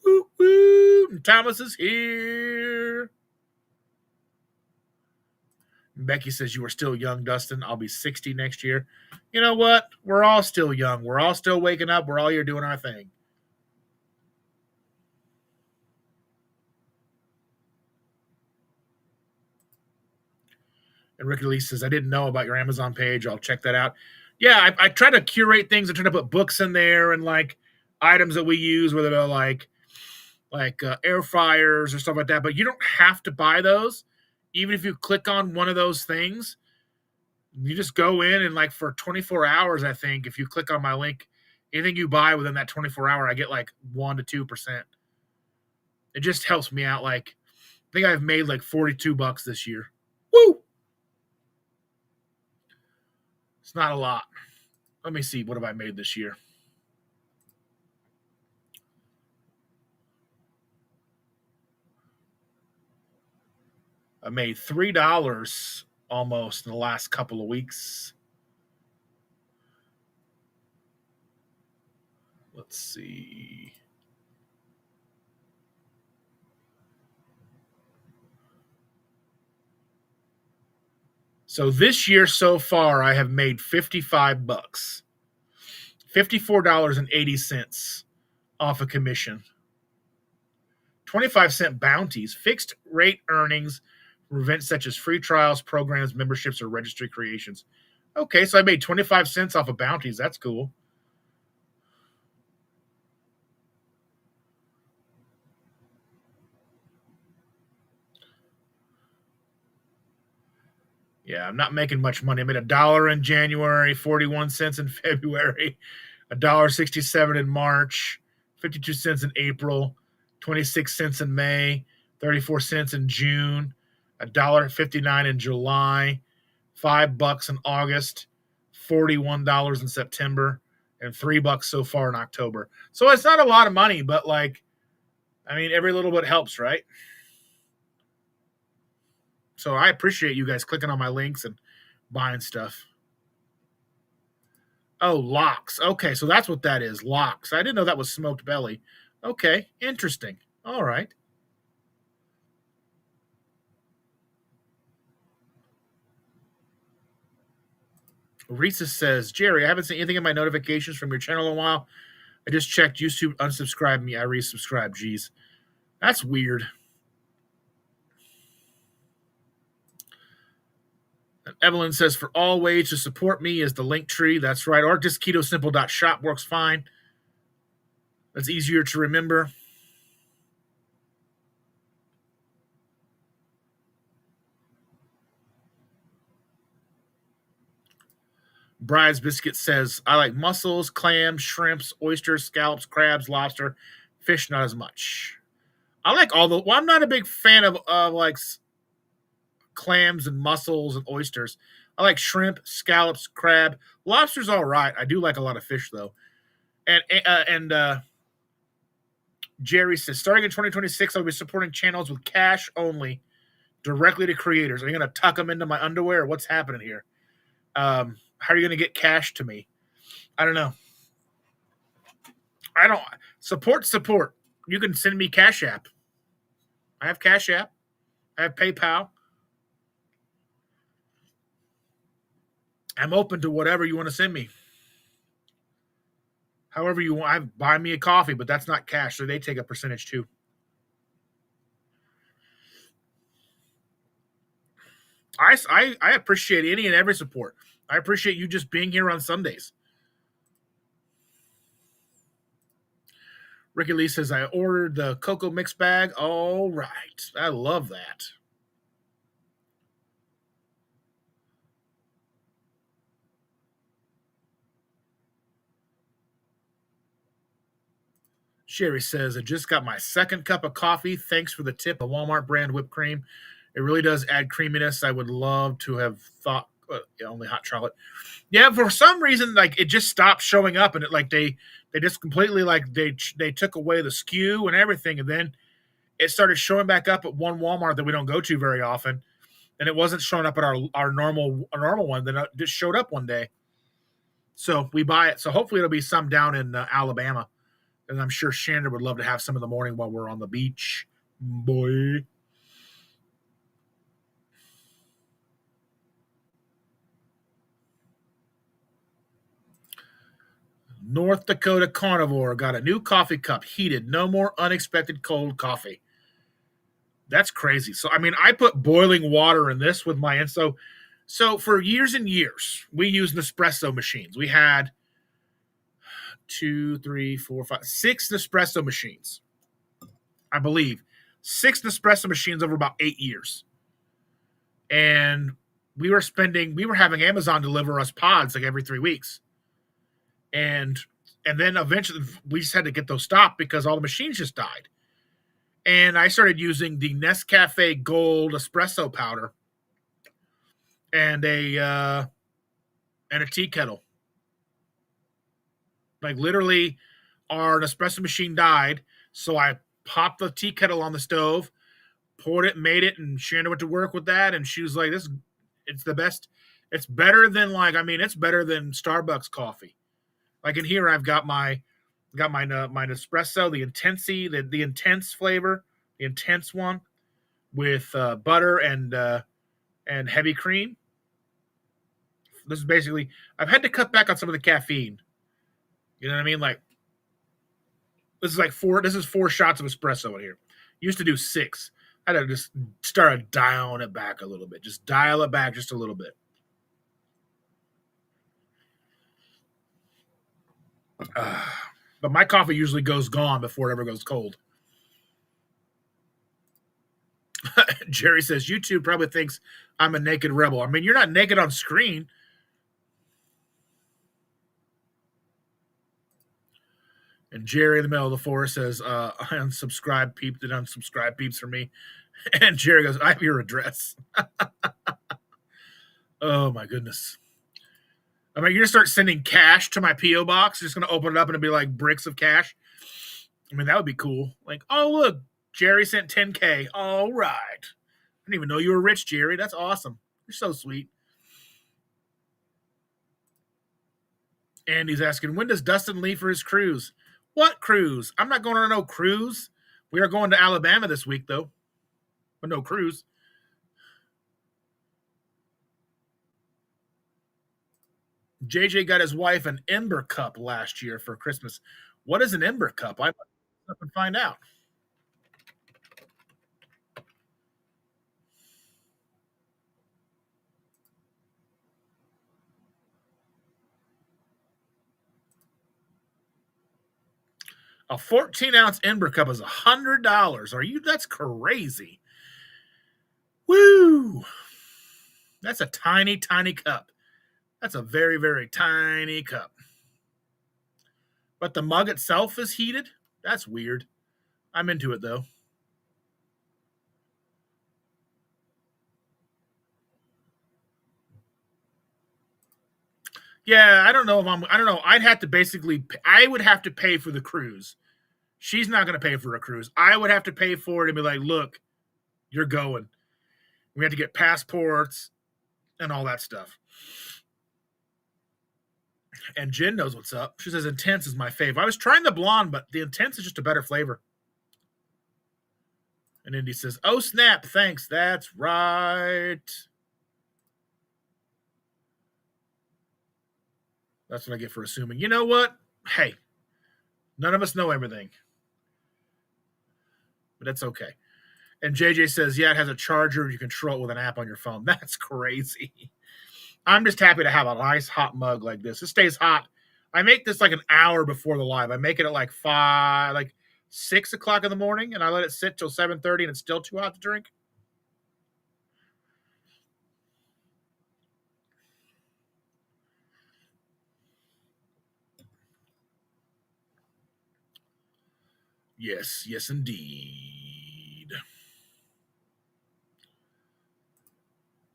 Woo, woo, and Thomas is here. Becky says, you are still young, Dustin. I'll be 60 next year. You know what? We're all still young. We're all still waking up. We're all here doing our thing. And Ricky Lee says, I didn't know about your Amazon page. I'll check that out. Yeah, I try to curate things. I try to put books in there and like items that we use, whether they're like air fryers or stuff like that. But you don't have to buy those. Even if you click on one of those things, you just go in and like for 24 hours, I think, if you click on my link, anything you buy within that 24 hour, I get like 1% to 2%. It just helps me out. Like, I think I've made like $42 this year. Woo! It's not a lot. Let me see. What have I made this year? I made $3 almost in the last couple of weeks. Let's see. So this year so far, I have made $55, $54.80 off a commission, 25-cent bounties, fixed rate earnings for events such as free trials, programs, memberships, or registry creations. Okay, so I made 25 cents off of bounties. That's cool. Yeah, I'm not making much money. I made $1 in January, 41 cents in February, $1.67 in March, 52 cents in April, 26 cents in May, 34 cents in June, $1.59 in July, $5 in August, $41 in September, and $3 so far in October. So it's not a lot of money, but like, I mean, every little bit helps, right? So I appreciate you guys clicking on my links and buying stuff. Oh, lox. Okay, so that's what that is. Lox. I didn't know that was smoked belly. Okay, interesting. All right. Risa says, Jerry, I haven't seen anything in my notifications from your channel in a while. I just checked. YouTube unsubscribed me. I resubscribed. Jeez. That's weird. And Evelyn says, for all ways to support me is the link tree. That's right. Or just ketosimple.shop works fine. That's easier to remember. Bride's Biscuit says, I like mussels, clams, shrimps, oysters, scallops, crabs, lobster, fish, not as much. I like all the, well, I'm not a big fan of like clams and mussels and oysters. I like shrimp, scallops, crab. Lobster's all right. I do like a lot of fish though. And Jerry says, starting in 2026, I'll be supporting channels with cash only directly to creators. Are you going to tuck them into my underwear? Or what's happening here? How are you going to get cash to me? I don't know. I don't support. You can send me Cash App. I have Cash App. I have PayPal. I'm open to whatever you want to send me. However you want. Buy me a coffee, but that's not cash, so they take a percentage too. I appreciate any and every support. I appreciate you just being here on Sundays. Ricky Lee says, I ordered the cocoa mix bag. All right. I love that. Sherry says, I just got my second cup of coffee. Thanks for the tip. A Walmart brand whipped cream. It really does add creaminess. I would love to have thought only hot chocolate. Yeah, for some reason, like it just stopped showing up, and it like they just completely like they took away the SKU and everything, and then it started showing back up at one Walmart that we don't go to very often, and it wasn't showing up at our normal one. Then it just showed up one day, so we buy it. So hopefully it'll be some down in Alabama. And I'm sure Shandra would love to have some in the morning while we're on the beach. Boy. North Dakota Carnivore got a new coffee cup, heated. No more unexpected cold coffee. That's crazy. So, I mean, I put boiling water in this with my So for years and years, we used Nespresso machines. We had 6 Nespresso machines. I believe 6 Nespresso machines over about 8 years. And we were having Amazon deliver us pods like every 3 weeks. And then eventually we just had to get those stopped because all the machines just died. And I started using the Nescafe Gold espresso powder and a tea kettle. Like literally our espresso machine died, so I popped the tea kettle on the stove, poured it, made it, and Shannon went to work with that, and she was like, it's the best. It's better than it's better than Starbucks coffee. Like in here, I've got my Nespresso, the Intensi, the intense flavor, the intense one with butter and heavy cream. This is basically, I've had to cut back on some of the caffeine. You know what I mean? Like this is 4 shots of espresso in here. Used to do 6. I had to just start dialing it back a little bit. Just dial it back just a little bit. But my coffee usually goes gone before it ever goes cold. Jerry says, YouTube probably thinks I'm a naked rebel. I mean, you're not naked on screen. And Jerry in the middle of the forest says, I unsubscribe peeps did unsubscribe peeps for me. And Jerry goes, I have your address. Oh my goodness. I mean, you're going to start sending cash to my P.O. box. You're just going to open it up and it'll be like bricks of cash. I mean, that would be cool. Like, oh, look, Jerry sent 10K. All right. I didn't even know you were rich, Jerry. That's awesome. You're so sweet. Andy's asking, when does Dustin leave for his cruise? What cruise? I'm not going on no cruise. We are going to Alabama this week, though. But no cruise. JJ got his wife an Ember Cup last year for Christmas. What is an Ember Cup? I might find out. A 14-ounce Ember Cup is $100. That's crazy. Woo! That's a tiny, tiny cup. That's a very, very tiny cup. But the mug itself is heated? That's weird. I'm into it, though. Yeah, I don't know. I'd have to I would have to pay for the cruise. She's not going to pay for a cruise. I would have to pay for it and be like, look, you're going. We have to get passports and all that stuff. And Jen knows what's up. She says Intense is my fave. I was trying the blonde, but the Intense is just a better flavor. And Indy says, oh, snap, thanks. That's right. That's what I get for assuming. You know what? Hey, none of us know everything. But that's okay. And JJ says, yeah, it has a charger. You control it with an app on your phone. That's crazy. I'm just happy to have a nice hot mug like this. It stays hot. I make this like an hour before the live. I make it at like 6 o'clock in the morning, and I let it sit till 7:30, and it's still too hot to drink. Yes, yes, indeed.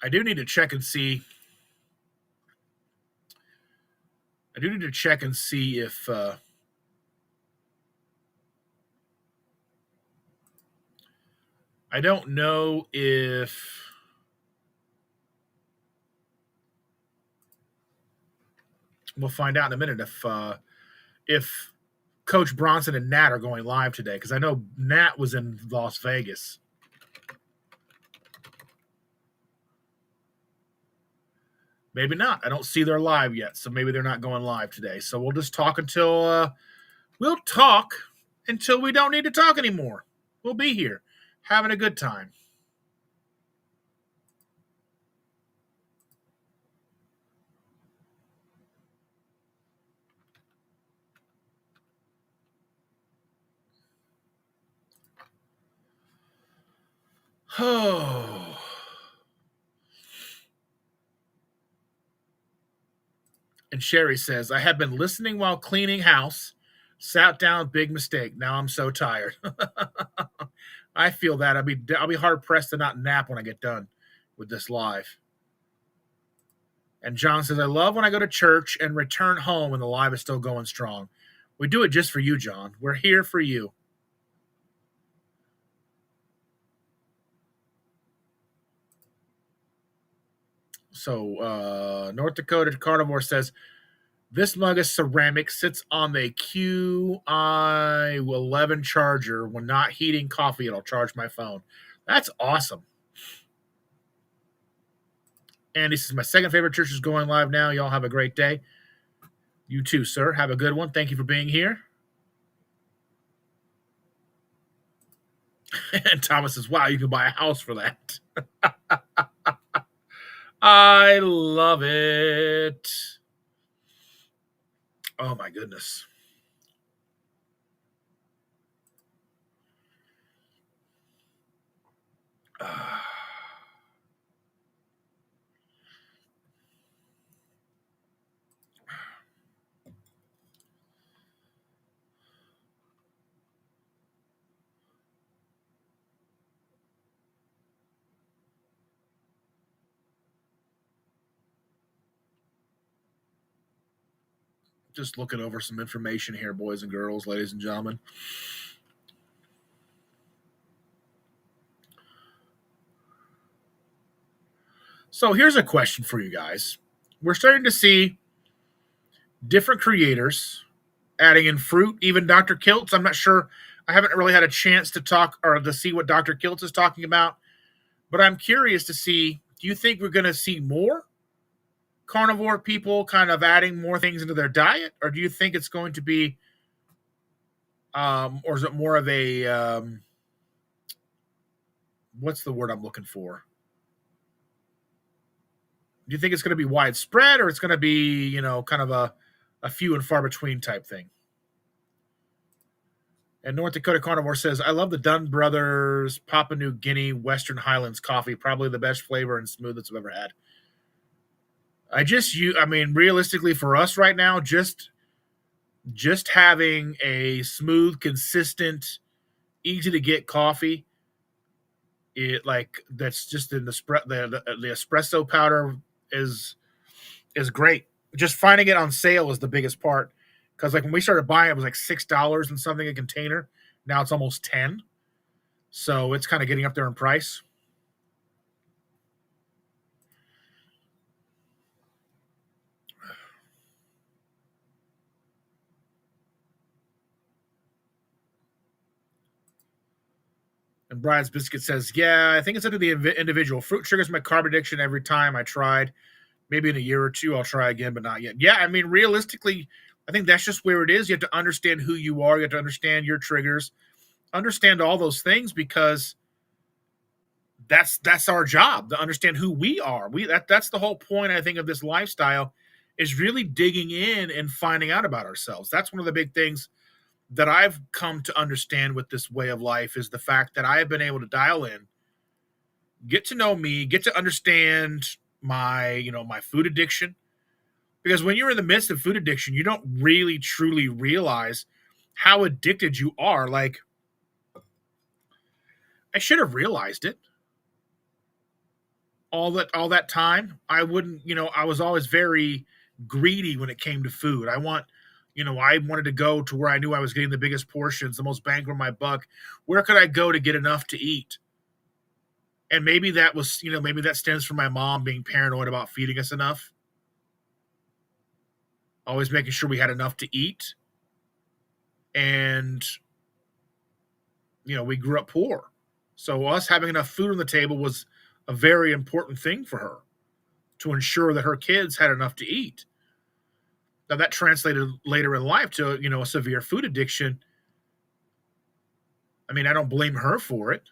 I do need to check and see. If I don't know if we'll find out in a minute if Coach Bronson and Nat are going live today, because I know Nat was in Las Vegas. Maybe not. I don't see they're live yet, so maybe they're not going live today. So we'll just talk until we don't need to talk anymore. We'll be here having a good time. Oh. And Sherry says, I have been listening while cleaning house. Sat down, big mistake. Now I'm so tired. I feel that. I'll be hard pressed to not nap when I get done with this live. And John says, I love when I go to church and return home and the live is still going strong. We do it just for you, John. We're here for you. So North Dakota Carnivore says, this mug is ceramic, sits on the QI11 charger. When not heating coffee, it'll charge my phone. That's awesome. Andy says, my second favorite church is going live now. Y'all have a great day. You too, sir. Have a good one. Thank you for being here. And Thomas says, wow, you can buy a house for that. I love it. Oh, my goodness. Just looking over some information here, boys and girls, ladies and gentlemen. So here's a question for you guys. We're starting to see different creators adding in fruit, even Dr. Kiltz. I'm not sure. I haven't really had a chance to talk or to see what Dr. Kiltz is talking about, but I'm curious to see, do you think we're going to see more carnivore people kind of adding more things into their diet, or do you think it's going to be, or is it more of a, what's the word I'm looking for? Do you think it's going to be widespread, or it's going to be, kind of a few and far between type thing? And North Dakota Carnivore says, I love the Dunn Brothers Papua New Guinea Western Highlands coffee. Probably the best flavor and smoothest I've ever had. Realistically for us right now, just having a smooth, consistent, easy to get coffee, that's just in the espresso powder is great. Just finding it on sale is the biggest part, because when we started buying it was like $6 and something a container. Now it's almost $10, so it's kind of getting up there in price. And Brian's Biscuit says, yeah, I think it's up to the individual. Fruit triggers my carb addiction every time I tried. Maybe in a year or two I'll try again, but not yet. Yeah, realistically, I think that's just where it is. You have to understand who you are. You have to understand your triggers. Understand all those things, because that's our job, to understand who we are. That's the whole point, I think, of this lifestyle, is really digging in and finding out about ourselves. That's one of the big things that I've come to understand with this way of life, is the fact that I have been able to dial in, get to know me, get to understand my food addiction. Because when you're in the midst of food addiction, you don't really truly realize how addicted you are. Like, I should have realized it. All that time, I wouldn't, I was always very greedy when it came to food. I wanted to go to where I knew I was getting the biggest portions, the most bang for my buck. Where could I go to get enough to eat? And maybe that was, maybe that stems from my mom being paranoid about feeding us enough. Always making sure we had enough to eat. And, we grew up poor. So us having enough food on the table was a very important thing for her, to ensure that her kids had enough to eat. Now that translated later in life to, a severe food addiction. I mean, I don't blame her for it.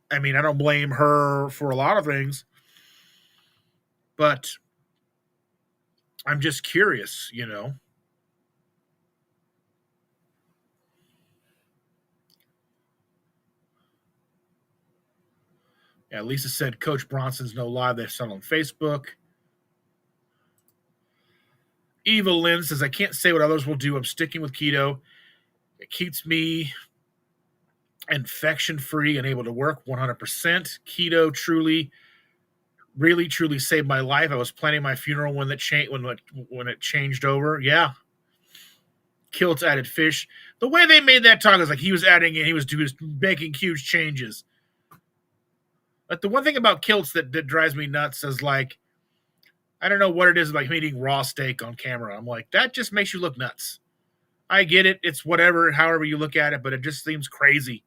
I mean, I don't blame her for a lot of things, but I'm just curious, Yeah, Lisa said Coach Bronson's no lie. They're selling on Facebook. Eva Lynn says, I can't say what others will do. I'm sticking with keto. It keeps me infection free and able to work 100%. Keto really truly saved my life. I was planning my funeral when it changed over. Yeah. Kilts added fish. The way they made that talk is like he was making huge changes. But the one thing about Kilts that drives me nuts is like, I don't know what it is about him eating raw steak on camera. I'm like, that just makes you look nuts. I get it. It's whatever, however you look at it, but it just seems crazy.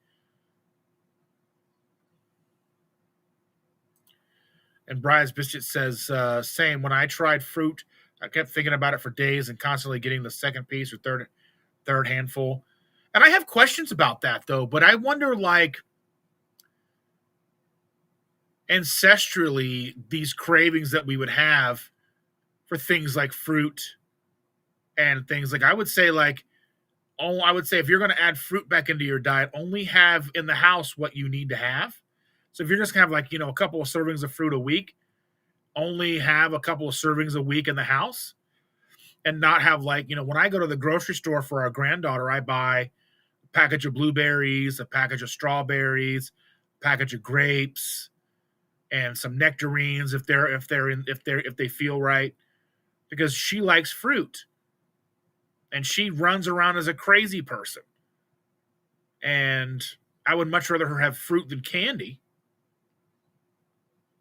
And Brian's Biscuit says, same. When I tried fruit, I kept thinking about it for days and constantly getting the second piece or third handful. And I have questions about that, though. But I wonder, like, ancestrally, these cravings that we would have for things like fruit and things like, I would say if you're going to add fruit back into your diet, only have in the house what you need to have. So if you're just going to have a couple of servings of fruit a week, only have a couple of servings a week in the house, and not have when I go to the grocery store for our granddaughter, I buy a package of blueberries, a package of strawberries, a package of grapes, and some nectarines if they feel right, because she likes fruit and she runs around as a crazy person. And I would much rather her have fruit than candy.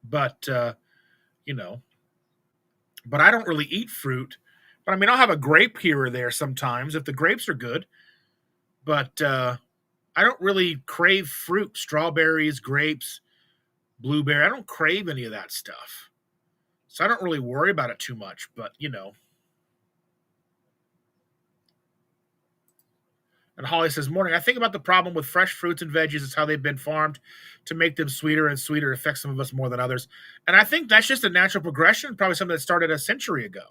But, but I don't really eat fruit. But I mean, I'll have a grape here or there sometimes if the grapes are good. But I don't really crave fruit, strawberries, grapes, blueberry. I don't crave any of that stuff. So I don't really worry about it too much. But, And Holly says, morning, I think about the problem with fresh fruits and veggies is how they've been farmed to make them sweeter and sweeter. It affects some of us more than others. And I think that's just a natural progression, probably something that started a century ago,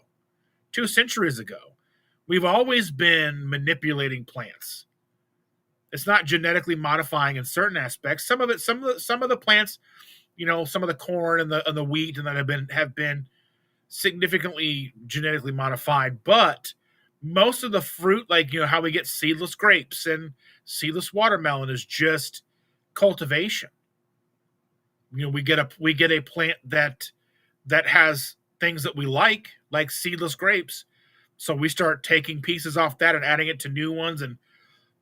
2 centuries ago. We've always been manipulating plants. It's not genetically modifying in certain aspects. Some of the plants, some of the corn and the wheat and that have been significantly genetically modified, but most of the fruit, how we get seedless grapes and seedless watermelon, is just cultivation. We get a plant that has things that we like seedless grapes. So we start taking pieces off that and adding it to new ones, and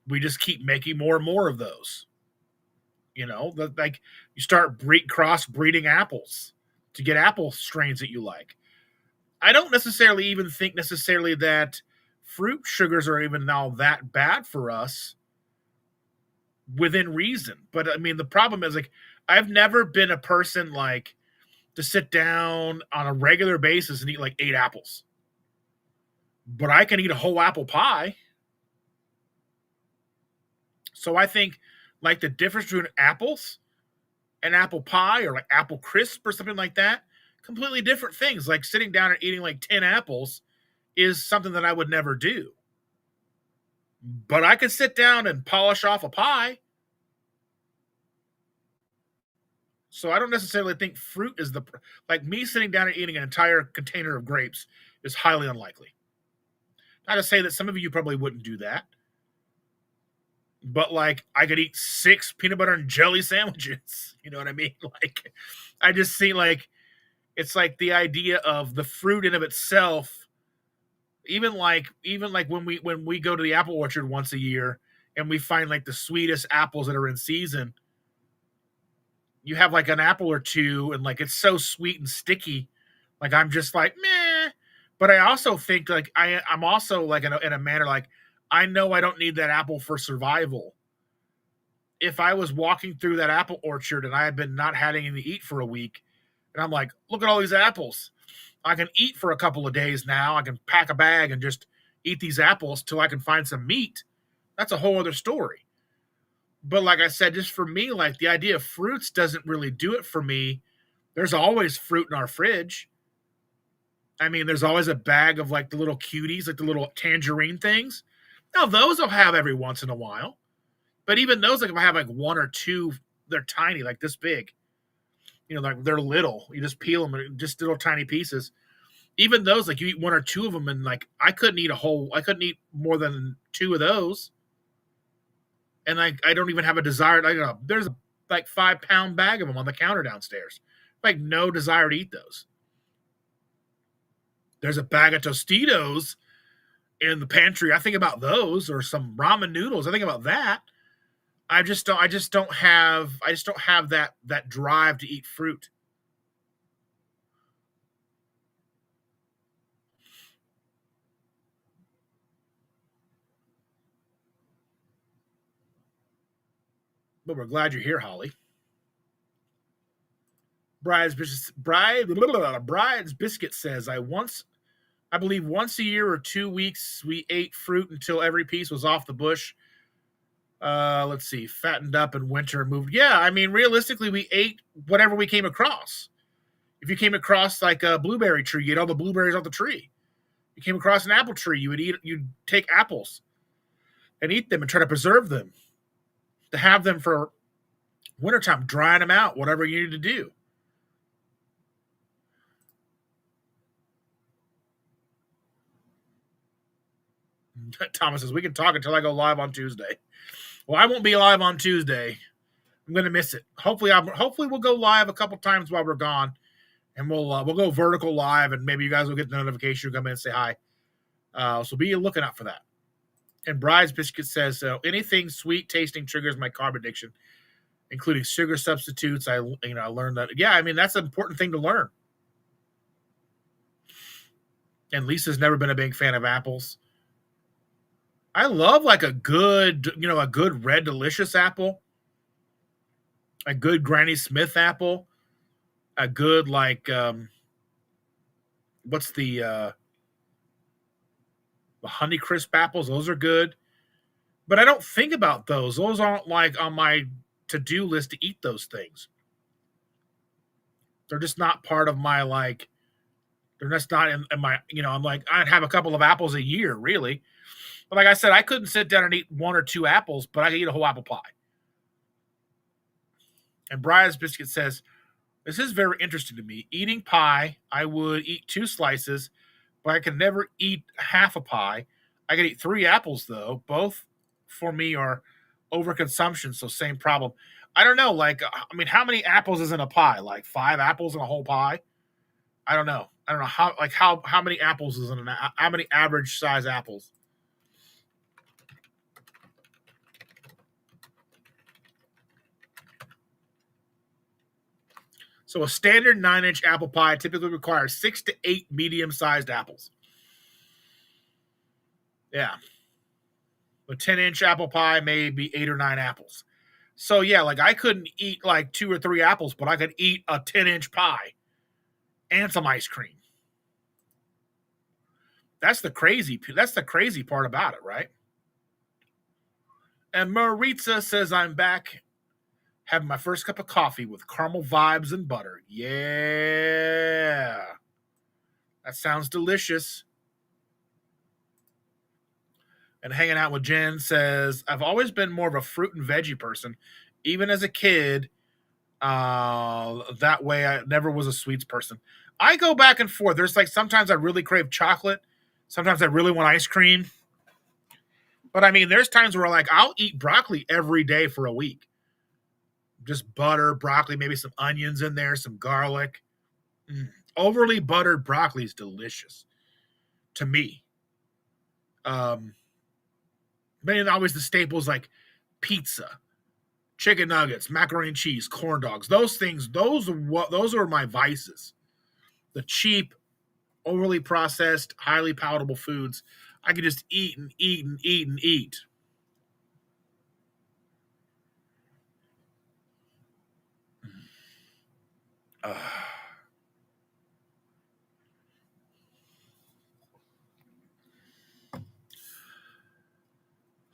we just keep making more and more of those. You start cross-breeding apples to get apple strains that you like. I don't necessarily even think that fruit sugars are even now that bad for us within reason. But I mean, the problem is I've never been a person to sit down on a regular basis and eat 8 apples. But I can eat a whole apple pie. So I think the difference between apples and apple pie or apple crisp or something like that, completely different things. Sitting down and eating 10 apples is something that I would never do. But I could sit down and polish off a pie. So I don't necessarily think fruit is me sitting down and eating an entire container of grapes is highly unlikely. Not to say that some of you probably wouldn't do that. but like I could eat 6 peanut butter and jelly sandwiches. You know what I mean? Like I just see like it's like the idea of the fruit in of itself. Even like when we go to the apple orchard once a year and we find like the sweetest apples that are in season, you have like an apple or two and like it's so sweet and sticky. Like I'm just like meh. But I also think like I'm also like in a manner like I know I don't need that apple for survival. If I was walking through that apple orchard and I had been not having anything to eat for a week, and I'm like, look at all these apples. I can eat for a couple of days now. I can pack a bag and just eat these apples till I can find some meat. That's a whole other story. But like I said, just for me, like the idea of fruits doesn't really do it for me. There's always fruit in our fridge. I mean, there's always a bag of like the little cuties, like the little tangerine things. Now, those I'll have every once in a while. But even those, like if I have like one or two, they're tiny, like this big. You know, like they're little. You just peel them and just little tiny pieces. Even those, like you eat one or two of them, and like I couldn't eat more than 2 of those. And like I don't even have a desire. I don't know. There's a like 5-pound bag of them on the counter downstairs. Like no desire to eat those. There's a bag of Tostitos in the pantry. I think about those, or some ramen noodles. I think about that. I just don't have that drive to eat fruit. But we're glad you're here, Holly. Bride's Biscuit says, I believe once a year or 2 weeks, we ate fruit until every piece was off the bush. Let's see, fattened up in winter and moved. Yeah, I mean, realistically, we ate whatever we came across. If you came across like a blueberry tree, you'd eat all the blueberries off the tree. You came across an apple tree, you'd take apples and eat them and try to preserve them, to have them for wintertime, drying them out, whatever you need to do. Thomas says, we can talk until I go live on Tuesday. Well, I won't be live on Tuesday. I'm going to miss it. Hopefully we'll go live a couple times while we're gone, and we'll go vertical live, and maybe you guys will get the notification, come in and say hi. So be looking out for that. And Bride's Biscuit says, anything sweet tasting triggers my carb addiction, including sugar substitutes. I learned that. Yeah, I mean, that's an important thing to learn. And Lisa's never been a big fan of apples. I love like a good red delicious apple, a good Granny Smith apple, a good like what's the Honeycrisp apples. Those are good, but I don't think about those. Those aren't like on my to-do list to eat those things. They're just not part of my like. They're just not in my. I'm like I'd have a couple of apples a year, really. But like I said, I couldn't sit down and eat 1 or 2 apples, but I could eat a whole apple pie. And Brian's Biscuit says, this is very interesting to me. Eating pie, I would eat 2 slices, but I could never eat half a pie. I could eat 3 apples, though. Both, for me, are overconsumption, so same problem. I don't know. Like, I mean, how many apples is in a pie? Like 5 apples in a whole pie? I don't know. I don't know how many apples is in how many average size apples? So a standard 9-inch apple pie typically requires 6 to 8 medium-sized apples. Yeah. A 10-inch apple pie may be 8 or 9 apples. So yeah, like I couldn't eat like 2 or 3 apples, but I could eat a 10-inch pie and some ice cream. That's the crazy part about it, right? And Maritza says, I'm back having my first cup of coffee with caramel vibes and butter. Yeah. That sounds delicious. And hanging out with Jen says, I've always been more of a fruit and veggie person. Even as a kid, that way I never was a sweets person. I go back and forth. There's like sometimes I really crave chocolate. Sometimes I really want ice cream. But I mean, there's times where like I'll eat broccoli every day for a week. Just butter, broccoli, maybe some onions in there, some garlic. Overly buttered broccoli is delicious to me. Then always the staples like pizza, chicken nuggets, macaroni and cheese, corn dogs. Those things, those are my vices. The cheap, overly processed, highly palatable foods. I could just eat and eat and eat and eat.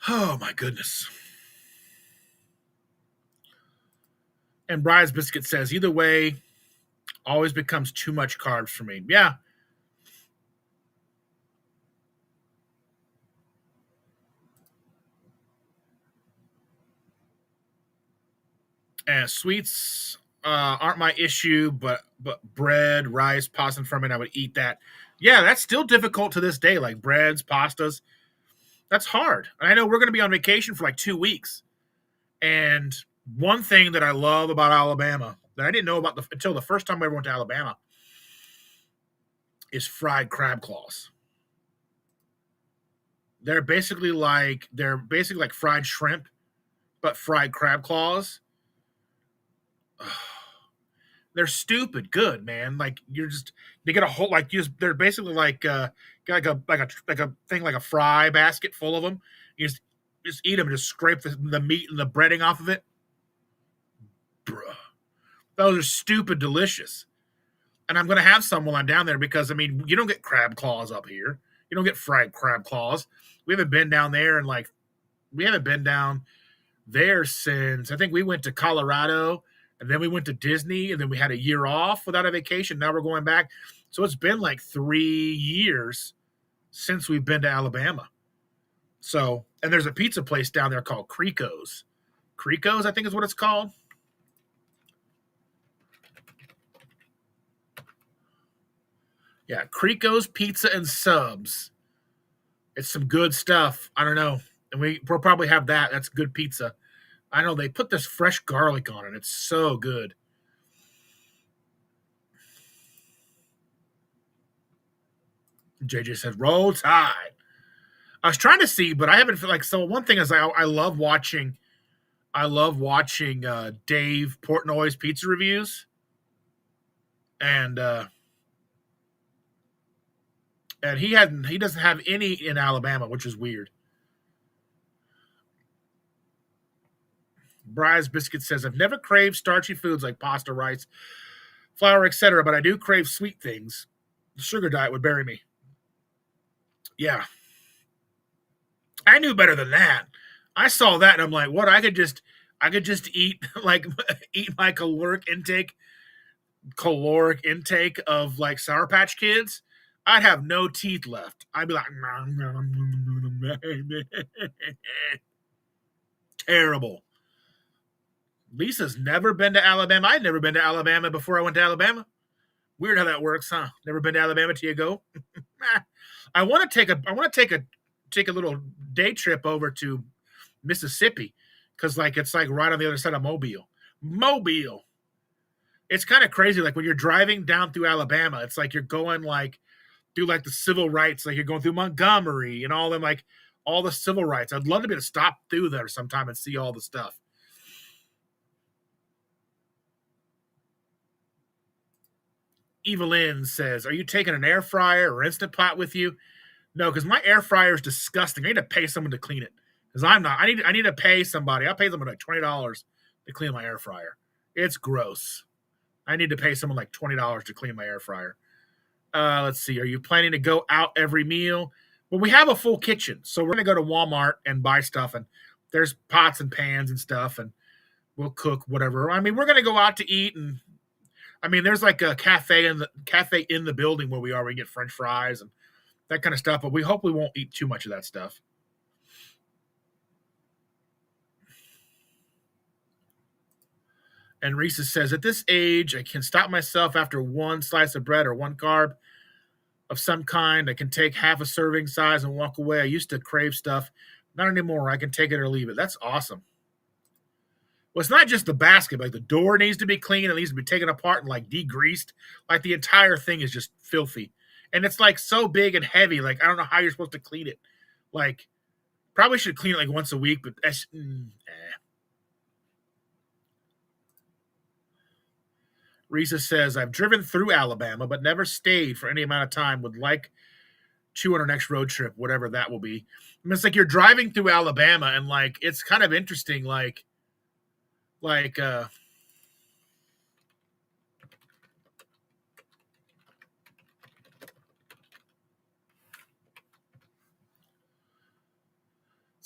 Oh my goodness. And Brian's Biscuit says, either way, always becomes too much carbs for me. Yeah. And sweets aren't my issue, but bread, rice, pasta, and ferment, I would eat that. Yeah, that's still difficult to this day. Like breads, pastas, that's hard. I know we're going to be on vacation for like 2 weeks, and one thing that I love about Alabama that I didn't know about until the first time I ever went to Alabama is fried crab claws. They're basically like fried shrimp, but fried crab claws. They're stupid good, man. Like they get a whole they're basically like like a thing like a fry basket full of them. You just eat them and just scrape the meat and the breading off of it. Bruh. Those are stupid delicious. And I'm gonna have some while I'm down there because I mean you don't get crab claws up here. You don't get fried crab claws. We haven't been down there since I think we went to Colorado. And then we went to Disney, and then we had a year off without a vacation. Now we're going back. So it's been like 3 years since we've been to Alabama. So, and there's a pizza place down there called Creco's. Creco's, I think is what it's called. Yeah, Creco's Pizza and Subs. It's some good stuff. I don't know. And we'll probably have that. That's good pizza. I know they put this fresh garlic on it. It's so good. JJ said, "Roll Tide." I was trying to see, but I haven't feel like so. One thing is, I love watching. Dave Portnoy's pizza reviews, and he doesn't have any in Alabama, which is weird. Bry's Biscuit says, I've never craved starchy foods like pasta, rice, flour, etc., but I do crave sweet things. The sugar diet would bury me. Yeah. I knew better than that. I saw that and I'm like, what? I could just eat eat my caloric intake of like Sour Patch Kids. I'd have no teeth left. I'd be like, terrible. Lisa's never been to Alabama. I'd never been to Alabama before I went to Alabama. Weird how that works, huh? Never been to Alabama till you go. I want to take a little day trip over to Mississippi because it's like right on the other side of Mobile. It's kind of crazy. Like when you're driving down through Alabama, it's like you're going through the civil rights, like you're going through Montgomery and all them, like all the civil rights. I'd love to be able to stop through there sometime and see all the stuff. Evelyn says, are you taking an air fryer or Instant Pot with you? No, because my air fryer is disgusting. I need to pay someone to clean it. Because I'm not. I need to pay somebody. I'll pay someone like $20 to clean my air fryer. It's gross. I need to pay someone like $20 to clean my air fryer. Let's see. Are you planning to go out every meal? Well, we have a full kitchen. So we're going to go to Walmart and buy stuff. And there's pots and pans and stuff. And we'll cook whatever. I mean, we're going to go out to eat and I mean, there's like a cafe in the building where we are. We get French fries and that kind of stuff, but we hope we won't eat too much of that stuff. And Reese says, at this age, I can stop myself after one slice of bread or one carb of some kind. I can take half a serving size and walk away. I used to crave stuff Not anymore. I can take it or leave it. That's awesome. Well, it's not just the basket. Like the door needs to be clean. It needs to be taken apart and like degreased. Like the entire thing is just filthy. And it's like so big and heavy. Like I don't know how you're supposed to clean it. Like probably should clean it like once a week, but that's Risa says, I've driven through Alabama, but never stayed for any amount of time. Would like to on our next road trip, whatever that will be. I mean, it's like you're driving through Alabama and like it's kind of interesting, like it's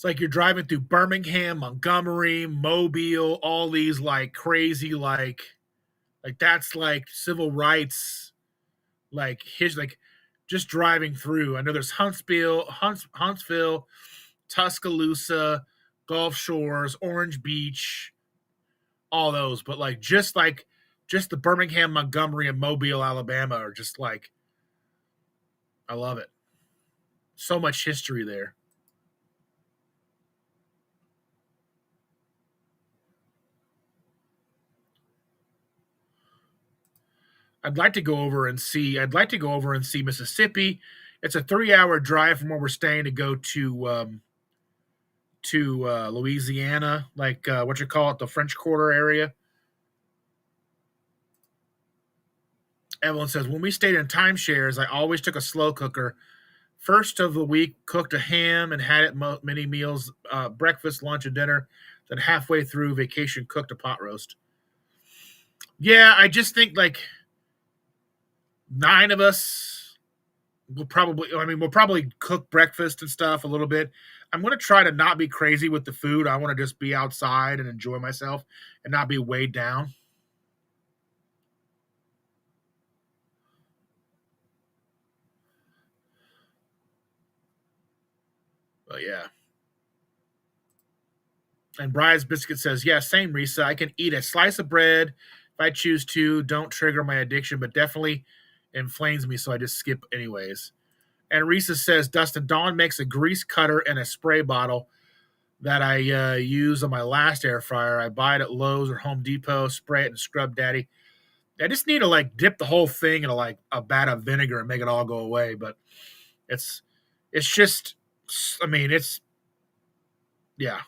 like you're driving through Birmingham, Montgomery, Mobile, all these like crazy like that's like civil rights, like his like just driving through. I know there's Huntsville, Tuscaloosa, Gulf Shores, Orange Beach, all those, but like just the Birmingham, Montgomery, and Mobile, Alabama are just like I love it. So much history there. I'd like to go over and see Mississippi. It's a 3-hour drive from where we're staying to go to Louisiana, like what you call it, the French Quarter area. Evelyn says, when we stayed in timeshares, I always took a slow cooker. First of the week, cooked a ham and had it many meals, breakfast, lunch, and dinner. Then halfway through vacation, cooked a pot roast. Yeah, I just think like 9 of us we'll probably cook breakfast and stuff a little bit. I'm going to try to not be crazy with the food. I want to just be outside and enjoy myself and not be weighed down. But yeah. And Brian's Biscuit says, yeah, same, Risa. I can eat a slice of bread if I choose to. Don't trigger my addiction, but definitely inflames me, so I just skip anyways. And Risa says, Dustin, Dawn makes a grease cutter and a spray bottle that I use on my last air fryer. I buy it at Lowe's or Home Depot, spray it and scrub daddy. I just need to like dip the whole thing in a vat of vinegar and make it all go away. But it's just, I mean, yeah.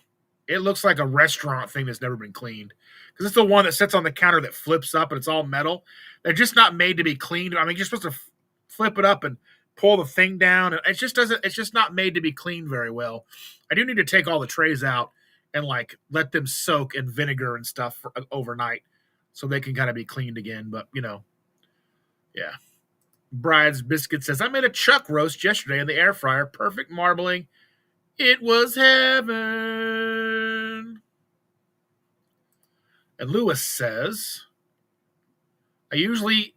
It looks like a restaurant thing that's never been cleaned. Because it's the one that sits on the counter that flips up and it's all metal. They're just not made to be cleaned. I mean, you're supposed to flip it up and pull the thing down. It's just not made to be cleaned very well. I do need to take all the trays out and like let them soak in vinegar and stuff for overnight so they can kind of be cleaned again. But yeah. Bride's Biscuit says, I made a chuck roast yesterday in the air fryer. Perfect marbling. It was heaven. And Lewis says, I usually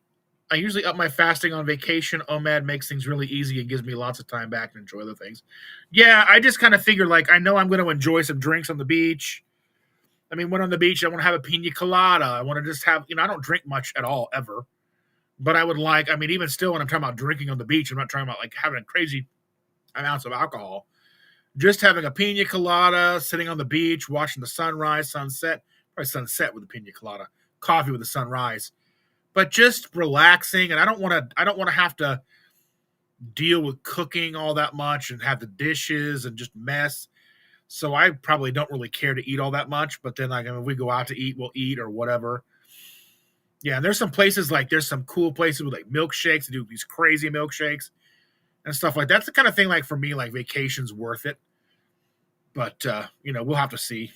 up my fasting on vacation. OMAD makes things really easy and gives me lots of time back to enjoy the things. Yeah, I just kind of figure like I know I'm going to enjoy some drinks on the beach. I mean, when on the beach, I want to have a pina colada. I want to just have, I don't drink much at all ever. But I would like, I mean, even still when I'm talking about drinking on the beach, I'm not talking about like having crazy amounts of alcohol. Just having a pina colada, sitting on the beach, watching the sunrise, sunset, probably sunset with a pina colada, coffee with the sunrise. But just relaxing, and I don't want to have to deal with cooking all that much and have the dishes and just mess. So I probably don't really care to eat all that much. But then, like, if we go out to eat, we'll eat or whatever. Yeah, and there's some places there's some cool places with like milkshakes. They do these crazy milkshakes and stuff like that. That's the kind of thing like for me, like vacation's worth it. But we'll have to see.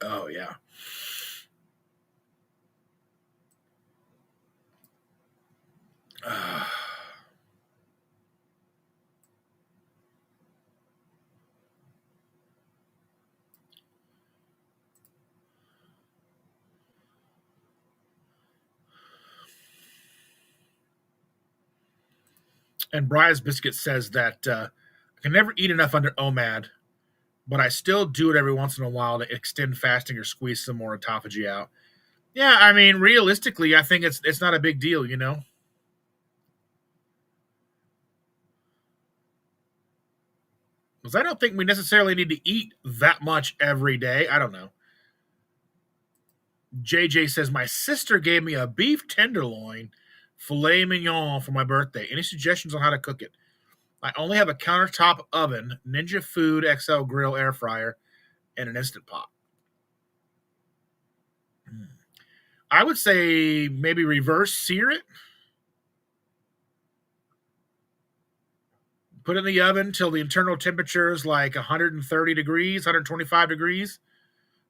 Oh yeah. And Brian's Biscuit says that I can never eat enough under OMAD, but I still do it every once in a while to extend fasting or squeeze some more autophagy out. Yeah, I mean, realistically, I think it's not a big deal, Because I don't think we necessarily need to eat that much every day. I don't know. JJ says, my sister gave me a beef tenderloin filet mignon for my birthday. Any suggestions on how to cook it? I only have a countertop oven, Ninja Food XL grill air fryer, and an Instant Pot. I would say maybe reverse sear it. Put it in the oven till the internal temperature is like 130 degrees, 125 degrees.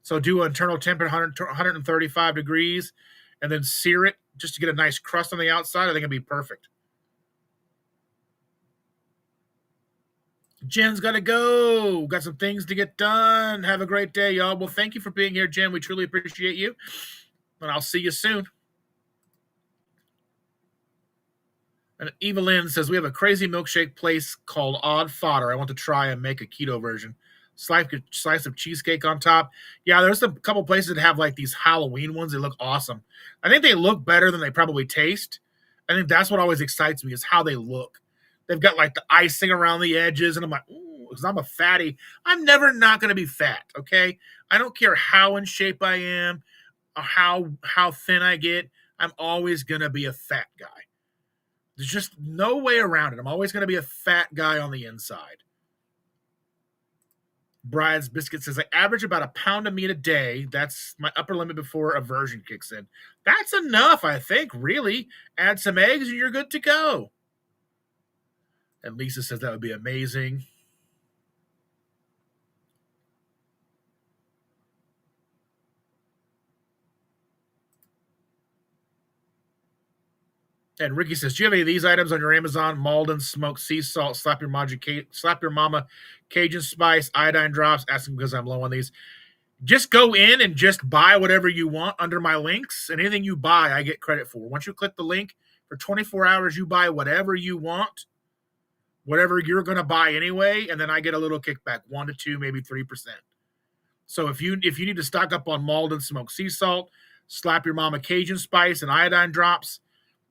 So do internal temperature 135 degrees and then sear it just to get a nice crust on the outside. I think it'd be perfect. Jen's got to go. Got some things to get done. Have a great day, y'all. Well, thank you for being here, Jen. We truly appreciate you. And I'll see you soon. And Evelyn says, we have a crazy milkshake place called Odd Fodder. I want to try and make a keto version. Slice of cheesecake on top. Yeah, there's a couple places that have like these Halloween ones. They look awesome. I think they look better than they probably taste. I think that's what always excites me is how they look. They've got like the icing around the edges, and I'm like, ooh, because I'm a fatty. I'm never not going to be fat, okay? I don't care how in shape I am or how thin I get. I'm always going to be a fat guy. There's just no way around it. I'm always going to be a fat guy on the inside. Brian's Biscuit says, I average about a pound of meat a day. That's my upper limit before aversion kicks in. That's enough, I think, really. Add some eggs and you're good to go. And Lisa says that would be amazing. And Ricky says, do you have any of these items on your Amazon? Malden smoked sea salt, slap your mama Cajun spice, iodine drops. Asking because I'm low on these. Just go in and just buy whatever you want under my links. And anything you buy, I get credit for. Once you click the link, for 24 hours, you buy whatever you want, whatever you're going to buy anyway, and then I get a little kickback, 1 to 2, maybe 3%. So if you need to stock up on Malden smoked sea salt, slap your mama Cajun spice, and iodine drops,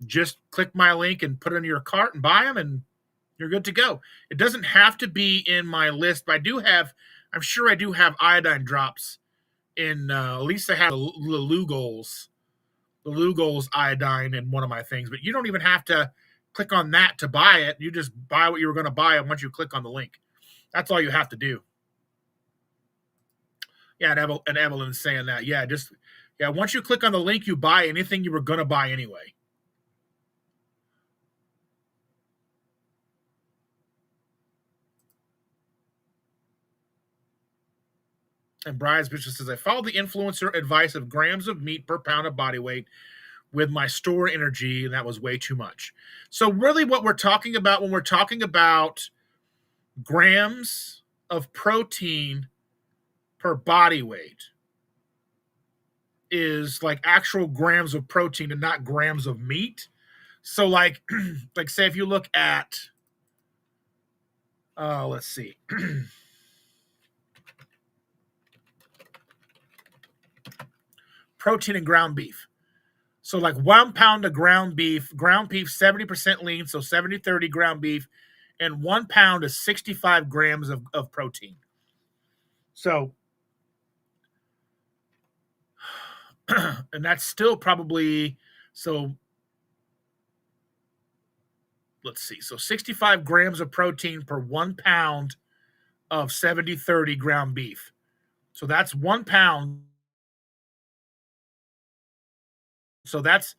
just click my link and put it in your cart and buy them, and you're good to go. It doesn't have to be in my list, but I'm sure I do have iodine drops in, at least I have the Lugol's iodine in one of my things, but you don't even have to click on that to buy it. You just buy what you were going to buy once you click on the link. That's all you have to do. Yeah, and Evelyn's saying that. Yeah, once you click on the link, you buy anything you were going to buy anyway. And Brian's Bishop says, I followed the influencer advice of grams of meat per pound of body weight with my store energy, and that was way too much. So really what we're talking about when we're talking about grams of protein per body weight is like actual grams of protein and not grams of meat. So like say if you look at, let's see. Protein in ground beef. So like 1 pound of ground beef 70% lean, so 70-30 ground beef, and 1 pound is 65 grams of protein. So, and that's still probably, so let's see. So 65 grams of protein per 1 pound of 70-30 ground beef. So that's 1 pound. So that's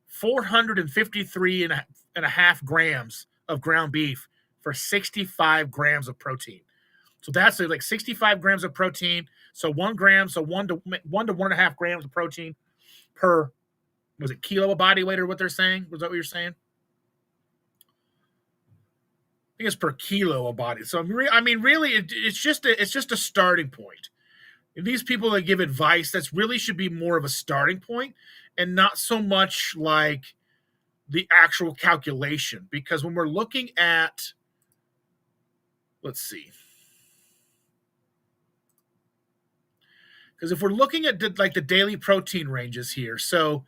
453 and a half grams of ground beef for 65 grams of protein. So that's like 65 grams of protein. So 1 gram, so 1 to 1.5 grams of protein per, was it kilo of body weight or what they're saying? Was that what you're saying? I think it's per kilo of body. So I mean, really, it's just a starting point. These people that give advice, that's really should be more of a starting point and not so much like the actual calculation. Because when we're looking at, let's see, because if we're looking at the daily protein ranges here, so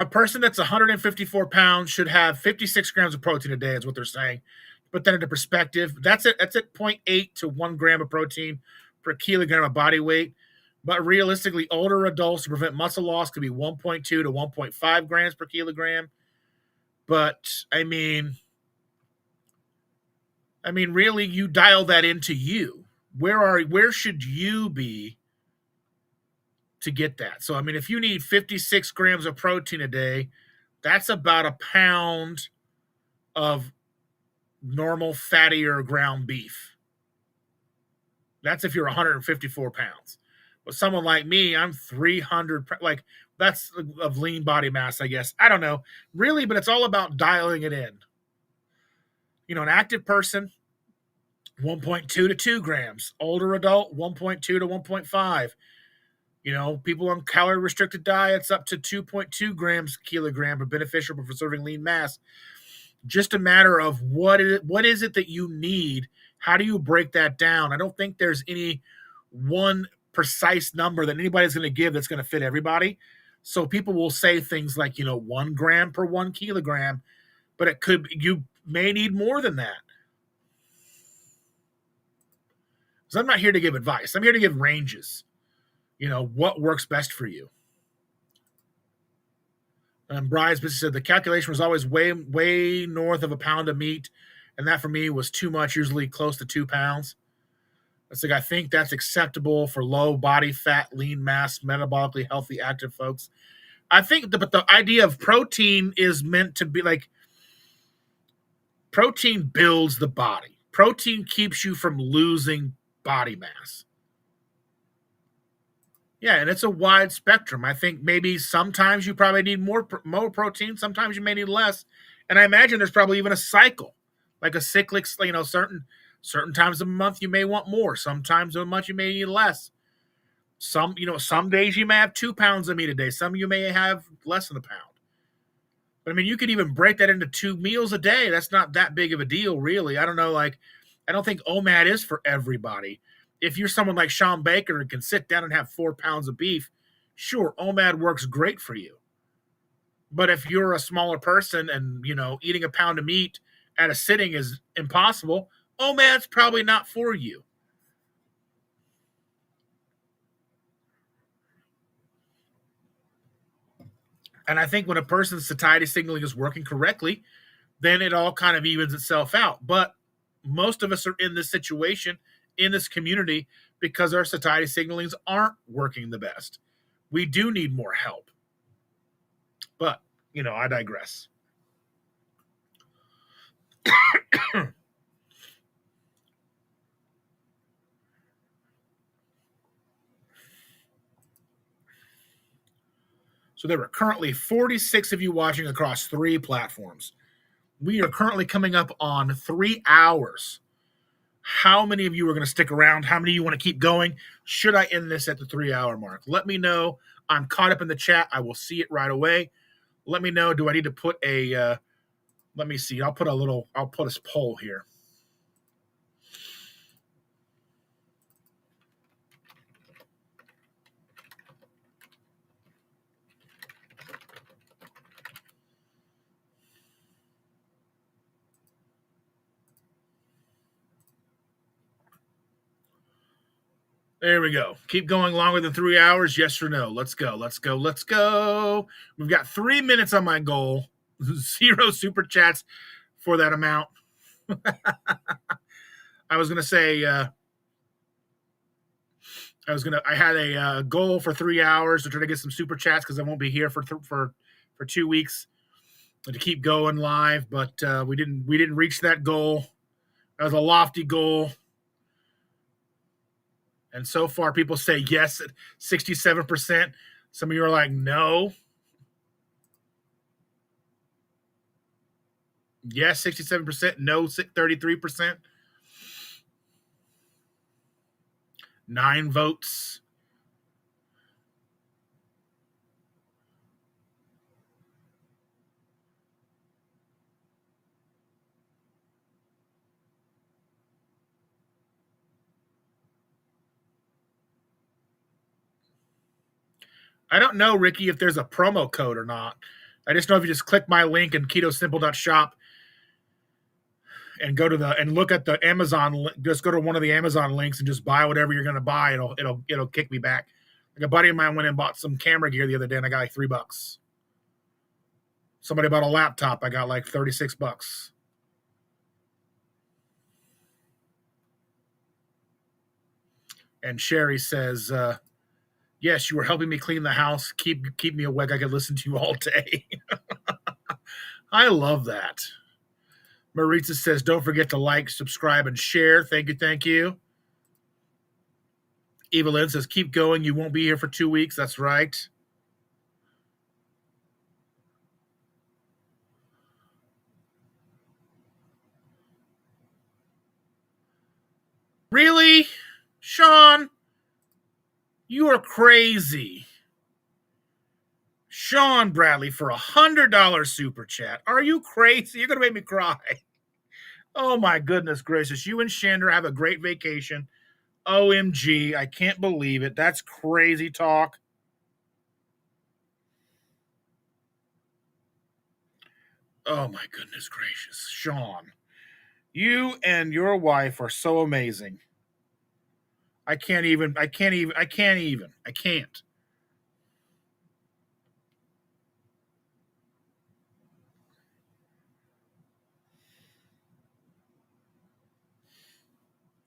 a person that's 154 pounds should have 56 grams of protein a day is what they're saying. But then into perspective, that's at 0.8 to 1 gram of protein per kilogram of body weight. But realistically, older adults to prevent muscle loss could be 1.2 to 1.5 grams per kilogram. But I mean, really, you dial that into you. Where should you be to get that? So, I mean, if you need 56 grams of protein a day, that's about a pound of normal fattier ground beef. That's if you're 154 pounds. But someone like me, I'm 300, like that's of lean body mass, I guess. I don't know, really, but it's all about dialing it in. You know, an active person, 1.2 to 2 grams. Older adult, 1.2 to 1.5. You know, people on calorie restricted diets up to 2.2 grams kilogram are beneficial for preserving lean mass. Just a matter of what is it that you need? How do you break that down? I don't think there's any one precise number that anybody's going to give that's going to fit everybody. So people will say things like, 1 gram per 1 kilogram, but you may need more than that. So I'm not here to give advice. I'm here to give ranges. What works best for you. And Brian's said the calculation was always way, way north of a pound of meat. And that for me was too much, usually close to 2 pounds. It's like, I think that's acceptable for low body fat, lean mass, metabolically healthy, active folks. I think, but the idea of protein is meant to be like, protein builds the body. Protein keeps you from losing body mass. Yeah, and it's a wide spectrum. I think maybe sometimes you probably need more protein. Sometimes you may need less. And I imagine there's probably even a cycle, like a cyclic, certain times of the month you may want more. Sometimes of the month you may need less. Some days you may have 2 pounds of meat a day. Some you may have less than a pound. But I mean, you could even break that into 2 meals a day. That's not that big of a deal, really. I don't know, I don't think OMAD is for everybody. If you're someone like Sean Baker and can sit down and have 4 pounds of beef, sure, OMAD works great for you. But if you're a smaller person and, eating a pound of meat at a sitting is impossible, OMAD's probably not for you. And I think when a person's satiety signaling is working correctly, then it all kind of evens itself out. But most of us are in this situation, in this community, because our satiety signalings aren't working the best. We do need more help. But, I digress. So there are currently 46 of you watching across 3 platforms. We are currently coming up on 3 hours. How many of you are going to stick around? How many of you want to keep going? Should I end this at the 3-hour mark? Let me know. I'm caught up in the chat. I will see it right away. Let me know. Do I need to put a, let me see. I'll put a poll here. There we go. Keep going longer than 3 hours, yes or no? Let's go. We've got 3 minutes on my goal. 0 super chats for that amount. I was going to say, I had a goal for 3 hours to try to get some super chats because I won't be here for 2 weeks to keep going live, but we didn't reach that goal. That was a lofty goal. And so far, people say yes at 67%. Some of you are like, no. Yes, 67%. No, 33%. 9 votes. I don't know, Ricky, if there's a promo code or not. I just know if you just click my link in ketosimple.shop and go to and look at the Amazon. Just go to one of the Amazon links and just buy whatever you're going to buy. It'll kick me back. Like a buddy of mine went and bought some camera gear the other day, and I got like $3. Somebody bought a laptop. I got like $36. And Sherry says, yes, you were helping me clean the house. Keep me awake. I could listen to you all day. I love that. Maritza says, don't forget to like, subscribe, and share. Thank you, thank you. Evelyn says, keep going. You won't be here for 2 weeks. That's right. Really? Sean? You are crazy. Sean Bradley for $100 super chat. Are you crazy? You're going to make me cry. Oh, my goodness gracious. You and Chandra have a great vacation. OMG. I can't believe it. That's crazy talk. Oh, my goodness gracious. Sean, you and your wife are so amazing. I can't.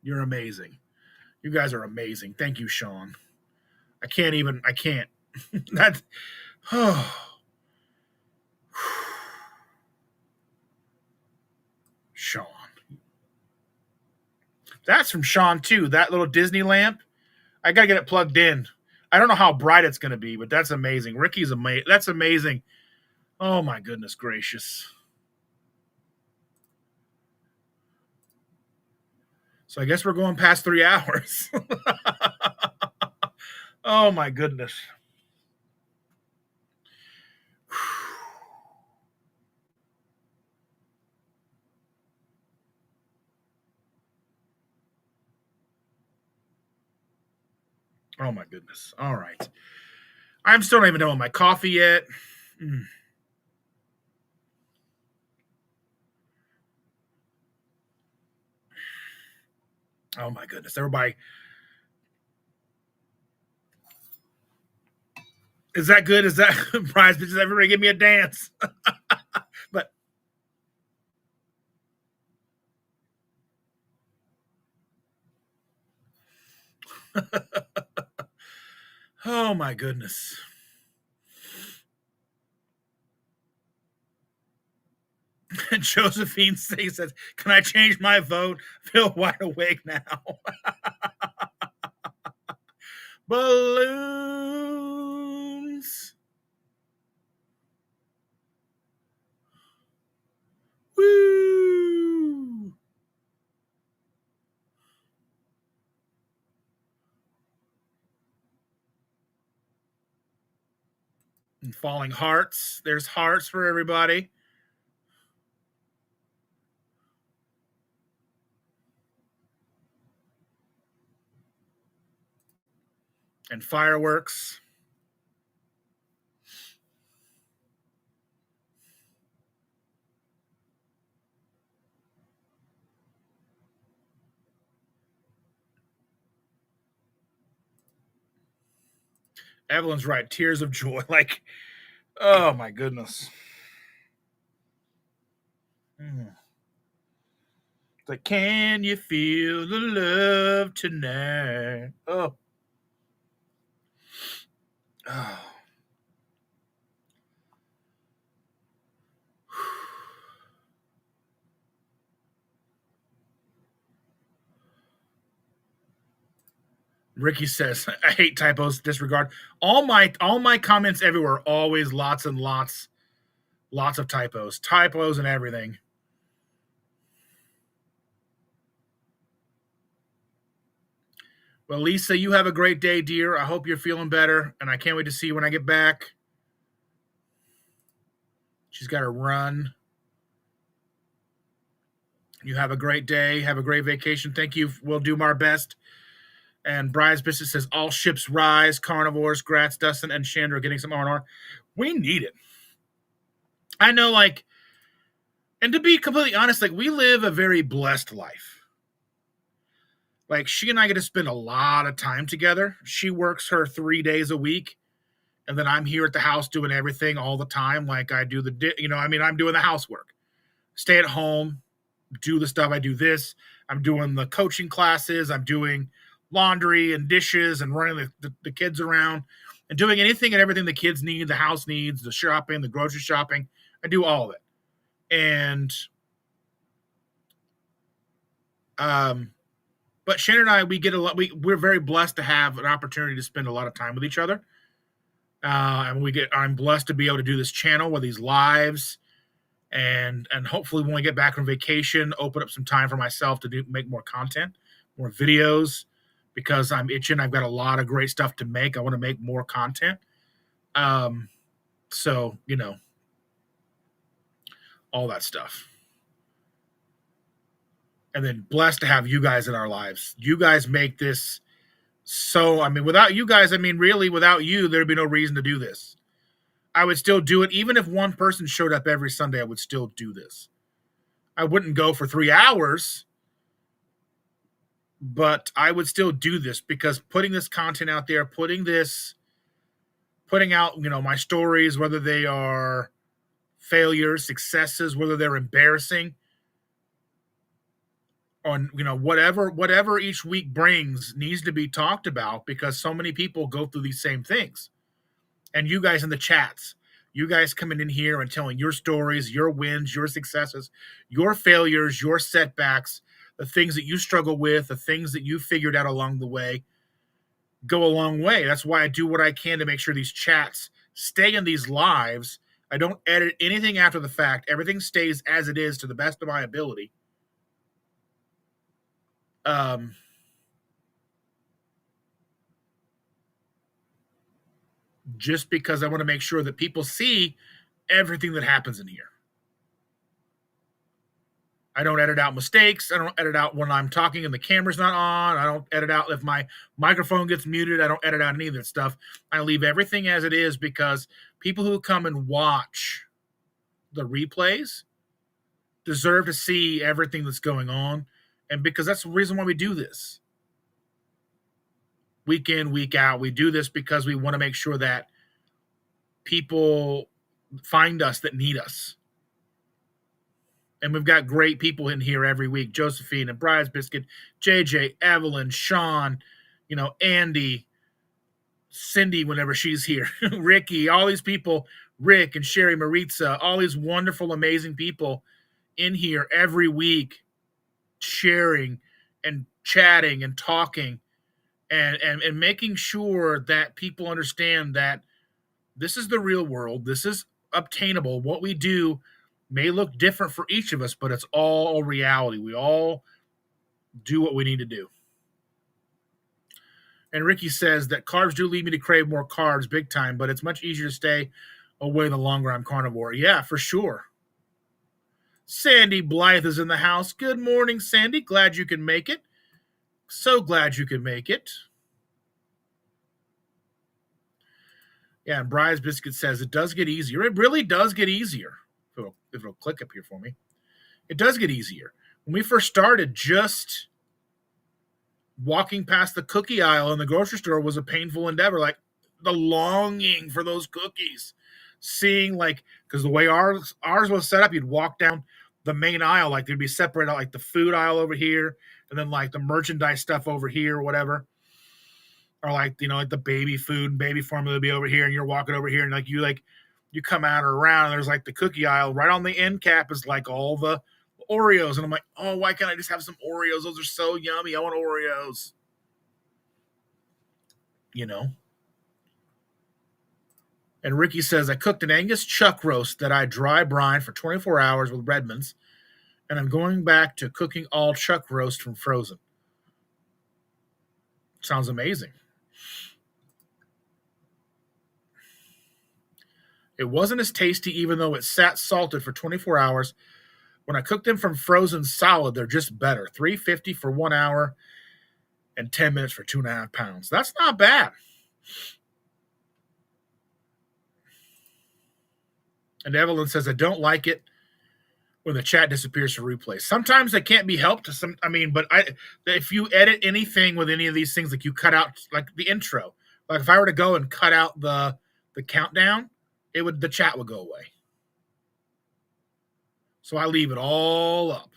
You're amazing. You guys are amazing. Thank you, Sean. I can't. That's, Sean. That's from Sean, too. That little Disney lamp. I got to get it plugged in. I don't know how bright it's going to be, but that's amazing. Ricky's amazing. That's amazing. Oh, my goodness gracious. So I guess we're going past 3 hours. Oh, my goodness. Oh, my goodness. All right. I'm still not even done with my coffee yet. Oh, my goodness. Everybody. Is that good? Is that prize? Bitches, everybody give me a dance. But oh, my goodness. And Josephine says, can I change my vote? Feel wide awake now. Balloons. Woo. And falling hearts. There's hearts for everybody. And fireworks. Evelyn's right. Tears of joy. Like, oh my goodness. Like, can you feel the love tonight? Oh. Oh. Ricky says, I hate typos, disregard. All my comments everywhere, always lots and lots of typos. Typos and everything. Well, Lisa, you have a great day, dear. I hope you're feeling better, and I can't wait to see you when I get back. She's got to run. You have a great day. Have a great vacation. Thank you. We'll do our best. And Brian's Business says, all ships rise. Carnivores, Gratz, Dustin, and Chandra are getting some R&R. We need it. I know, like, And to be completely honest, like, we live a very blessed life. Like, she and I get to spend a lot of time together. She works her 3 days a week, and then I'm here at the house doing everything all the time. Like, I do I'm doing the housework, stay at home, do the stuff. I do this. I'm doing the coaching classes. I'm doing laundry and dishes and running the kids around and doing anything and everything the kids need, the house needs, the shopping, the grocery shopping. I do all of it. And but Shannon and I, we get a lot. We're very blessed to have an opportunity to spend a lot of time with each other. And I'm blessed to be able to do this channel with these lives, and hopefully when we get back from vacation, open up some time for myself to make more content, more videos, because I'm itching. I've got a lot of great stuff to make. I want to make more content. So, all that stuff. And then blessed to have you guys in our lives. You guys make this without you guys, really, without you, there'd be no reason to do this. I would still do it. Even if one person showed up every Sunday, I would still do this. I wouldn't go for 3 hours, but I would still do this, because putting this content out there, putting out, my stories, whether they are failures, successes, whether they're embarrassing, on whatever each week brings, needs to be talked about, because so many people go through these same things. And you guys in the chats, you guys coming in here and telling your stories, your wins, your successes, your failures, your setbacks, the things that you struggle with, the things that you figured out along the way, go a long way. That's why I do what I can to make sure these chats stay in these lives. I don't edit anything after the fact. Everything stays as it is to the best of my ability. Just because I want to make sure that people see everything that happens in here. I don't edit out mistakes. I don't edit out when I'm talking and the camera's not on. I don't edit out if my microphone gets muted. I don't edit out any of that stuff. I leave everything as it is, because people who come and watch the replays deserve to see everything that's going on. And because that's the reason why we do this. Week in, week out, we do this because we want to make sure that people find us that need us. And we've got great people in here every week. Josephine and Bride's Biscuit, JJ, Evelyn, Sean, Andy, Cindy whenever she's here, Ricky, all these people, Rick and Sherry Maritza, all these wonderful, amazing people in here every week, sharing and chatting and talking and making sure that people understand that this is the real world. This is obtainable. What we do may look different for each of us, but it's all reality. We all do what we need to do. And Ricky says that carbs do lead me to crave more carbs big time, but it's much easier to stay away the longer I'm carnivore. Yeah, for sure. Sandy Blythe is in the house. Good morning, Sandy. Glad you can make it. So glad you can make it. Yeah, and Bride's Biscuit says it does get easier. It really does get easier. If it'll click up here for me. It does get easier. When we first started, just walking past the cookie aisle in the grocery store was a painful endeavor. Like, the longing for those cookies. Seeing, because the way ours was set up, you'd walk down the main aisle, like there'd be separate, like the food aisle over here, and then like the merchandise stuff over here or whatever. Or like the baby food and baby formula would be over here, and you're walking over here, and you come out or around, and there's like the cookie aisle. Right on the end cap is like all the Oreos. And I'm like, oh, why can't I just have some Oreos? Those are so yummy. I want Oreos. And Ricky says, I cooked an Angus chuck roast that I dry brine for 24 hours with Redmonds, and I'm going back to cooking all chuck roast from frozen. Sounds amazing. It wasn't as tasty, even though it sat salted for 24 hours. When I cook them from frozen solid, they're just better. $3.50 for 1 hour and 10 minutes for 2.5 pounds. That's not bad. And Evelyn says, I don't like it when the chat disappears for replay. Sometimes it can't be helped. But if you edit anything with any of these things, like you cut out like the intro, like if I were to go and cut out the countdown, the chat would go away. So I leave it all up.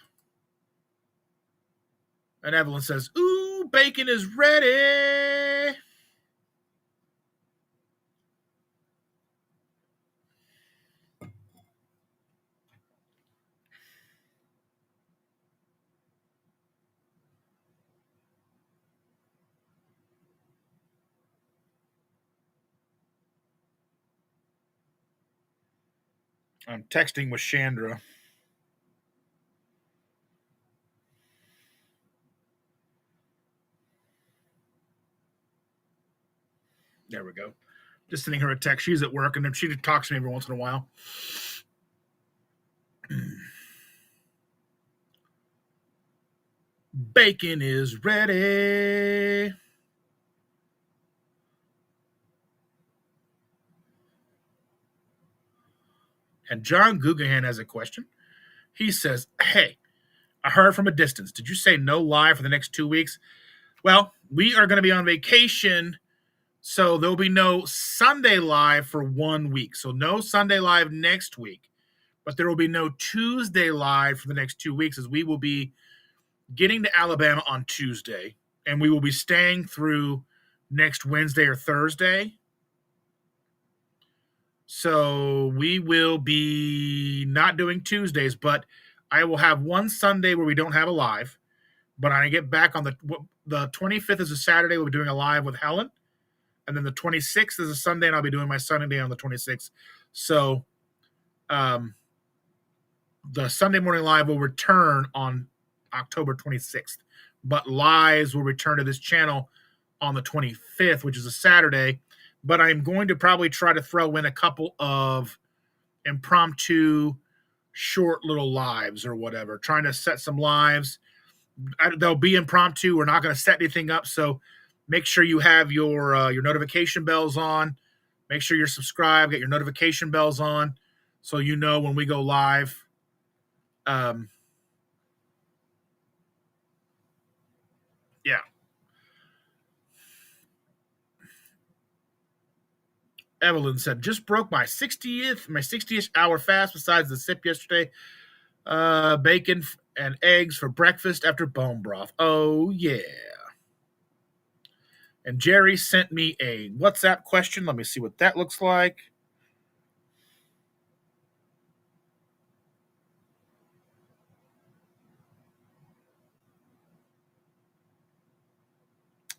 And Evelyn says, "Ooh, bacon is ready." I'm texting with Chandra. There we go. Just sending her a text. She's at work, and she talks to me every once in a while. Bacon is ready. And John Guggenheim has a question. He says, "Hey, I heard from a distance. Did you say no live for the next 2 weeks?" Well, we are going to be on vacation, so there'll be no Sunday live for 1 week. So no Sunday live next week, but there will be no Tuesday live for the next 2 weeks, as we will be getting to Alabama on Tuesday, and we will be staying through next Wednesday or Thursday. So we will be not doing Tuesdays, but I will have one Sunday where we don't have a live. But I get back on the 25th is a Saturday. We'll be doing a live with Helen. And then the 26th is a Sunday, and I'll be doing my Sunday on the 26th. So the Sunday morning live will return on October 26th. But lives will return to this channel on the 25th, which is a Saturday. But I'm going to probably try to throw in a couple of impromptu short little lives or whatever, trying to set some lives. They'll be impromptu. We're not going to set anything up. So make sure you have your notification bells on. Make sure you're subscribed, get your notification bells on so you know when we go live. Yeah. Evelyn said, "Just broke my 60th hour fast besides the sip yesterday. Bacon and eggs for breakfast after bone broth. Oh, yeah." And Jerry sent me a WhatsApp question. Let me see what that looks like.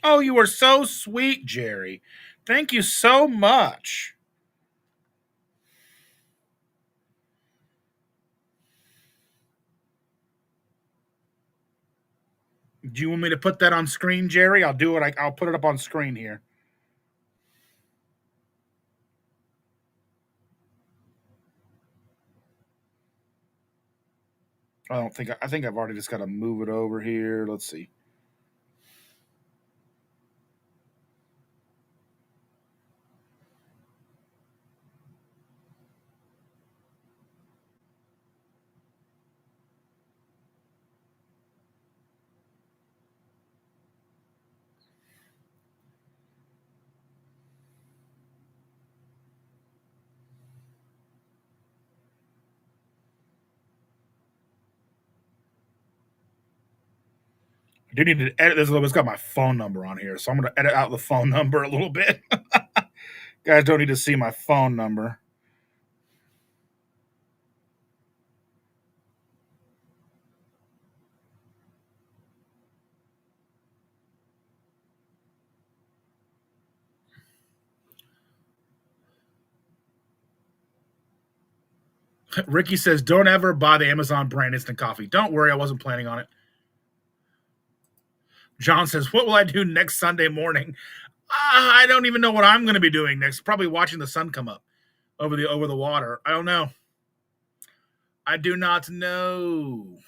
Oh, you are so sweet, Jerry. Thank you so much. Do you want me to put that on screen, Jerry? I'll do it. I'll put it up on screen here. I think I've already just got to move it over here. Let's see. I do need to edit this a little bit. It's got my phone number on here, so I'm going to edit out the phone number a little bit. Guys don't need to see my phone number. Ricky says, "Don't ever buy the Amazon brand instant coffee." Don't worry, I wasn't planning on it. John says, "What will I do next Sunday morning?" I don't even know what I'm going to be doing next. Probably watching the sun come up over the water. I don't know. I do not know.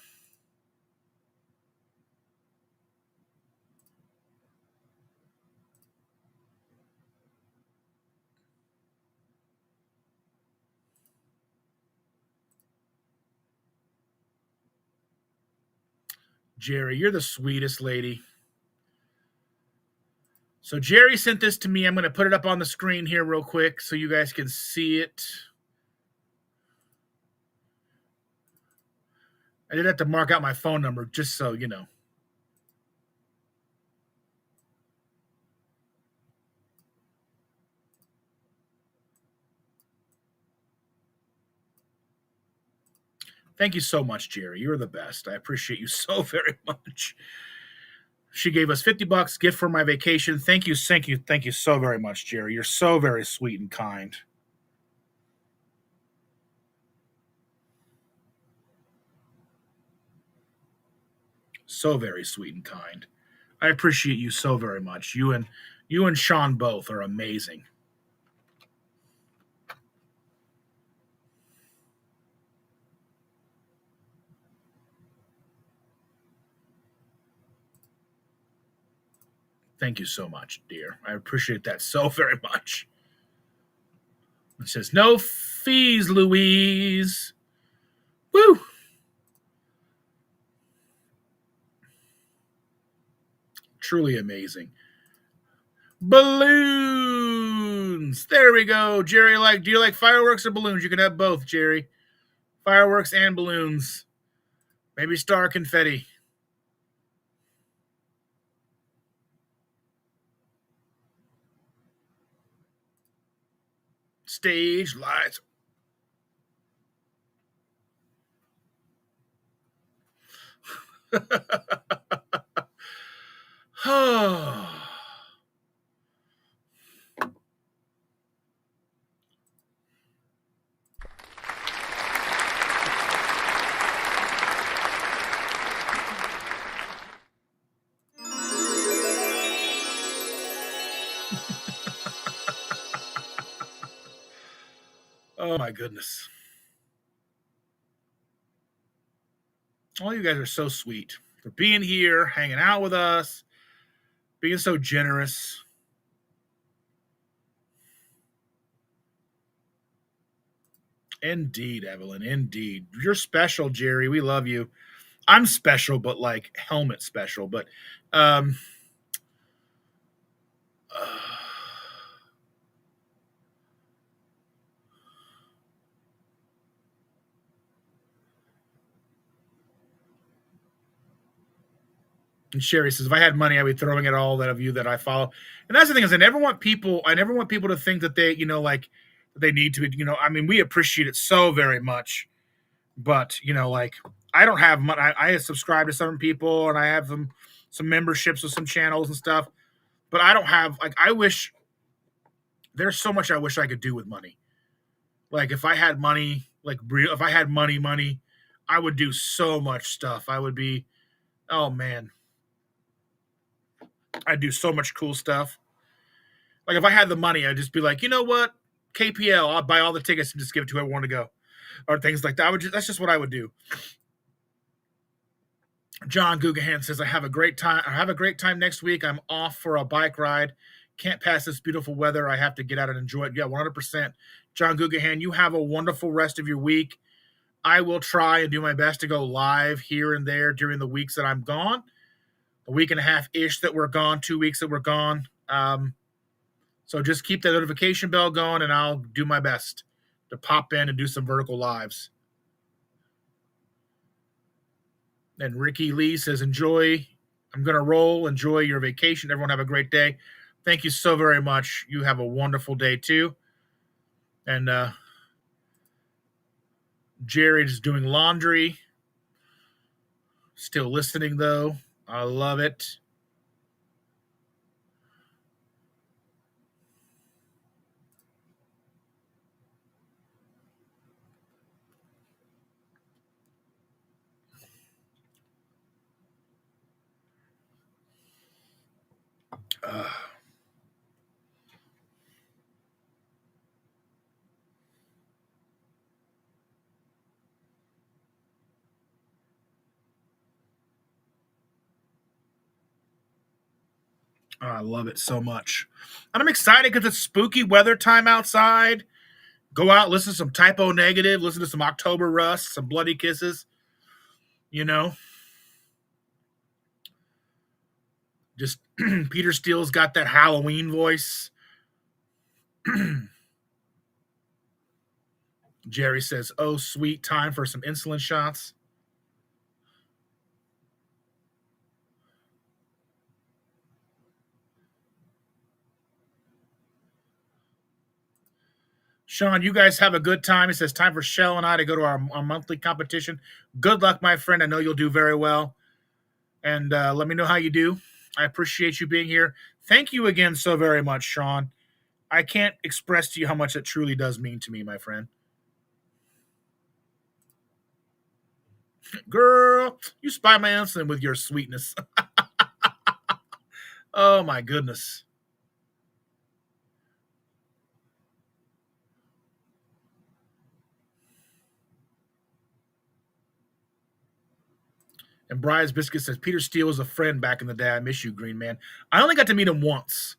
Jerry, you're the sweetest lady. So Jerry sent this to me. I'm going to put it up on the screen here real quick so you guys can see it. I did have to mark out my phone number just so you know. Thank you so much, Jerry. You're the best. I appreciate you so very much. She gave us $50 gift for my vacation. Thank you so very much, Jerry. You're so very sweet and kind. So very sweet and kind. I appreciate you so very much. You and Sean both are amazing. Thank you so much, dear. I appreciate that so very much. It says, no fees, Louise. Woo! Truly amazing. Balloons. There we go. Jerry, do you like fireworks or balloons? You can have both, Jerry. Fireworks and balloons. Maybe star confetti. Stage lights. Oh my goodness. All you guys are so sweet for being here, hanging out with us, being so generous. Indeed, Evelyn. Indeed. You're special, Jerry. We love you. I'm special, but like helmet special. But and Sherry says, if I had money, I'd be throwing it all of you that I follow. And that's the thing is I never want people to think that they, like they need to, I mean, we appreciate it so very much. But, like I don't have money. I subscribe to certain people and I have some memberships with some channels and stuff. But I don't have, like, there's so much I wish I could do with money. Like if I had money, if I had money, I would do so much stuff. I would be, oh man. I'd do so much cool stuff. Like if I had the money, I'd just be like, you know what? KPL, I'll buy all the tickets and just give it to whoever want to go. Or things like that. That's just what I would do. John Gugahan says, I have a great time next week. I'm off for a bike ride. Can't pass this beautiful weather. I have to get out and enjoy it. Yeah, 100%. John Gugahan, you have a wonderful rest of your week. I will try and do my best to go live here and there during the weeks that I'm gone. A week and a half-ish that we're gone, 2 weeks that we're gone. So just keep that notification bell going, and I'll do my best to pop in and do some vertical lives. And Ricky Lee says, enjoy. I'm going to roll. Enjoy your vacation. Everyone have a great day. Thank you so very much. You have a wonderful day, too. And Jared's doing laundry. Still listening, though. I love it. I love it so much. And I'm excited because it's spooky weather time outside. Go out, listen to some Typo Negative, listen to some October Rust, some Bloody Kisses. Just Peter Steele's got that Halloween voice. Jerry says, "Oh, sweet time for some insulin shots." Sean, you guys have a good time. It says time for Shell and I to go to our monthly competition. Good luck, my friend. I know you'll do very well. And let me know how you do. I appreciate you being here. Thank you again so very much, Sean. I can't express to you how much it truly does mean to me, my friend. Girl, you spy my insulin with your sweetness. Oh, my goodness. And Brian's Biscuit says, Peter Steele was a friend back in the day. I miss you, Green Man. I only got to meet him once.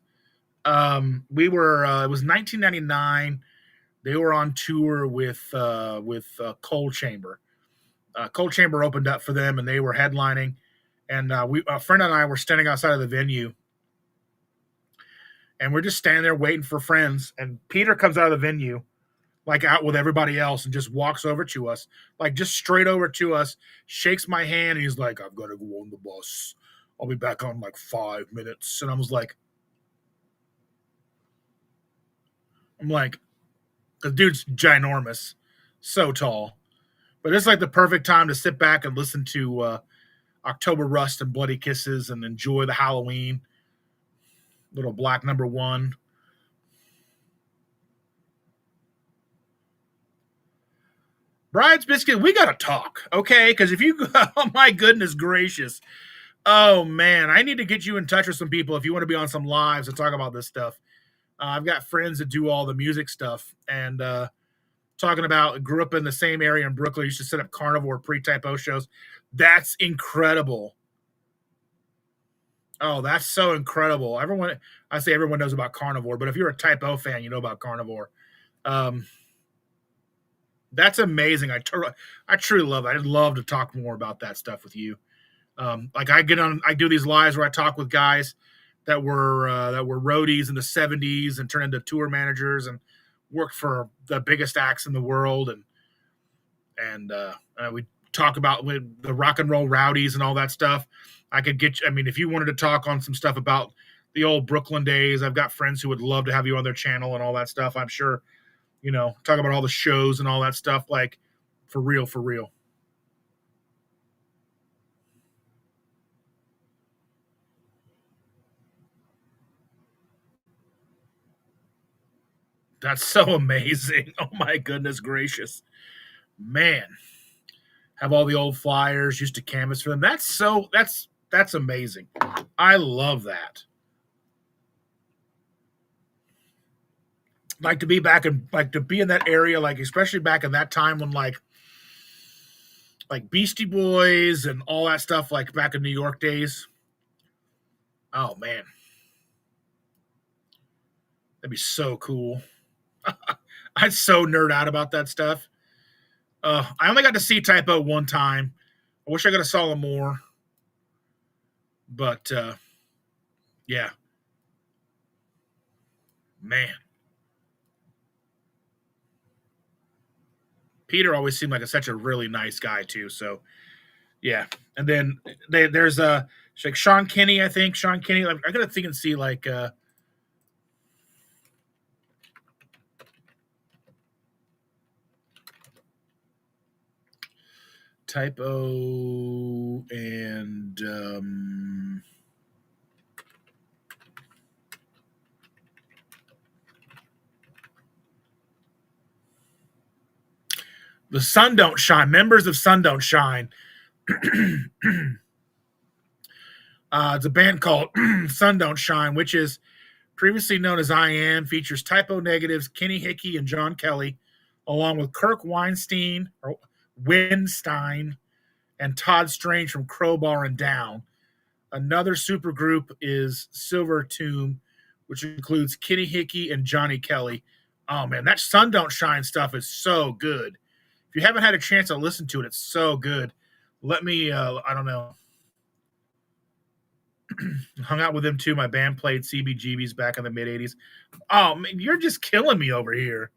We were, it was 1999. They were on tour with Cold Chamber. Cold Chamber opened up for them, and they were headlining. And a friend and I were standing outside of the venue, and we're just standing there waiting for friends. And Peter comes out of the venue, like out with everybody else, and just walks over to us, like just straight over to us, shakes my hand, and he's like, "I've got to go on the bus. I'll be back on like 5 minutes." And I was like, the dude's ginormous, so tall. But it's like the perfect time to sit back and listen to October Rust and Bloody Kisses and enjoy the Halloween. Little Black Number One. Bride's Biscuit, we got to talk, okay? Because if you, oh my goodness gracious. Oh man, I need to get you in touch with some people if you want to be on some lives and talk about this stuff. I've got friends that do all the music stuff, and talking about grew up in the same area in Brooklyn, used to set up carnivore pre-typo shows. That's incredible. Oh, that's so incredible. I say everyone knows about carnivore, but if you're a Type O fan, you know about carnivore. That's amazing. I truly love it. I'd love to talk more about that stuff with you. Like I do these lives where I talk with guys that were roadies in the 70s and turned into tour managers and worked for the biggest acts in the world. And we talk about the rock and roll rowdies and all that stuff. If you wanted to talk on some stuff about the old Brooklyn days, I've got friends who would love to have you on their channel and all that stuff. I'm sure, talk about all the shows and all that stuff, like for real. That's so amazing. Oh my goodness gracious, man. Have all the old flyers, used to canvas for them. That's amazing. I love that. Like to be back in that area, like especially back in that time when like Beastie Boys and all that stuff, like back in New York days. Oh man. That'd be so cool. I'd so nerd out about that stuff. I only got to see Typo one time. I wish I could have saw him more. But yeah. Man. Peter always seemed like such a really nice guy too. So yeah. And then there's like Sean Kinney, I think. Sean Kinney. I gotta think and see like Typo and the Sun Don't Shine, members of Sun Don't Shine. It's a band called Sun Don't Shine, which is previously known as I Am, features Typo Negatives, Kenny Hickey, and John Kelly, along with Kirk Weinstein, and Todd Strange from Crowbar and Down. Another supergroup is Silver Tomb, which includes Kenny Hickey and Johnny Kelly. Oh man, that Sun Don't Shine stuff is so good. If you haven't had a chance to listen to it, it's so good. Let me, I don't know. Hung out with them too. My band played CBGBs back in the mid 80s. Oh, man, you're just killing me over here.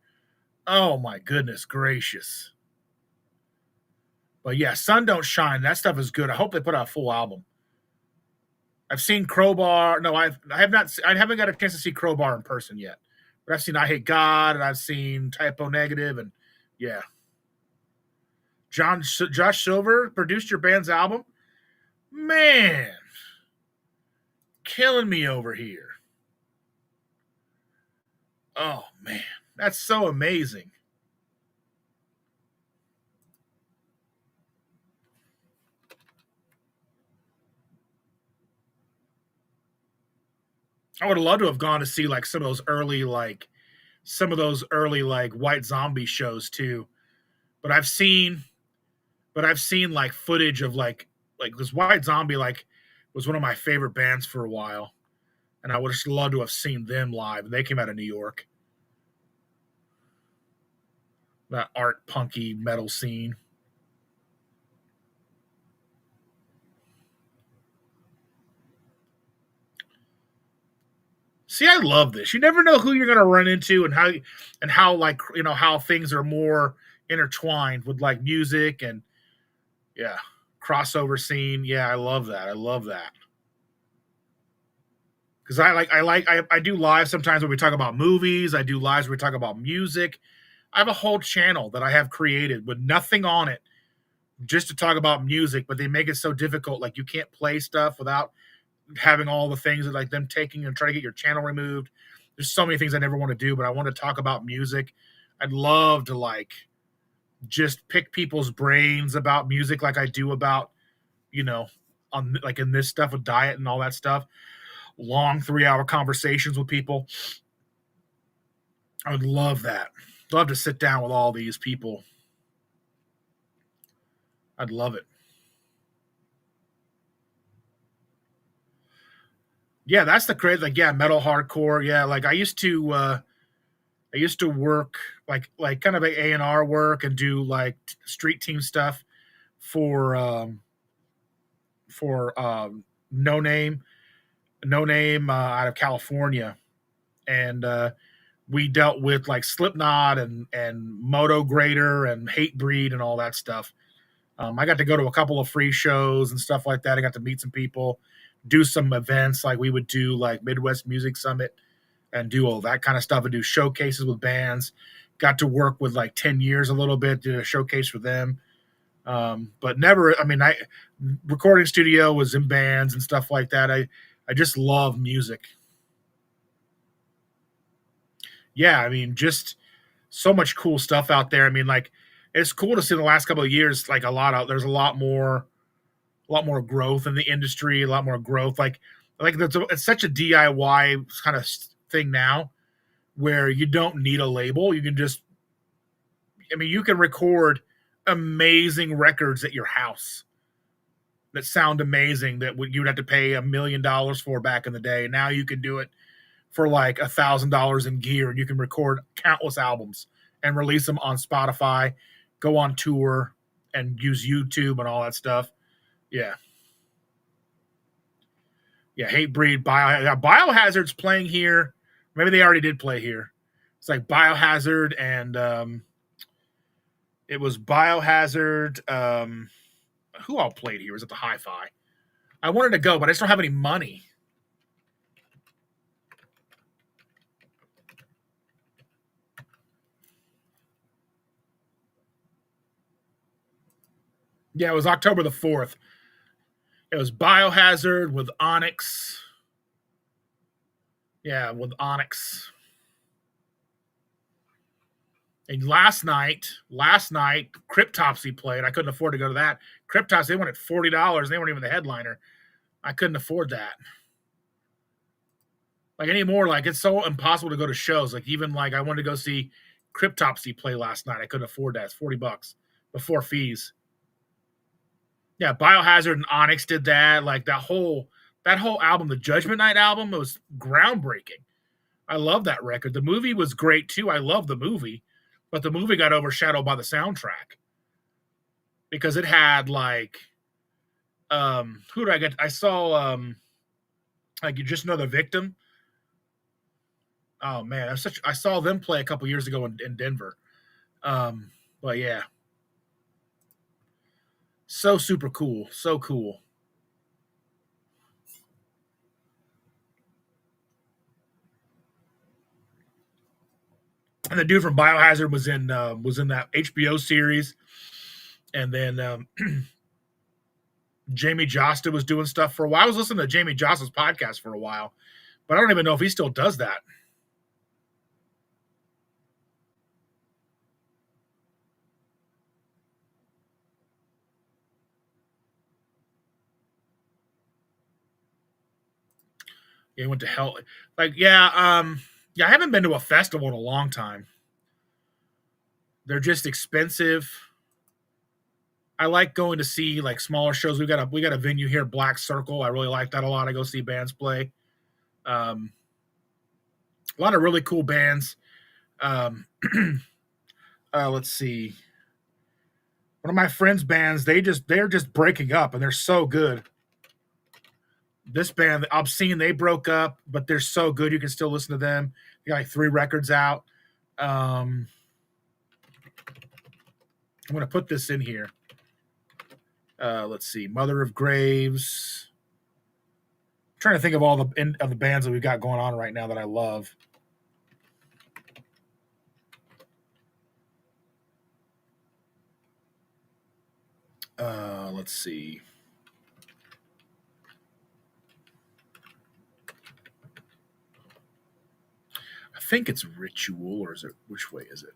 Oh, my goodness gracious. But yeah, Sun Don't Shine. That stuff is good. I hope they put out a full album. I've seen Crowbar. No, I have not. I haven't got a chance to see Crowbar in person yet. But I've seen I Hate God, and I've seen Typo Negative, and yeah. Josh Silver produced your band's album? Man, killing me over here. Oh, man, that's so amazing. I would have loved to have gone to see like some of those early White Zombie shows too. But I've seen like footage of like this White Zombie like was one of my favorite bands for a while. And I would just love to have seen them live. They came out of New York. That art punky metal scene. See, I love this. You never know who you're going to run into and how like, you know, how things are more intertwined with like music and yeah, crossover scene. Yeah, I love that. I love that. Because I do live sometimes when we talk about movies. I do lives where we talk about music. I have a whole channel that I have created with nothing on it just to talk about music, but they make it so difficult. Like you can't play stuff without having all the things that like them taking and trying to get your channel removed. There's so many things I never want to do, but I want to talk about music. I'd love to like just pick people's brains about music like I do about, you know, on like in this stuff with diet and all that stuff. Long 3-hour conversations with people. I would love that. Love to sit down with all these people. I'd love it. Yeah, that's the crazy. Like, yeah, metal hardcore. Yeah, like I used to work like kind of A&R work and do like street team stuff for No Name out of California, and we dealt with like Slipknot and Moto Grader and Hatebreed and all that stuff. I got to go to a couple of free shows and stuff like that. I got to meet some people, do some events like we would do like Midwest Music Summit and do all that kind of stuff and do showcases with bands. Got to work with like 10 years a little bit, did a showcase for them. But never, I mean, recording studio was in bands and stuff like that. I just love music. Yeah, I mean, just so much cool stuff out there. I mean, like it's cool to see in the last couple of years, like there's a lot more growth in the industry, a lot more growth. Like it's such a DIY kind of thing now where you don't need a label. You can just, I mean, you can record amazing records at your house that sound amazing that you would have to pay $1 million for back in the day. Now you can do it for like $1,000 in gear and you can record countless albums and release them on Spotify, go on tour and use YouTube and all that stuff. Yeah. Yeah, Hatebreed, Biohazard's playing here. Maybe they already did play here. It's like Biohazard and it was Biohazard. Who all played here? Was it the Hi-Fi? I wanted to go, but I just don't have any money. Yeah, it was October the 4th. It was Biohazard with Onyx. Yeah, with Onyx. And last night, Cryptopsy played. I couldn't afford to go to that. Cryptopsy, they went at $40. They weren't even the headliner. I couldn't afford that. Like anymore, like it's so impossible to go to shows. Like even like I wanted to go see Cryptopsy play last night. I couldn't afford that. It's $40 before fees. Yeah, Biohazard and Onyx did that. Like that whole album, the Judgment Night album, it was groundbreaking. I love that record. The movie was great too. I love the movie, but the movie got overshadowed by the soundtrack because it had like who did I get? I saw Like, you just know the victim. Oh man, I saw them play a couple years ago in Denver. But yeah, so super cool, so cool. And the dude from Biohazard was in that HBO series, and then Jamie Josta was doing stuff for a while. I was listening to Jamie Josta's podcast for a while, but I don't even know if he still does that. Yeah, he went to hell. Like, yeah, I haven't been to a festival in a long time. They're just expensive. I like going to see like smaller shows. We got a venue here, Black Circle. I really like that a lot. I go see bands play. A lot of really cool bands. Um, let's see. One of my friends' bands, they're just breaking up and they're so good. This band, Obscene, they broke up, but they're so good you can still listen to them. They got like 3 records out. I'm gonna put this in here. Let's see, Mother of Graves. I'm trying to think of all the bands that we've got going on right now that I love. Let's see. I think it's Ritual, or is it? Which way is it?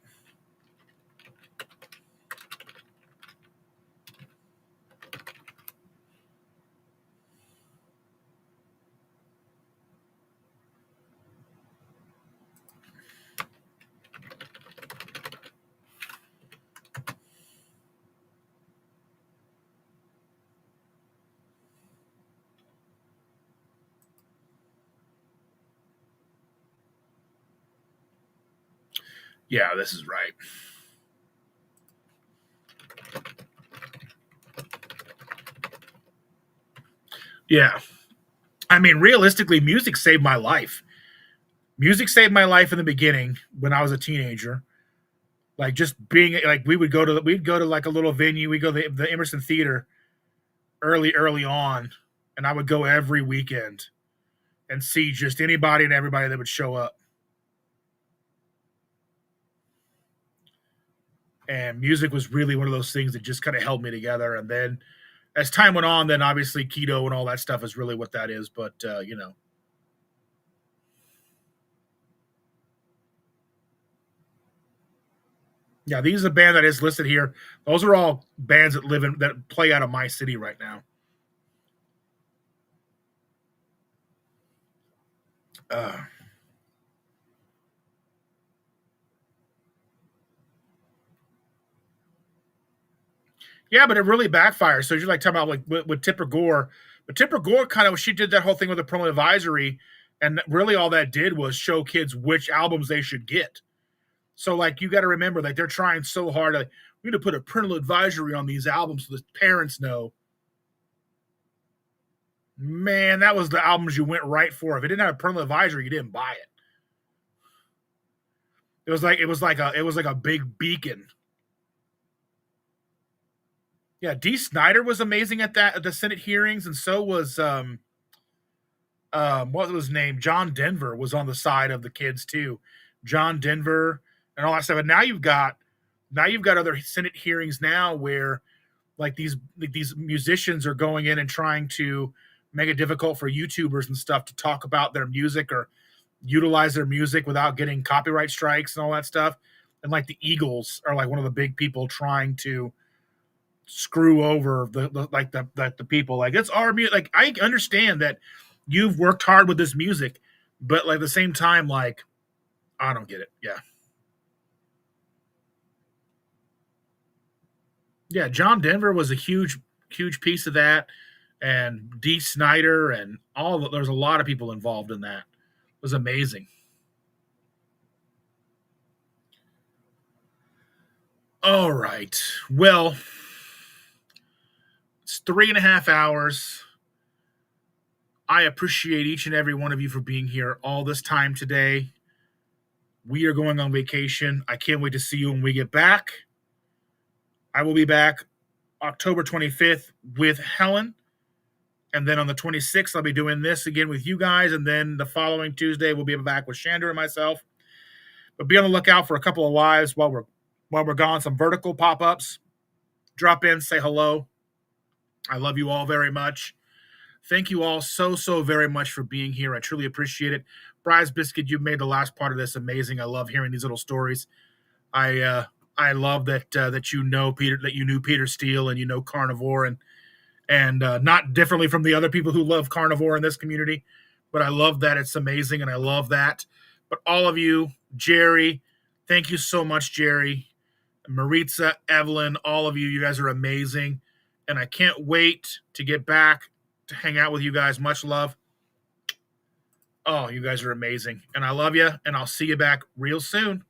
Yeah, this is right. Yeah. I mean, realistically, music saved my life. Music saved my life in the beginning when I was a teenager. Like, just being like, we'd go to like a little venue. We go to the Emerson Theater early on, and I would go every weekend and see just anybody and everybody that would show up. And music was really one of those things that just kind of held me together. And then as time went on, then obviously keto and all that stuff is really what that is. But yeah, these are the band that is listed here. Those are all bands that play out of my city right now. Uh, yeah, but it really backfires. So you're like talking about like with Tipper Gore, but Tipper Gore she did that whole thing with the parental advisory, and really all that did was show kids which albums they should get. So like you got to remember that they're trying so hard to we need to put a parental advisory on these albums so the parents know. Man, that was the albums you went right for. If it didn't have a parental advisory, you didn't buy it. It was like a big beacon. Yeah, Dee Snider was amazing at the Senate hearings, and so was what was his name? John Denver was on the side of the kids too. John Denver and all that stuff. And now you've got other Senate hearings now where like these musicians are going in and trying to make it difficult for YouTubers and stuff to talk about their music or utilize their music without getting copyright strikes and all that stuff. And like the Eagles are like one of the big people trying to screw over the people. Like it's our music. Like I understand that you've worked hard with this music, but like at the same time, like I don't get it. Yeah. Yeah, John Denver was a huge piece of that, and Dee Snider and there's a lot of people involved in that. It was amazing. All right. Well, it's 3.5 hours. I appreciate each and every one of you for being here all this time today. We are going on vacation. I can't wait to see you when we get back. I will be back October 25th with Helen. And then on the 26th, I'll be doing this again with you guys. And then the following Tuesday, we'll be back with Shander and myself. But be on the lookout for a couple of lives while we're gone. Some vertical pop-ups. Drop in, say hello. I love you all very much. Thank you all so very much for being here. I truly appreciate it. Bryce Biscuit, you made the last part of this amazing. I love hearing these little stories. I love that you know Peter, that you knew Peter Steele and you know Carnivore and not differently from the other people who love Carnivore in this community. But I love that. It's amazing, and I love that. But all of you, Jerry, thank you so much, Jerry. Maritza, Evelyn, all of you, you guys are amazing. And I can't wait to get back to hang out with you guys. Much love. Oh, you guys are amazing. And I love you, and I'll see you back real soon.